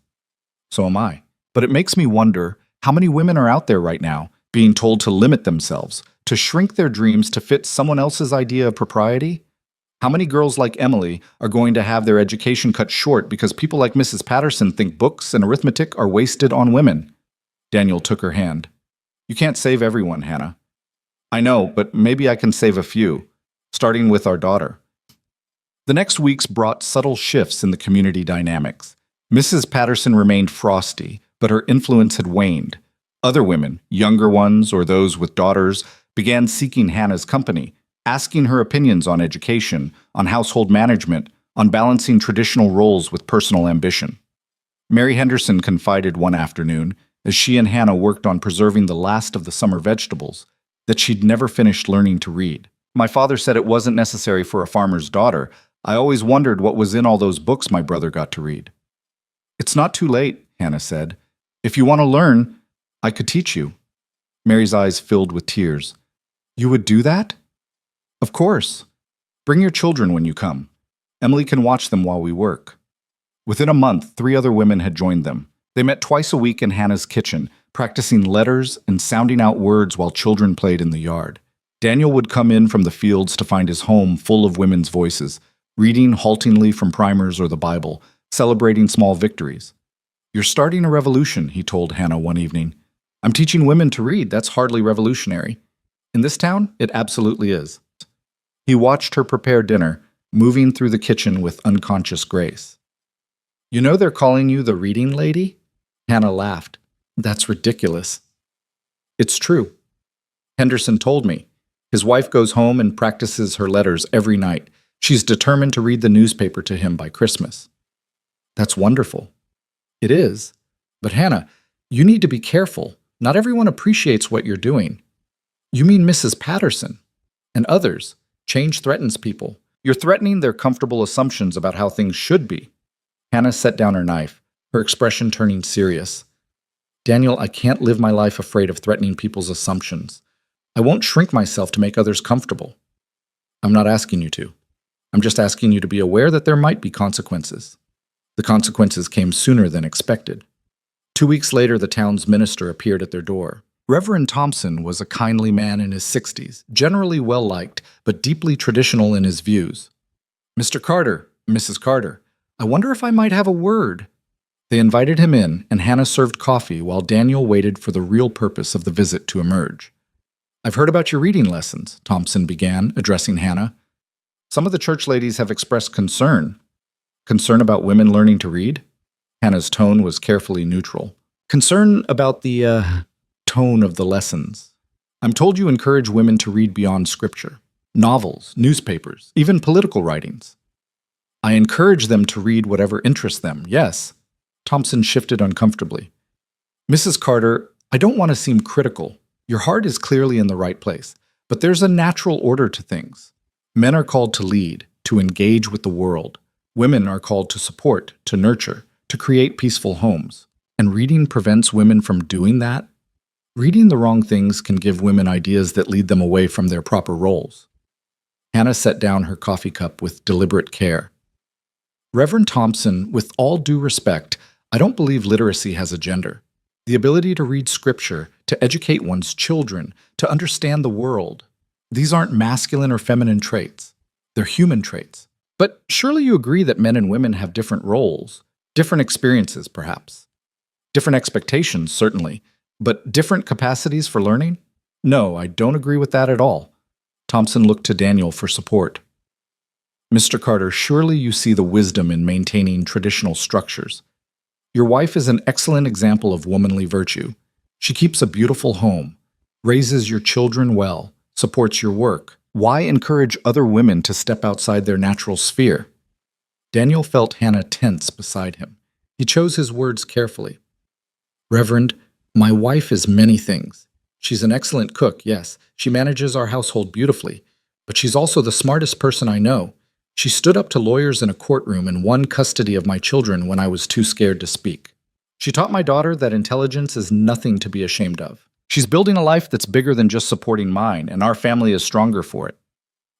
So am I. But it makes me wonder how many women are out there right now being told to limit themselves, to shrink their dreams to fit someone else's idea of propriety? How many girls like Emily are going to have their education cut short because people like Mrs. Patterson think books and arithmetic are wasted on women? Daniel took her hand. You can't save everyone, Hannah. I know, but maybe I can save a few, starting with our daughter. The next weeks brought subtle shifts in the community dynamics. Mrs. Patterson remained frosty, but her influence had waned. Other women, younger ones or those with daughters, began seeking Hannah's company, asking her opinions on education, on household management, on balancing traditional roles with personal ambition. Mary Henderson confided one afternoon, as she and Hannah worked on preserving the last of the summer vegetables, that she'd never finished learning to read. My father said it wasn't necessary for a farmer's daughter. I always wondered what was in all those books my brother got to read. It's not too late, Hannah said. If you want to learn, I could teach you. Mary's eyes filled with tears. You would do that? Of course. Bring your children when you come. Emily can watch them while we work. Within a month, 3 other women had joined them. They met twice a week in Hannah's kitchen, practicing letters and sounding out words while children played in the yard. Daniel would come in from the fields to find his home full of women's voices, reading haltingly from primers or the Bible, celebrating small victories. "You're starting a revolution," he told Hannah one evening. "I'm teaching women to read. That's hardly revolutionary. In this town, it absolutely is." He watched her prepare dinner, moving through the kitchen with unconscious grace. "You know they're calling you the reading lady?" Hannah laughed. "That's ridiculous." "It's true. Henderson told me. His wife goes home and practices her letters every night. She's determined to read the newspaper to him by Christmas." "That's wonderful." "It is. But Hannah, you need to be careful. Not everyone appreciates what you're doing." "You mean Mrs. Patterson and others. Change threatens people. You're threatening their comfortable assumptions about how things should be." Hannah set down her knife, her expression turning serious. "Daniel, I can't live my life afraid of threatening people's assumptions. I won't shrink myself to make others comfortable." "I'm not asking you to. I'm just asking you to be aware that there might be consequences." The consequences came sooner than expected. 2 weeks later, the town's minister appeared at their door. Reverend Thompson was a kindly man in his 60s, generally well-liked, but deeply traditional in his views. "Mr. Carter, Mrs. Carter, I wonder if I might have a word." They invited him in, and Hannah served coffee while Daniel waited for the real purpose of the visit to emerge. "I've heard about your reading lessons," Thompson began, addressing Hannah. "Some of the church ladies have expressed concern." "Concern about women learning to read?" Hannah's tone was carefully neutral. "Concern about the, tone of the lessons. I'm told you encourage women to read beyond scripture. Novels, newspapers, even political writings." "I encourage them to read whatever interests them, yes." Thompson shifted uncomfortably. "Mrs. Carter, I don't want to seem critical. Your heart is clearly in the right place, but there's a natural order to things. Men are called to lead, to engage with the world. Women are called to support, to nurture, to create peaceful homes. And reading prevents women from doing that? Reading the wrong things can give women ideas that lead them away from their proper roles." Hannah set down her coffee cup with deliberate care. "Reverend Thompson, with all due respect, I don't believe literacy has a gender. The ability to read scripture, to educate one's children, to understand the world. These aren't masculine or feminine traits. They're human traits. But surely you agree that men and women have different roles, different experiences, perhaps. Different expectations, certainly, but different capacities for learning? No, I don't agree with that at all." Thompson looked to Daniel for support. "Mr. Carter, surely you see the wisdom in maintaining traditional structures. Your wife is an excellent example of womanly virtue. She keeps a beautiful home, raises your children well, supports your work. Why encourage other women to step outside their natural sphere?" Daniel felt Hannah tense beside him. He chose his words carefully. "Reverend, my wife is many things. She's an excellent cook, yes. She manages our household beautifully. But she's also the smartest person I know. She stood up to lawyers in a courtroom and won custody of my children when I was too scared to speak. She taught my daughter that intelligence is nothing to be ashamed of. She's building a life that's bigger than just supporting mine, and our family is stronger for it.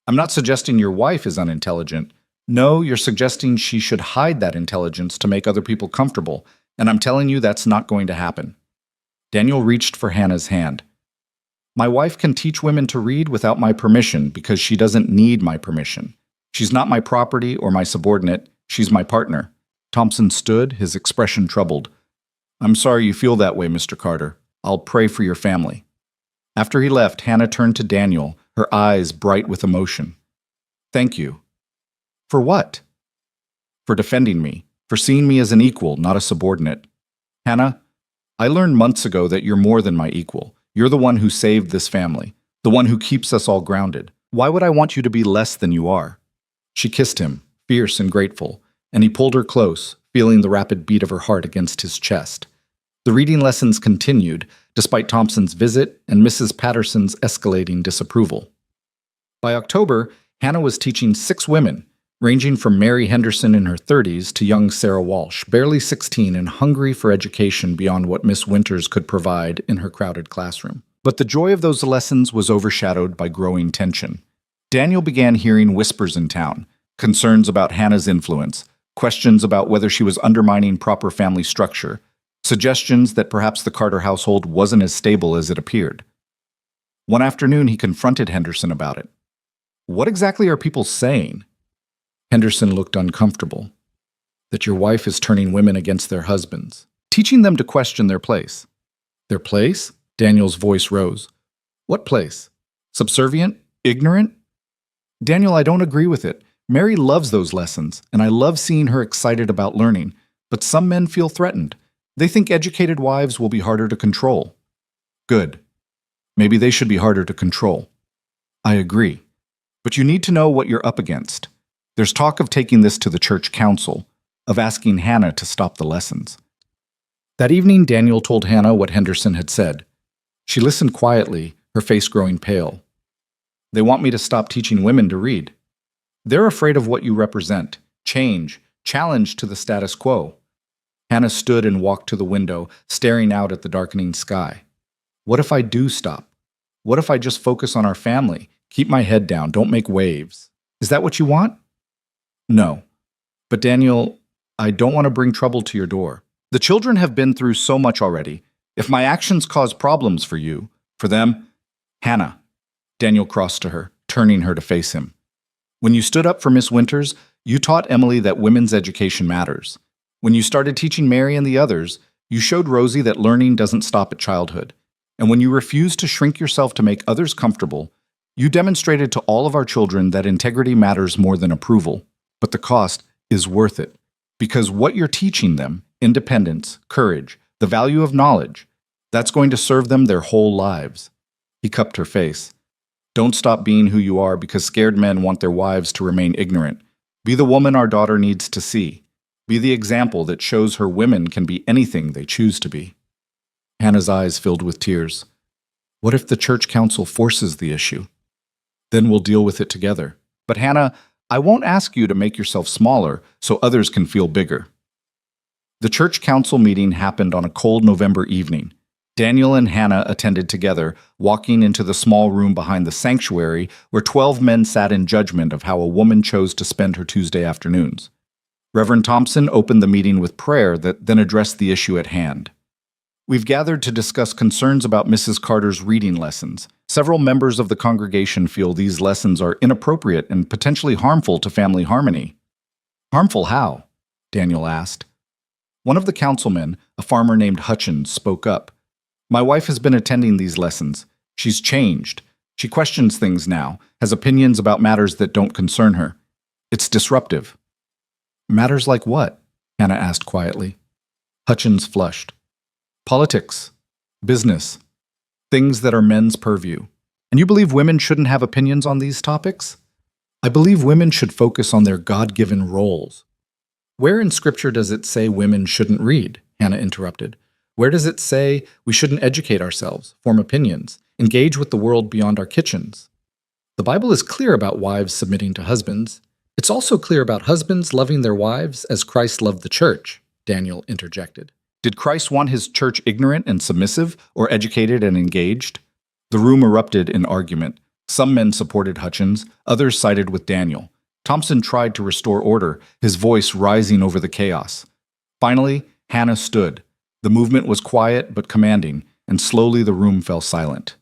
I'm not suggesting your wife is unintelligent. No, you're suggesting she should hide that intelligence to make other people comfortable, and I'm telling you that's not going to happen." Daniel reached for Hannah's hand. "My wife can teach women to read without my permission because she doesn't need my permission. She's not my property or my subordinate. She's my partner." Thompson stood, his expression troubled. "I'm sorry you feel that way, Mr. Carter. I'll pray for your family." After he left, Hannah turned to Daniel, her eyes bright with emotion. "Thank you." "For what?" "For defending me, for seeing me as an equal, not a subordinate. Hannah, I learned months ago that you're more than my equal. You're the one who saved this family, the one who keeps us all grounded. Why would I want you to be less than you are?" She kissed him, fierce and grateful, and he pulled her close, feeling the rapid beat of her heart against his chest. The reading lessons continued, despite Thompson's visit and Mrs. Patterson's escalating disapproval. By October, Hannah was teaching 6 women, ranging from Mary Henderson in her 30s to young Sarah Walsh, barely 16 and hungry for education beyond what Miss Winters could provide in her crowded classroom. But the joy of those lessons was overshadowed by growing tension. Daniel began hearing whispers in town, concerns about Hannah's influence, Questions about whether she was undermining proper family structure, suggestions that perhaps the Carter household wasn't as stable as it appeared. One afternoon, he confronted Henderson about it. "What exactly are people saying?" Henderson looked uncomfortable. "That your wife is turning women against their husbands, teaching them to question their place." "Their place?" Daniel's voice rose. "What place? Subservient? Ignorant?" "Daniel, I don't agree with it. Mary loves those lessons, and I love seeing her excited about learning, but some men feel threatened. They think educated wives will be harder to control." "Good. Maybe they should be harder to control." "I agree. But you need to know what you're up against. There's talk of taking this to the church council, of asking Hannah to stop the lessons." That evening, Daniel told Hannah what Henderson had said. She listened quietly, her face growing pale. "They want me to stop teaching women to read. They're afraid of what you represent, change, challenge to the status quo." Hannah stood and walked to the window, staring out at the darkening sky. "What if I do stop? What if I just focus on our family, keep my head down, don't make waves? Is that what you want?" "No. But Daniel, I don't want to bring trouble to your door. The children have been through so much already. If my actions cause problems for you, for them—" "Hannah." Daniel crossed to her, turning her to face him. "When you stood up for Miss Winters, you taught Emily that women's education matters. When you started teaching Mary and the others, you showed Rosie that learning doesn't stop at childhood. And when you refused to shrink yourself to make others comfortable, you demonstrated to all of our children that integrity matters more than approval. But the cost is worth it. Because what you're teaching them, independence, courage, the value of knowledge, that's going to serve them their whole lives." He cupped her face. "Don't stop being who you are because scared men want their wives to remain ignorant. Be the woman our daughter needs to see. Be the example that shows her women can be anything they choose to be." Hannah's eyes filled with tears. "What if the church council forces the issue? Then we'll deal with it together. But Hannah, I won't ask you to make yourself smaller so others can feel bigger." The church council meeting happened on a cold November evening. Daniel and Hannah attended together, walking into the small room behind the sanctuary where 12 men sat in judgment of how a woman chose to spend her Tuesday afternoons. Reverend Thompson opened the meeting with prayer that then addressed the issue at hand. "We've gathered to discuss concerns about Mrs. Carter's reading lessons. Several members of the congregation feel these lessons are inappropriate and potentially harmful to family harmony." "Harmful how?" Daniel asked. One of the councilmen, a farmer named Hutchins, spoke up. "My wife has been attending these lessons. She's changed. She questions things now, has opinions about matters that don't concern her. It's disruptive." "Matters like what?" Hannah asked quietly. Hutchins flushed. "Politics, business, things that are men's purview. And you believe women shouldn't have opinions on these topics?" "I believe women should focus on their God-given roles." "Where in Scripture does it say women shouldn't read?" Hannah interrupted. "Where does it say we shouldn't educate ourselves, form opinions, engage with the world beyond our kitchens?" "The Bible is clear about wives submitting to husbands. It's also clear about husbands loving their wives as Christ loved the church," Daniel interjected. "Did Christ want his church ignorant and submissive, or educated and engaged?" The room erupted in argument. Some men supported Hutchins, others sided with Daniel. Thompson tried to restore order, his voice rising over the chaos. Finally, Hannah stood. The movement was quiet but commanding, and slowly the room fell silent.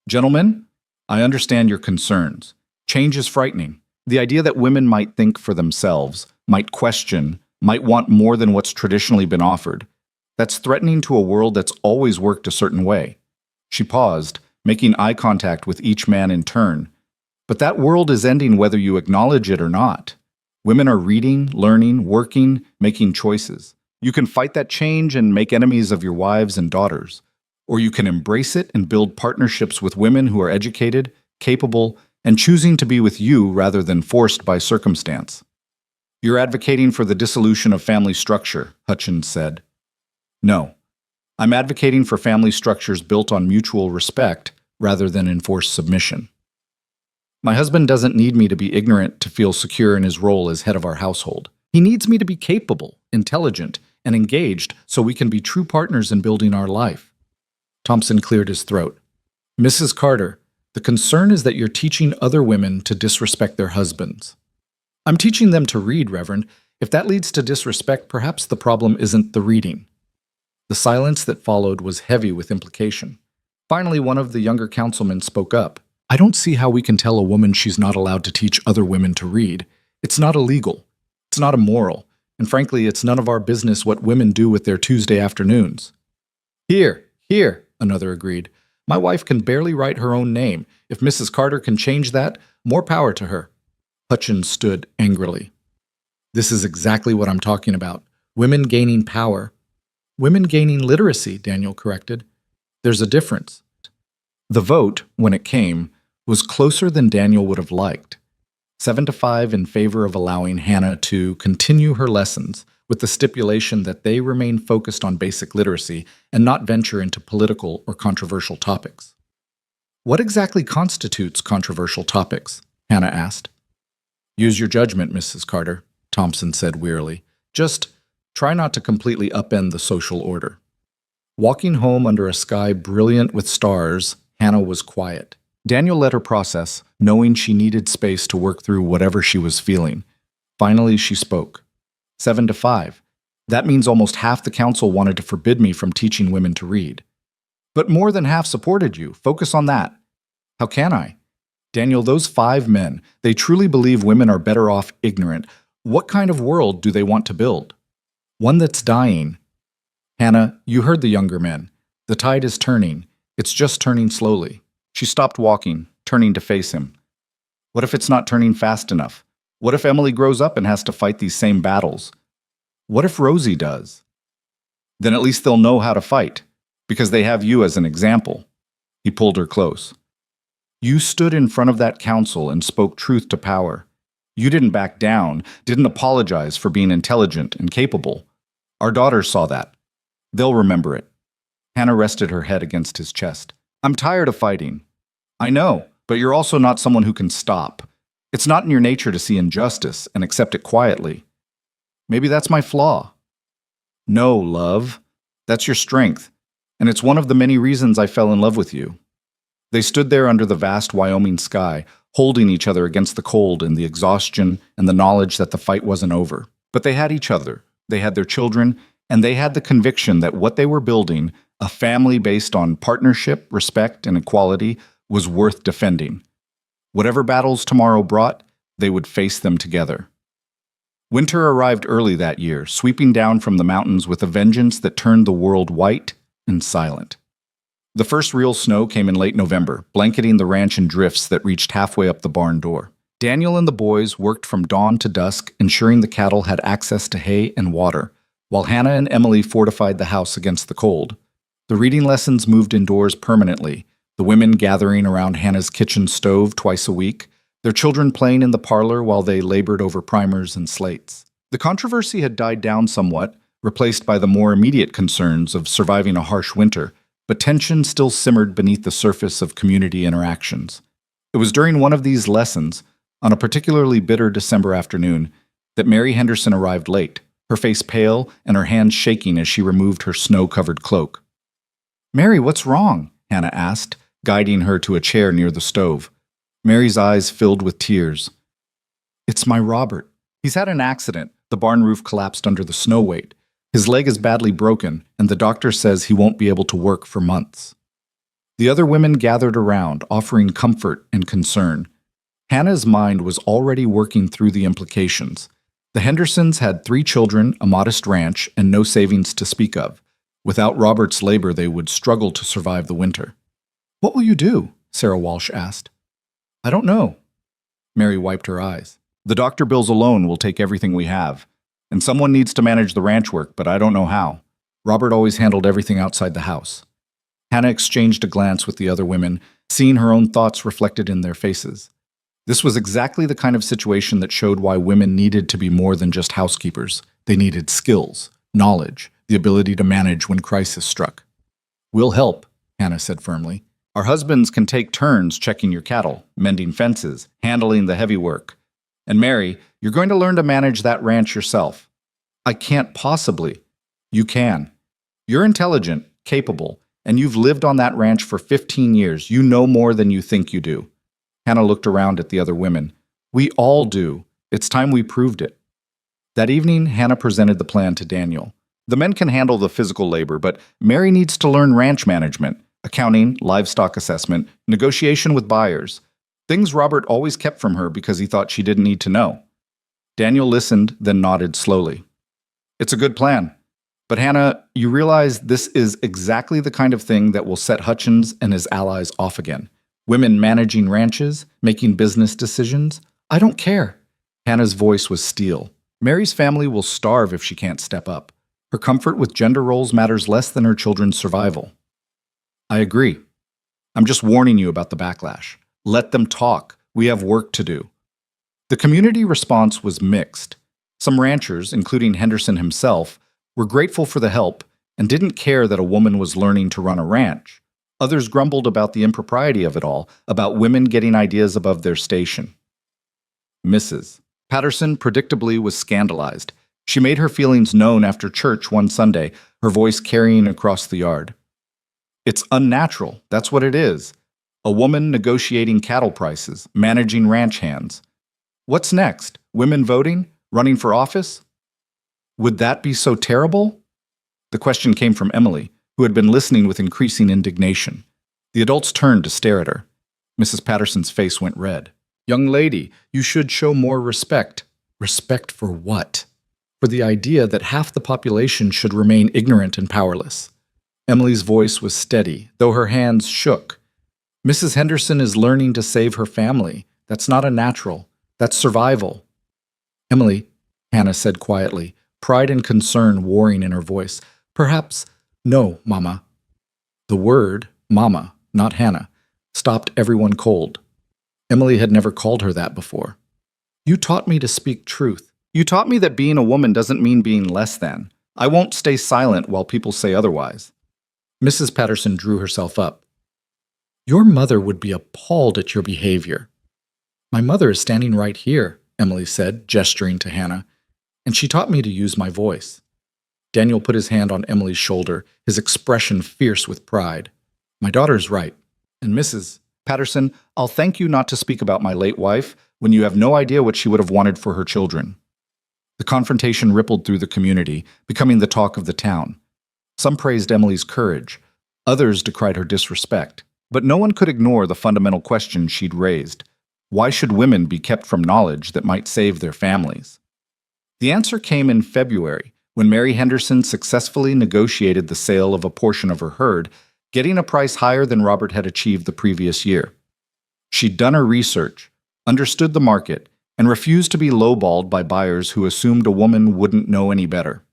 "Gentlemen, I understand your concerns. Change is frightening. The idea that women might think for themselves, might question, might want more than what's traditionally been offered. That's threatening to a world that's always worked a certain way." She paused, making eye contact with each man in turn. "But that world is ending whether you acknowledge it or not. Women are reading, learning, working, making choices. You can fight that change and make enemies of your wives and daughters. Or you can embrace it and build partnerships with women who are educated, capable, and choosing to be with you rather than forced by circumstance." "You're advocating for the dissolution of family structure," Hutchins said. "No. I'm advocating for family structures built on mutual respect rather than enforced submission. My husband doesn't need me to be ignorant to feel secure in his role as head of our household. He needs me to be capable, intelligent, and engaged so we can be true partners in building our life." Thompson cleared his throat. "Mrs. Carter, the concern is that you're teaching other women to disrespect their husbands." "I'm teaching them to read, Reverend. If that leads to disrespect, perhaps the problem isn't the reading. The silence that followed was heavy with implication. Finally, one of the younger councilmen spoke up. I don't see how we can tell a woman she's not allowed to teach other women to read. It's not illegal. It's not immoral. And frankly, it's none of our business what women do with their Tuesday afternoons. Here, another agreed. My wife can barely write her own name. If Mrs. Carter can change that, more power to her. Hutchins stood angrily. This is exactly what I'm talking about. Women gaining power. Women gaining literacy, Daniel corrected. There's a difference. The vote, when it came, was closer than Daniel would have liked. 7-5 in favor of allowing Hannah to continue her lessons, with the stipulation that they remain focused on basic literacy and not venture into political or controversial topics. What exactly constitutes controversial topics? Hannah asked. Use your judgment, Mrs. Carter, Thompson said wearily. Just try not to completely upend the social order. Walking home under a sky brilliant with stars, Hannah was quiet. Daniel let her process, knowing she needed space to work through whatever she was feeling. Finally, she spoke. 7-5. That means almost half the council wanted to forbid me from teaching women to read. But more than half supported you. Focus on that. How can I? Daniel, those 5 men, they truly believe women are better off ignorant. What kind of world do they want to build? One that's dying. Hannah, you heard the younger men. The tide is turning. It's just turning slowly. She stopped walking, turning to face him. What if it's not turning fast enough? What if Emily grows up and has to fight these same battles? What if Rosie does? Then at least they'll know how to fight, because they have you as an example. He pulled her close. You stood in front of that council and spoke truth to power. You didn't back down, didn't apologize for being intelligent and capable. Our daughters saw that. They'll remember it. Hannah rested her head against his chest. I'm tired of fighting. I know, but you're also not someone who can stop. It's not in your nature to see injustice and accept it quietly. Maybe that's my flaw. No, love. That's your strength, and it's one of the many reasons I fell in love with you. They stood there under the vast Wyoming sky, holding each other against the cold and the exhaustion and the knowledge that the fight wasn't over. But they had each other, they had their children, and they had the conviction that what they were building, a family based on partnership, respect, and equality, was worth defending. Whatever battles tomorrow brought, they would face them together. Winter arrived early that year, sweeping down from the mountains with a vengeance that turned the world white and silent. The first real snow came in late November, blanketing the ranch in drifts that reached halfway up the barn door. Daniel and the boys worked from dawn to dusk, ensuring the cattle had access to hay and water, while Hannah and Emily fortified the house against the cold. The reading lessons moved indoors permanently, the women gathering around Hannah's kitchen stove twice a week, their children playing in the parlor while they labored over primers and slates. The controversy had died down somewhat, replaced by the more immediate concerns of surviving a harsh winter, but tension still simmered beneath the surface of community interactions. It was during one of these lessons, on a particularly bitter December afternoon, that Mary Henderson arrived late, her face pale and her hands shaking as she removed her snow-covered cloak. "Mary, what's wrong?" Hannah asked, guiding her to a chair near the stove. Mary's eyes filled with tears. "It's my Robert. He's had an accident. The barn roof collapsed under the snow weight. His leg is badly broken, and the doctor says he won't be able to work for months." The other women gathered around, offering comfort and concern. Hannah's mind was already working through the implications. The Hendersons had 3 children, a modest ranch, and no savings to speak of. Without Robert's labor, they would struggle to survive the winter. "What will you do?" Sarah Walsh asked. "I don't know." Mary wiped her eyes. "The doctor bills alone will take everything we have. And someone needs to manage the ranch work, but I don't know how. Robert always handled everything outside the house." Hannah exchanged a glance with the other women, seeing her own thoughts reflected in their faces. This was exactly the kind of situation that showed why women needed to be more than just housekeepers. They needed skills, knowledge, the ability to manage when crisis struck. "We'll help," Hannah said firmly. "Our husbands can take turns checking your cattle, mending fences, handling the heavy work. And Mary, you're going to learn to manage that ranch yourself." "I can't possibly." "You can. You're intelligent, capable, and you've lived on that ranch for 15 years. You know more than you think you do." Hannah looked around at the other women. "We all do. It's time we proved it." That evening, Hannah presented the plan to Daniel. The men can handle the physical labor, but Mary needs to learn ranch management, accounting, livestock assessment, negotiation with buyers. Things Robert always kept from her because he thought she didn't need to know. Daniel listened, then nodded slowly. It's a good plan. But Hannah, you realize this is exactly the kind of thing that will set Hutchins and his allies off again. Women managing ranches, making business decisions. I don't care. Hannah's voice was steel. Mary's family will starve if she can't step up. Her comfort with gender roles matters less than her children's survival. I agree. I'm just warning you about the backlash. Let them talk. We have work to do. The community response was mixed. Some ranchers, including Henderson himself, were grateful for the help and didn't care that a woman was learning to run a ranch. Others grumbled about the impropriety of it all, about women getting ideas above their station. Mrs. Patterson predictably was scandalized. She made her feelings known after church one Sunday, her voice carrying across the yard. It's unnatural, that's what it is. A woman negotiating cattle prices, managing ranch hands. What's next? Women voting? Running for office? Would that be so terrible? The question came from Emily, who had been listening with increasing indignation. The adults turned to stare at her. Mrs. Patterson's face went red. Young lady, you should show more respect. Respect for what? For the idea that half the population should remain ignorant and powerless. Emily's voice was steady, though her hands shook. Mrs. Henderson is learning to save her family. That's not unnatural. That's survival. Emily, Hannah said quietly, pride and concern warring in her voice. Perhaps, no, Mama. The word, Mama, not Hannah, stopped everyone cold. Emily had never called her that before. You taught me to speak truth. You taught me that being a woman doesn't mean being less than. I won't stay silent while people say otherwise. Mrs. Patterson drew herself up. Your mother would be appalled at your behavior. My mother is standing right here, Emily said, gesturing to Hannah, and she taught me to use my voice. Daniel put his hand on Emily's shoulder, his expression fierce with pride. My daughter's right. And Mrs. Patterson, I'll thank you not to speak about my late wife when you have no idea what she would have wanted for her children. The confrontation rippled through the community, becoming the talk of the town. Some praised Emily's courage. Others decried her disrespect. But no one could ignore the fundamental question she'd raised. Why should women be kept from knowledge that might save their families? The answer came in February, when Mary Henderson successfully negotiated the sale of a portion of her herd, getting a price higher than Robert had achieved the previous year. She'd done her research, understood the market, and refused to be lowballed by buyers who assumed a woman wouldn't know any better.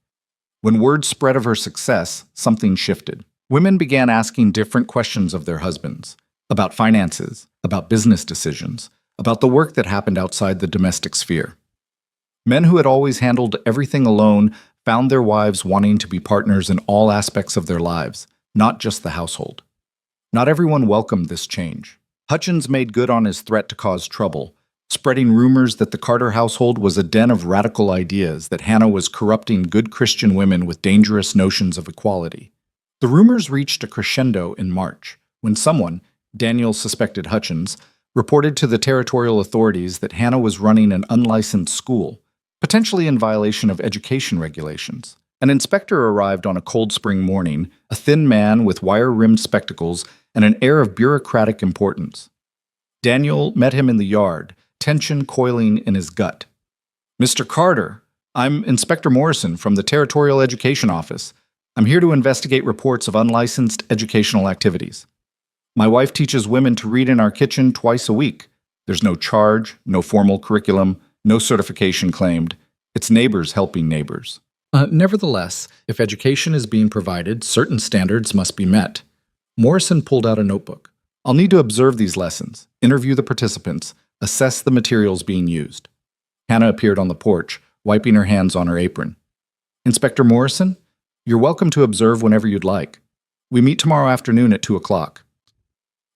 When word spread of her success, something shifted. Women began asking different questions of their husbands, about finances, about business decisions, about the work that happened outside the domestic sphere. Men who had always handled everything alone found their wives wanting to be partners in all aspects of their lives, not just the household. Not everyone welcomed this change. Hutchins made good on his threat to cause trouble, spreading rumors that the Carter household was a den of radical ideas, that Hannah was corrupting good Christian women with dangerous notions of equality. The rumors reached a crescendo in March, when someone, Daniel suspected Hutchins, reported to the territorial authorities that Hannah was running an unlicensed school, potentially in violation of education regulations. An inspector arrived on a Cold Spring morning, a thin man with wire-rimmed spectacles and an air of bureaucratic importance. Daniel met him in the yard, tension coiling in his gut. Mr. Carter, I'm Inspector Morrison from the Territorial Education Office. I'm here to investigate reports of unlicensed educational activities. My wife teaches women to read in our kitchen twice a week. There's no charge, no formal curriculum, no certification claimed. It's neighbors helping neighbors. Nevertheless, if education is being provided, certain standards must be met. Morrison pulled out a notebook. I'll need to observe these lessons, interview the participants, assess the materials being used. Hannah appeared on the porch, wiping her hands on her apron. Inspector Morrison, you're welcome to observe whenever you'd like. We meet tomorrow afternoon at 2 o'clock.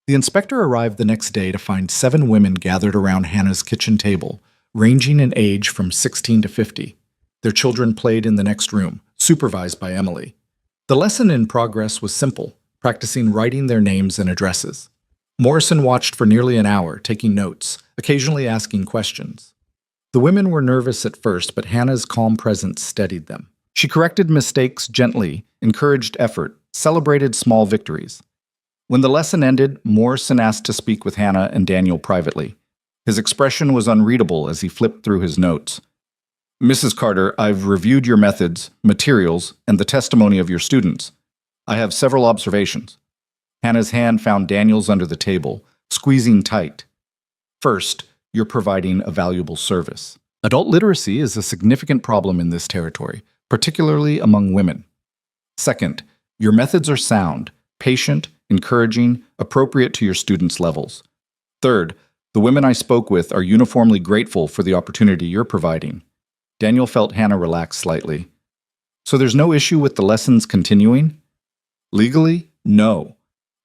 The inspector arrived the next day to find 7 women gathered around Hannah's kitchen table, ranging in age from 16 to 50. Their children played in the next room, supervised by Emily. The lesson in progress was simple, practicing writing their names and addresses. Morrison watched for nearly an hour, taking notes, occasionally asking questions. The women were nervous at first, but Hannah's calm presence steadied them. She corrected mistakes gently, encouraged effort, celebrated small victories. When the lesson ended, Morrison asked to speak with Hannah and Daniel privately. His expression was unreadable as he flipped through his notes. "Mrs. Carter, I've reviewed your methods, materials, and the testimony of your students. I have several observations." Hannah's hand found Daniel's under the table, squeezing tight. "First, you're providing a valuable service. Adult literacy is a significant problem in this territory, particularly among women. Second, your methods are sound, patient, encouraging, appropriate to your students' levels. Third, the women I spoke with are uniformly grateful for the opportunity you're providing." Daniel felt Hannah relax slightly. "So there's no issue with the lessons continuing?" "Legally, no.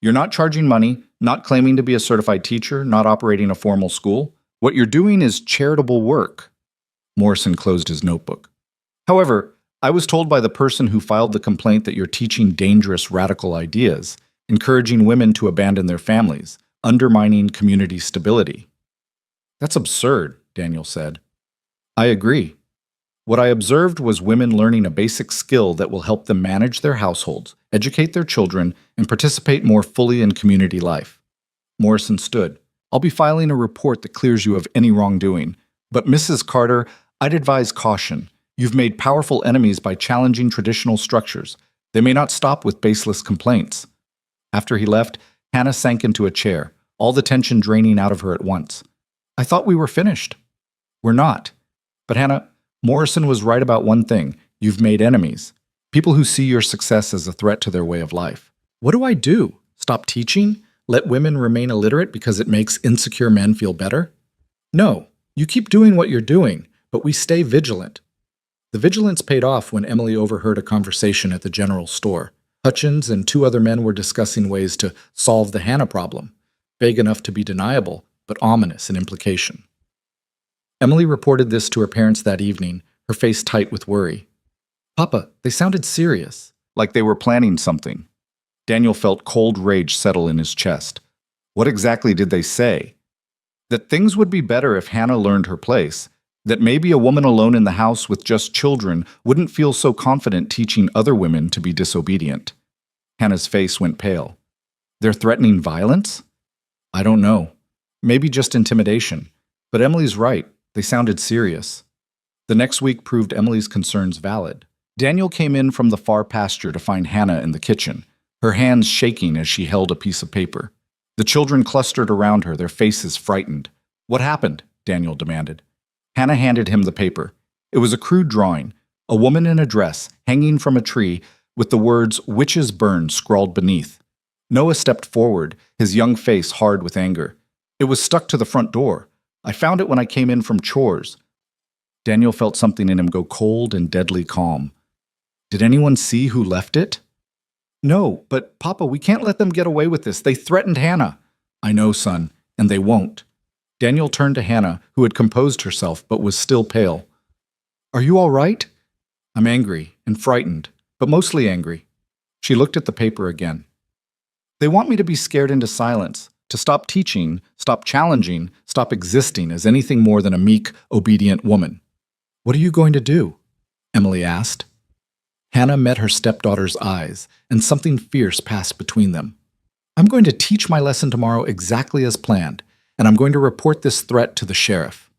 You're not charging money, not claiming to be a certified teacher, not operating a formal school. What you're doing is charitable work." Morrison closed his notebook. "However, I was told by the person who filed the complaint that you're teaching dangerous radical ideas, encouraging women to abandon their families, undermining community stability." "That's absurd," Daniel said. "I agree. What I observed was women learning a basic skill that will help them manage their households, educate their children, and participate more fully in community life." Morrison stood. "I'll be filing a report that clears you of any wrongdoing. But Mrs. Carter, I'd advise caution. You've made powerful enemies by challenging traditional structures. They may not stop with baseless complaints." After he left, Hannah sank into a chair, all the tension draining out of her at once. "I thought we were finished." "We're not. But Hannah, Morrison was right about one thing. You've made enemies. People who see your success as a threat to their way of life." "What do I do? Stop teaching? Let women remain illiterate because it makes insecure men feel better?" "No. You keep doing what you're doing, but we stay vigilant." The vigilance paid off when Emily overheard a conversation at the general store. Hutchins and two other men were discussing ways to solve the Hannah problem, vague enough to be deniable, but ominous in implication. Emily reported this to her parents that evening, her face tight with worry. "Papa, they sounded serious." Like they were planning something. Daniel felt cold rage settle in his chest. What exactly did they say? That things would be better if Hannah learned her place, that maybe a woman alone in the house with just children wouldn't feel so confident teaching other women to be disobedient. Hannah's face went pale. They're threatening violence? I don't know. Maybe just intimidation. But Emily's right. They sounded serious. The next week proved Emily's concerns valid. Daniel came in from the far pasture to find Hannah in the kitchen, her hands shaking as she held a piece of paper. The children clustered around her, their faces frightened. "What happened?" Daniel demanded. Hannah handed him the paper. It was a crude drawing, a woman in a dress, hanging from a tree, with the words "Witches Burn" scrawled beneath. Noah stepped forward, his young face hard with anger. "It was stuck to the front door. I found it when I came in from chores." Daniel felt something in him go cold and deadly calm. "Did anyone see who left it?" "No, but Papa, we can't let them get away with this. They threatened Hannah." "I know, son, and they won't." Daniel turned to Hannah, who had composed herself but was still pale. "Are you all right?" "I'm angry and frightened, but mostly angry." She looked at the paper again. "They want me to be scared into silence, to stop teaching, stop challenging, stop existing as anything more than a meek, obedient woman." "What are you going to do?" Emily asked. Hannah met her stepdaughter's eyes, and something fierce passed between them. "I'm going to teach my lesson tomorrow exactly as planned, and I'm going to report this threat to the sheriff."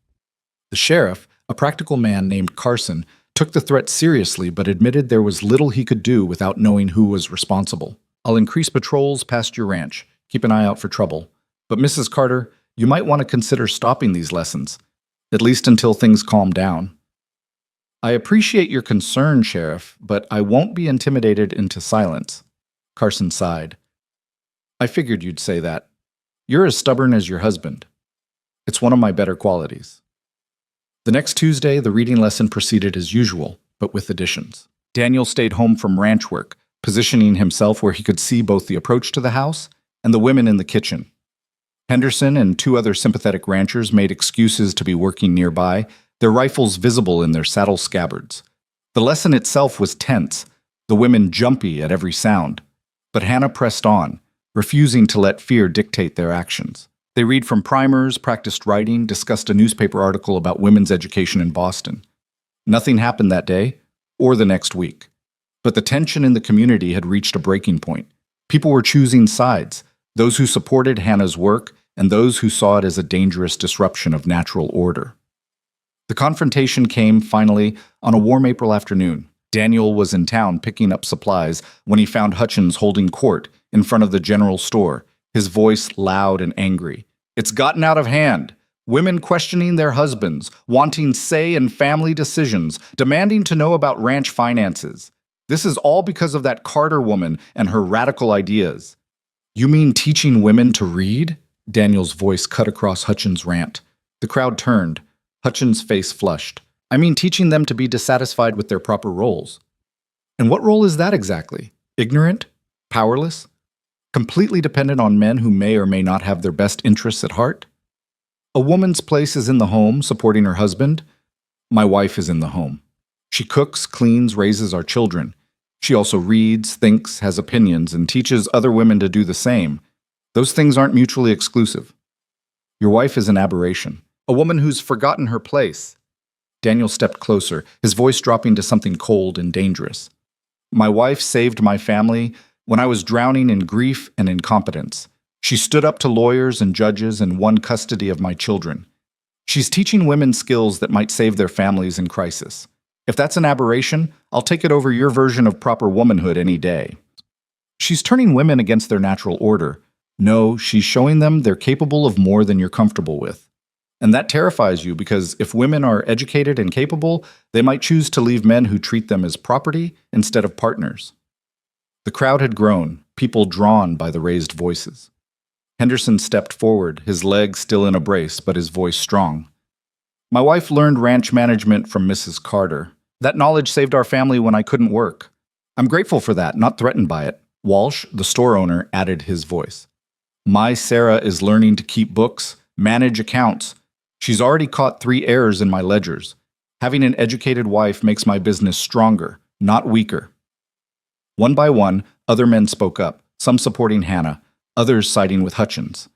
The sheriff, a practical man named Carson, took the threat seriously but admitted there was little he could do without knowing who was responsible. "I'll increase patrols past your ranch. Keep an eye out for trouble. But Mrs. Carter, you might want to consider stopping these lessons, at least until things calm down." "I appreciate your concern, Sheriff, but I won't be intimidated into silence." Carson sighed. "I figured you'd say that. You're as stubborn as your husband. It's one of my better qualities." The next Tuesday, the reading lesson proceeded as usual, but with additions. Daniel stayed home from ranch work, positioning himself where he could see both the approach to the house and the women in the kitchen. Henderson and two other sympathetic ranchers made excuses to be working nearby, their rifles visible in their saddle scabbards. The lesson itself was tense, the women jumpy at every sound. But Hannah pressed on, refusing to let fear dictate their actions. They read from primers, practiced writing, discussed a newspaper article about women's education in Boston. Nothing happened that day or the next week. But the tension in the community had reached a breaking point. People were choosing sides, those who supported Hannah's work and those who saw it as a dangerous disruption of natural order. The confrontation came, finally, on a warm April afternoon. Daniel was in town picking up supplies when he found Hutchins holding court in front of the general store, his voice loud and angry. "It's gotten out of hand. Women questioning their husbands, wanting say in family decisions, demanding to know about ranch finances. This is all because of that Carter woman and her radical ideas." "You mean teaching women to read?" Daniel's voice cut across Hutchins' rant. The crowd turned. Hutchins' face flushed. "I mean teaching them to be dissatisfied with their proper roles." "And what role is that exactly? Ignorant? Powerless? Completely dependent on men who may or may not have their best interests at heart? A woman's place is in the home, supporting her husband. My wife is in the home. She cooks, cleans, raises our children. She also reads, thinks, has opinions, and teaches other women to do the same. Those things aren't mutually exclusive. Your wife is an aberration, a woman who's forgotten her place." Daniel stepped closer, his voice dropping to something cold and dangerous. "My wife saved my family when I was drowning in grief and incompetence. She stood up to lawyers and judges and won custody of my children. She's teaching women skills that might save their families in crisis. If that's an aberration, I'll take it over your version of proper womanhood any day. She's turning women against their natural order. No, she's showing them they're capable of more than you're comfortable with. And that terrifies you because if women are educated and capable, they might choose to leave men who treat them as property instead of partners." The crowd had grown, people drawn by the raised voices. Henderson stepped forward, his legs still in a brace, but his voice strong. "My wife learned ranch management from Mrs. Carter. That knowledge saved our family when I couldn't work. I'm grateful for that, not threatened by it." Walsh, the store owner, added his voice. "My Sarah is learning to keep books, manage accounts. She's already caught 3 errors in my ledgers. Having an educated wife makes my business stronger, not weaker." One by one, other men spoke up, some supporting Hannah, others siding with Hutchins.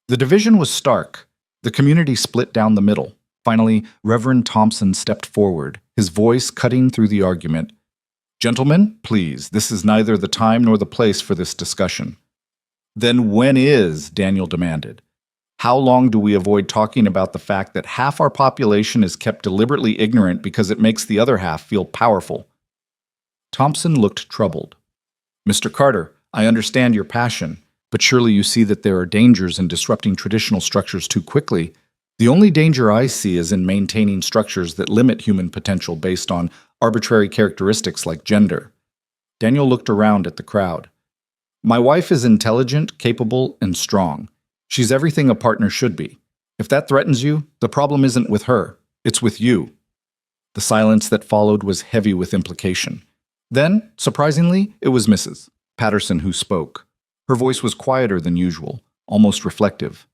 The division was stark. The community split down the middle. Finally, Reverend Thompson stepped forward, his voice cutting through the argument. "Gentlemen, please, this is neither the time nor the place for this discussion." "Then when is?" Daniel demanded. "How long do we avoid talking about the fact that half our population is kept deliberately ignorant because it makes the other half feel powerful?" Thompson looked troubled. "Mr. Carter, I understand your passion, but surely you see that there are dangers in disrupting traditional structures too quickly. The only danger I see is in maintaining structures that limit human potential based on arbitrary characteristics like gender." Daniel looked around at the crowd. "My wife is intelligent, capable, and strong. She's everything a partner should be. If that threatens you, the problem isn't with her, it's with you." The silence that followed was heavy with implication. Then, surprisingly, it was Mrs. Patterson who spoke. Her voice was quieter than usual, almost reflective.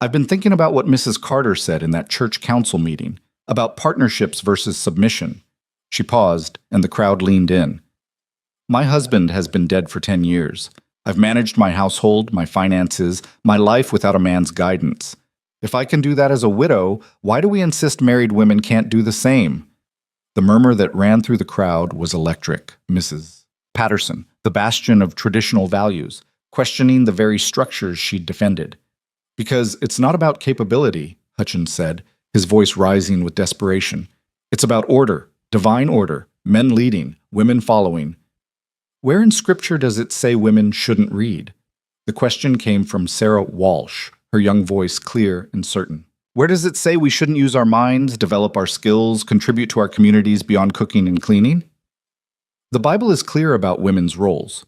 "I've been thinking about what Mrs. Carter said in that church council meeting, about partnerships versus submission." She paused, and the crowd leaned in. "My husband has been dead for 10 years. I've managed my household, my finances, my life without a man's guidance. If I can do that as a widow, why do we insist married women can't do the same?" The murmur that ran through the crowd was electric. Mrs. Patterson, the bastion of traditional values, questioning the very structures she'd defended. "Because it's not about capability," Hutchins said, his voice rising with desperation. "It's about order, divine order, men leading, women following. Where in Scripture does it say women shouldn't read?" The question came from Sarah Walsh, her young voice clear and certain. "Where does it say we shouldn't use our minds, develop our skills, contribute to our communities beyond cooking and cleaning?" The Bible is clear about women's roles.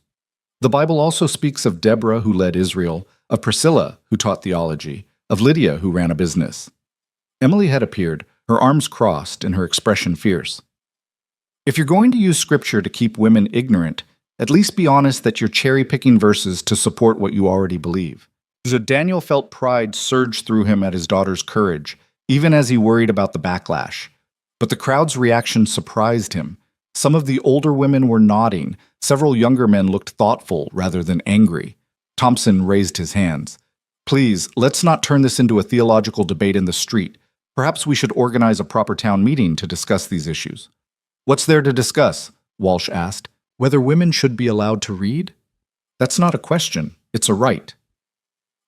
The Bible also speaks of Deborah, who led Israel, of Priscilla, who taught theology, of Lydia, who ran a business. Emily had appeared, her arms crossed and her expression fierce. "If you're going to use Scripture to keep women ignorant, at least be honest that you're cherry-picking verses to support what you already believe." Daniel felt pride surge through him at his daughter's courage, even as he worried about the backlash. But the crowd's reaction surprised him. Some of the older women were nodding. Several younger men looked thoughtful rather than angry. Thompson raised his hands. Please, let's not turn this into a theological debate in the street. Perhaps we should organize a proper town meeting to discuss these issues. What's there to discuss? Walsh asked. Whether women should be allowed to read? That's not a question, it's a right.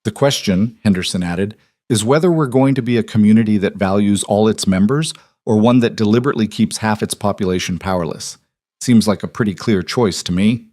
The question, Henderson added, is whether we're going to be a community that values all its members or one that deliberately keeps half its population powerless. Seems like a pretty clear choice to me.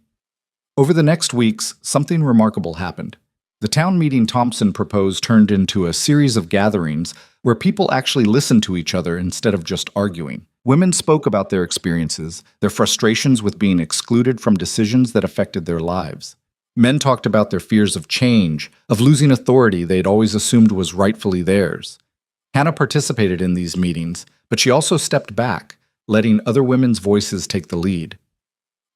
Over the next weeks, something remarkable happened. The town meeting Thompson proposed turned into a series of gatherings where people actually listened to each other instead of just arguing. Women spoke about their experiences, their frustrations with being excluded from decisions that affected their lives. Men talked about their fears of change, of losing authority they'd always assumed was rightfully theirs. Hannah participated in these meetings, but she also stepped back, letting other women's voices take the lead.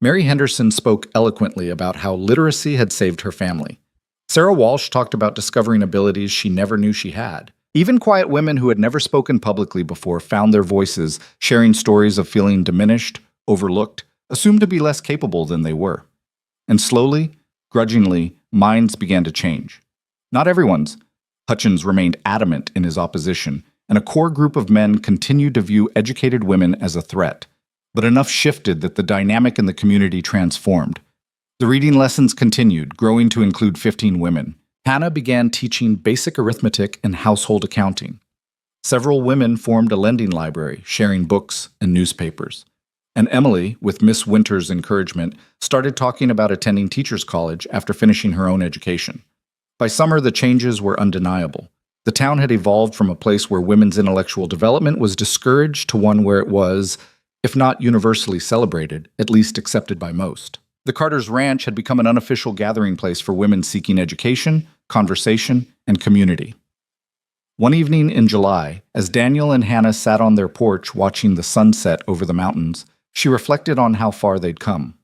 Mary Henderson spoke eloquently about how literacy had saved her family. Sarah Walsh talked about discovering abilities she never knew she had. Even quiet women who had never spoken publicly before found their voices, sharing stories of feeling diminished, overlooked, assumed to be less capable than they were. And slowly, grudgingly, minds began to change. Not everyone's. Hutchins remained adamant in his opposition, and a core group of men continued to view educated women as a threat. But enough shifted that the dynamic in the community transformed. The reading lessons continued, growing to include 15 women. Hannah began teaching basic arithmetic and household accounting. Several women formed a lending library, sharing books and newspapers. And Emily, with Miss Winter's encouragement, started talking about attending teachers' college after finishing her own education. By summer, the changes were undeniable. The town had evolved from a place where women's intellectual development was discouraged to one where it was, if not universally celebrated, at least accepted by most. The Carter's Ranch had become an unofficial gathering place for women seeking education, conversation, and community. One evening in July, as Daniel and Hannah sat on their porch watching the sunset over the mountains, she reflected on how far they'd come.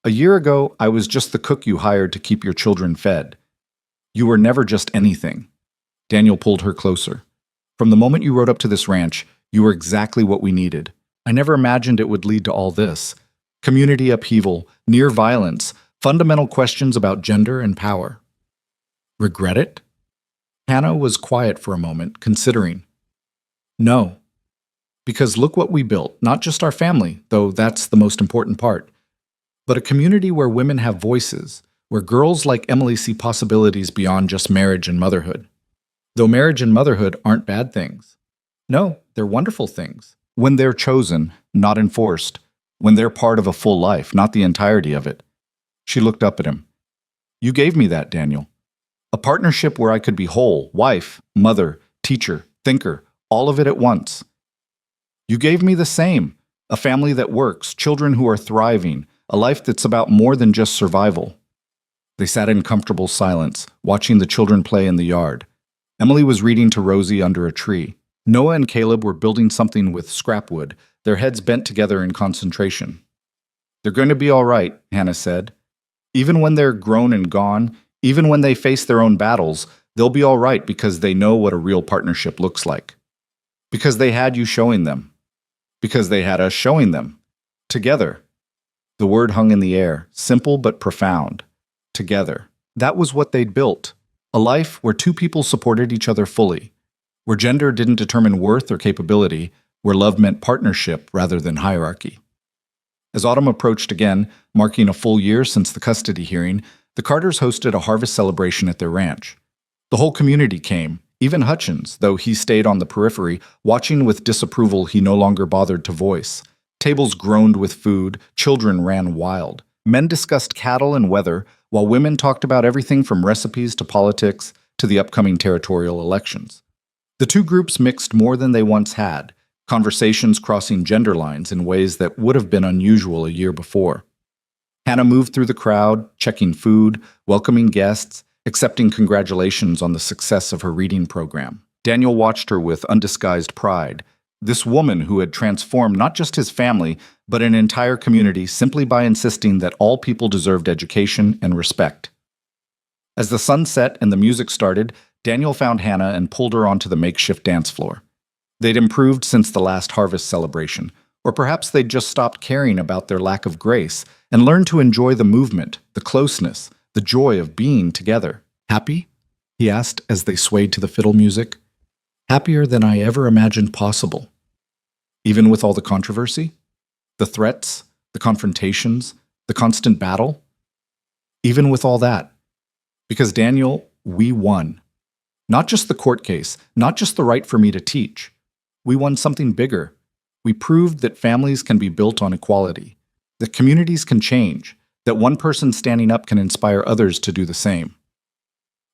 A year ago, I was just the cook you hired to keep your children fed. You were never just anything. Daniel pulled her closer. From the moment you rode up to this ranch, you were exactly what we needed. I never imagined it would lead to all this. Community upheaval, near violence, fundamental questions about gender and power. Regret it? Hannah was quiet for a moment, considering. No. Because look what we built, not just our family, though that's the most important part, but a community where women have voices, where girls like Emily see possibilities beyond just marriage and motherhood. Though marriage and motherhood aren't bad things. No, they're wonderful things. When they're chosen, not enforced. When they're part of a full life, not the entirety of it. She looked up at him. You gave me that, Daniel. A partnership where I could be whole, wife, mother, teacher, thinker, all of it at once. You gave me the same, a family that works, children who are thriving, a life that's about more than just survival. They sat in comfortable silence, watching the children play in the yard. Emily was reading to Rosie under a tree. Noah and Caleb were building something with scrap wood, their heads bent together in concentration. They're going to be all right, Hannah said. Even when they're grown and gone, even when they face their own battles, they'll be all right because they know what a real partnership looks like. Because they had you showing them. Because they had us showing them. Together. The word hung in the air, simple but profound. Together. That was what they'd built. A life where two people supported each other fully. Where gender didn't determine worth or capability, where love meant partnership rather than hierarchy. As autumn approached again, marking a full year since the custody hearing, the Carters hosted a harvest celebration at their ranch. The whole community came, even Hutchins, though he stayed on the periphery, watching with disapproval he no longer bothered to voice. Tables groaned with food, children ran wild. Men discussed cattle and weather, while women talked about everything from recipes to politics to the upcoming territorial elections. The two groups mixed more than they once had, conversations crossing gender lines in ways that would have been unusual a year before. Hannah moved through the crowd, checking food, welcoming guests, accepting congratulations on the success of her reading program. Daniel watched her with undisguised pride. This woman who had transformed not just his family, but an entire community simply by insisting that all people deserved education and respect. As the sun set and the music started, Daniel found Hannah and pulled her onto the makeshift dance floor. They'd improved since the last harvest celebration, or perhaps they'd just stopped caring about their lack of grace and learned to enjoy the movement, the closeness, the joy of being together. Happy? he asked as they swayed to the fiddle music. Happier than I ever imagined possible. Even with all the controversy? The threats? The confrontations? The constant battle? Even with all that. Because Daniel, we won. Not just the court case, not just the right for me to teach. We won something bigger. We proved that families can be built on equality, that communities can change, that one person standing up can inspire others to do the same.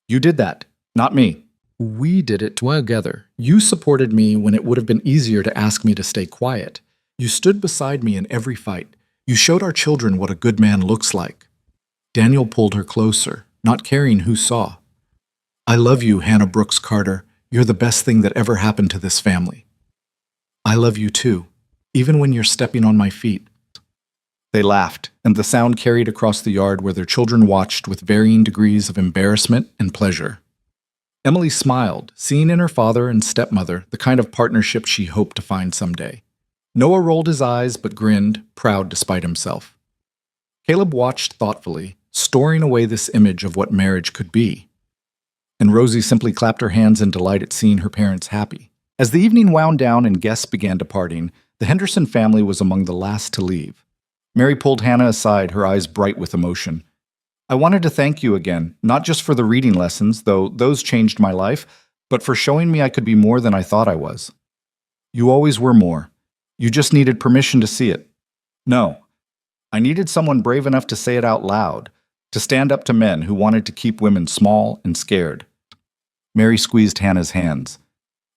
You did that, not me. We did it together. You supported me when it would have been easier to ask me to stay quiet. You stood beside me in every fight. You showed our children what a good man looks like. Daniel pulled her closer, not caring who saw. I love you, Hannah Brooks Carter. You're the best thing that ever happened to this family. I love you too, even when you're stepping on my feet. They laughed, and the sound carried across the yard where their children watched with varying degrees of embarrassment and pleasure. Emily smiled, seeing in her father and stepmother the kind of partnership she hoped to find someday. Noah rolled his eyes but grinned, proud despite himself. Caleb watched thoughtfully, storing away this image of what marriage could be. And Rosie simply clapped her hands in delight at seeing her parents happy. As the evening wound down and guests began departing, the Henderson family was among the last to leave. Mary pulled Hannah aside, her eyes bright with emotion. I wanted to thank you again, not just for the reading lessons, though those changed my life, but for showing me I could be more than I thought I was. You always were more. You just needed permission to see it. No, I needed someone brave enough to say it out loud, to stand up to men who wanted to keep women small and scared. Mary squeezed Hannah's hands.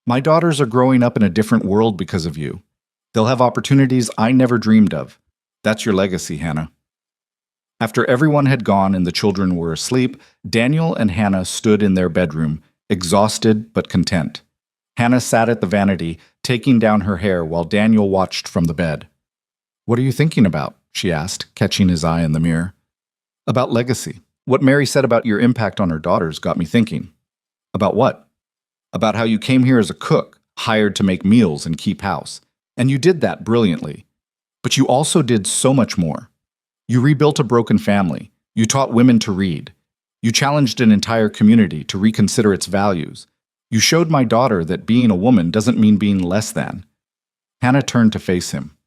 My daughters are growing up in a different world because of you. They'll have opportunities I never dreamed of. That's your legacy, Hannah. After everyone had gone and the children were asleep, Daniel and Hannah stood in their bedroom, exhausted but content. Hannah sat at the vanity, taking down her hair while Daniel watched from the bed. What are you thinking about? She asked, catching his eye in the mirror. About legacy. What Mary said about your impact on her daughters got me thinking. About what? About how you came here as a cook, hired to make meals and keep house. And you did that brilliantly. But you also did so much more. You rebuilt a broken family. You taught women to read. You challenged an entire community to reconsider its values. You showed my daughter that being a woman doesn't mean being less than. Hannah turned to face him.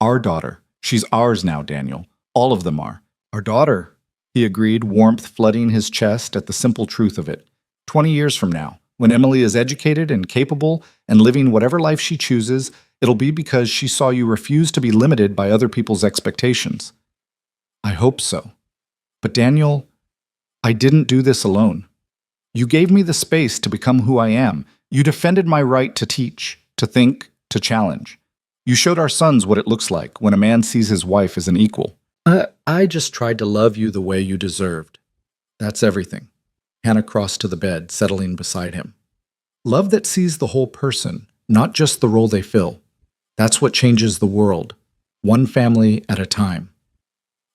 Our daughter. She's ours now, Daniel. All of them are. Our daughter, he agreed, warmth flooding his chest at the simple truth of it. 20 years from now, when Emily is educated and capable and living whatever life she chooses, it'll be because she saw you refuse to be limited by other people's expectations. I hope so. But Daniel, I didn't do this alone. You gave me the space to become who I am. You defended my right to teach, to think, to challenge. You showed our sons what it looks like when a man sees his wife as an equal. I just tried to love you the way you deserved. That's everything. Hannah crossed to the bed, settling beside him. Love that sees the whole person, not just the role they fill. That's what changes the world, one family at a time.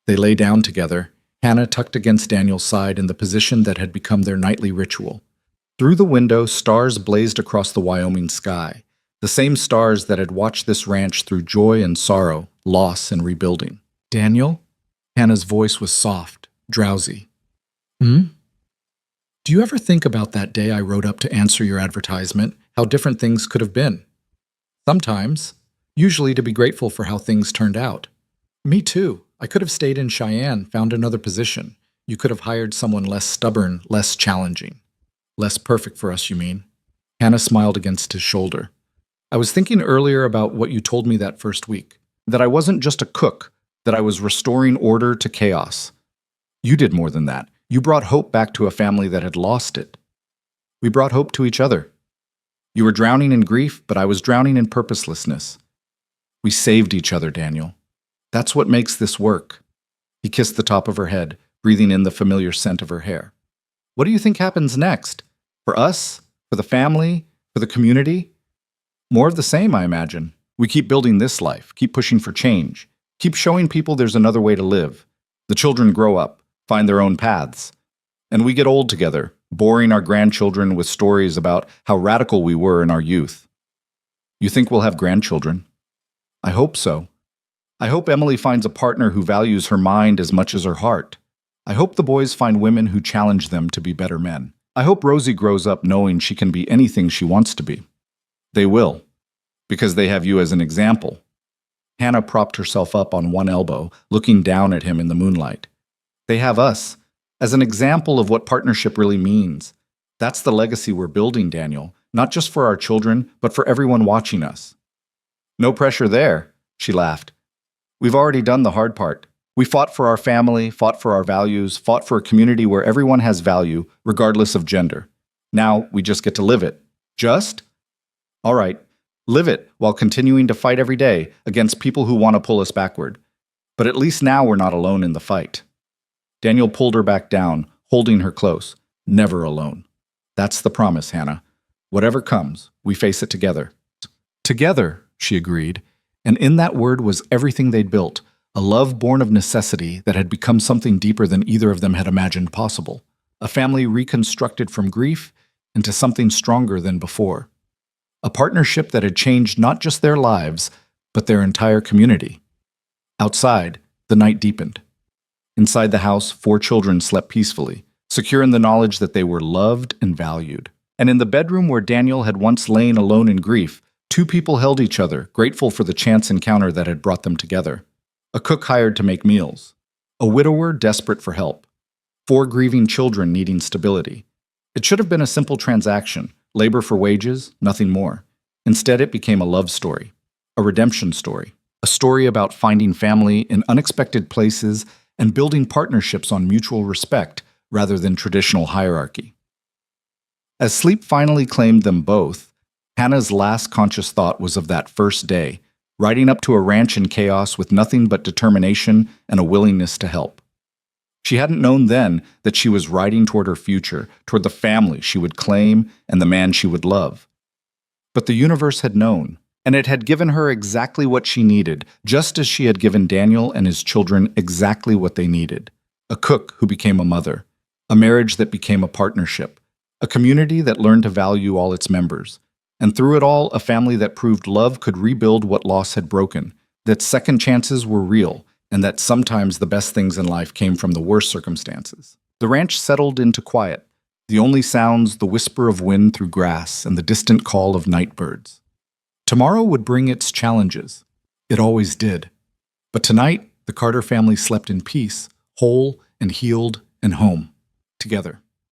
They lay down together, Hannah tucked against Daniel's side in the position that had become their nightly ritual. Through the window, stars blazed across the Wyoming sky, the same stars that had watched this ranch through joy and sorrow, loss and rebuilding. Daniel? Hannah's voice was soft, drowsy. Do you ever think about that day I rode up to answer your advertisement, how different things could have been? Sometimes, usually to be grateful for how things turned out. Me too. I could have stayed in Cheyenne, found another position. You could have hired someone less stubborn, less challenging. Less perfect for us, you mean? Hannah smiled against his shoulder. I was thinking earlier about what you told me that first week. That I wasn't just a cook, that I was restoring order to chaos. You did more than that. You brought hope back to a family that had lost it. We brought hope to each other. You were drowning in grief, but I was drowning in purposelessness. We saved each other, Daniel. That's what makes this work. He kissed the top of her head, breathing in the familiar scent of her hair. What do you think happens next? For us? For the family? For the community? More of the same, I imagine. We keep building this life, keep pushing for change, keep showing people there's another way to live. The children grow up, find their own paths. And we get old together, boring our grandchildren with stories about how radical we were in our youth. You think we'll have grandchildren? I hope so. I hope Emily finds a partner who values her mind as much as her heart. I hope the boys find women who challenge them to be better men. I hope Rosie grows up knowing she can be anything she wants to be. They will, because they have you as an example. Hannah propped herself up on one elbow, looking down at him in the moonlight. They have us, as an example of what partnership really means. That's the legacy we're building, Daniel, not just for our children, but for everyone watching us. No pressure there, she laughed. We've already done the hard part. We fought for our family, fought for our values, fought for a community where everyone has value, regardless of gender. Now we just get to live it. Just? All right, live it while continuing to fight every day against people who want to pull us backward. But at least now we're not alone in the fight. Daniel pulled her back down, holding her close. Never alone. That's the promise, Hannah. Whatever comes, we face it together. Together, she agreed, and in that word was everything they'd built, a love born of necessity that had become something deeper than either of them had imagined possible, a family reconstructed from grief into something stronger than before, a partnership that had changed not just their lives, but their entire community. Outside, the night deepened. Inside the house, 4 children slept peacefully, secure in the knowledge that they were loved and valued. And in the bedroom where Daniel had once lain alone in grief, 2 people held each other, grateful for the chance encounter that had brought them together. A cook hired to make meals. A widower desperate for help. 4 grieving children needing stability. It should have been a simple transaction, labor for wages, nothing more. Instead, it became a love story, a redemption story, a story about finding family in unexpected places and building partnerships on mutual respect rather than traditional hierarchy. As sleep finally claimed them both, Hannah's last conscious thought was of that first day, riding up to a ranch in chaos with nothing but determination and a willingness to help. She hadn't known then that she was riding toward her future, toward the family she would claim and the man she would love. But the universe had known, and it had given her exactly what she needed, just as she had given Daniel and his children exactly what they needed. A cook who became a mother, a marriage that became a partnership, a community that learned to value all its members, and through it all, a family that proved love could rebuild what loss had broken, that second chances were real, and that sometimes the best things in life came from the worst circumstances. The ranch settled into quiet, the only sounds the whisper of wind through grass and the distant call of night birds. Tomorrow would bring its challenges. It always did. But tonight, the Carter family slept in peace, whole and healed and home, together.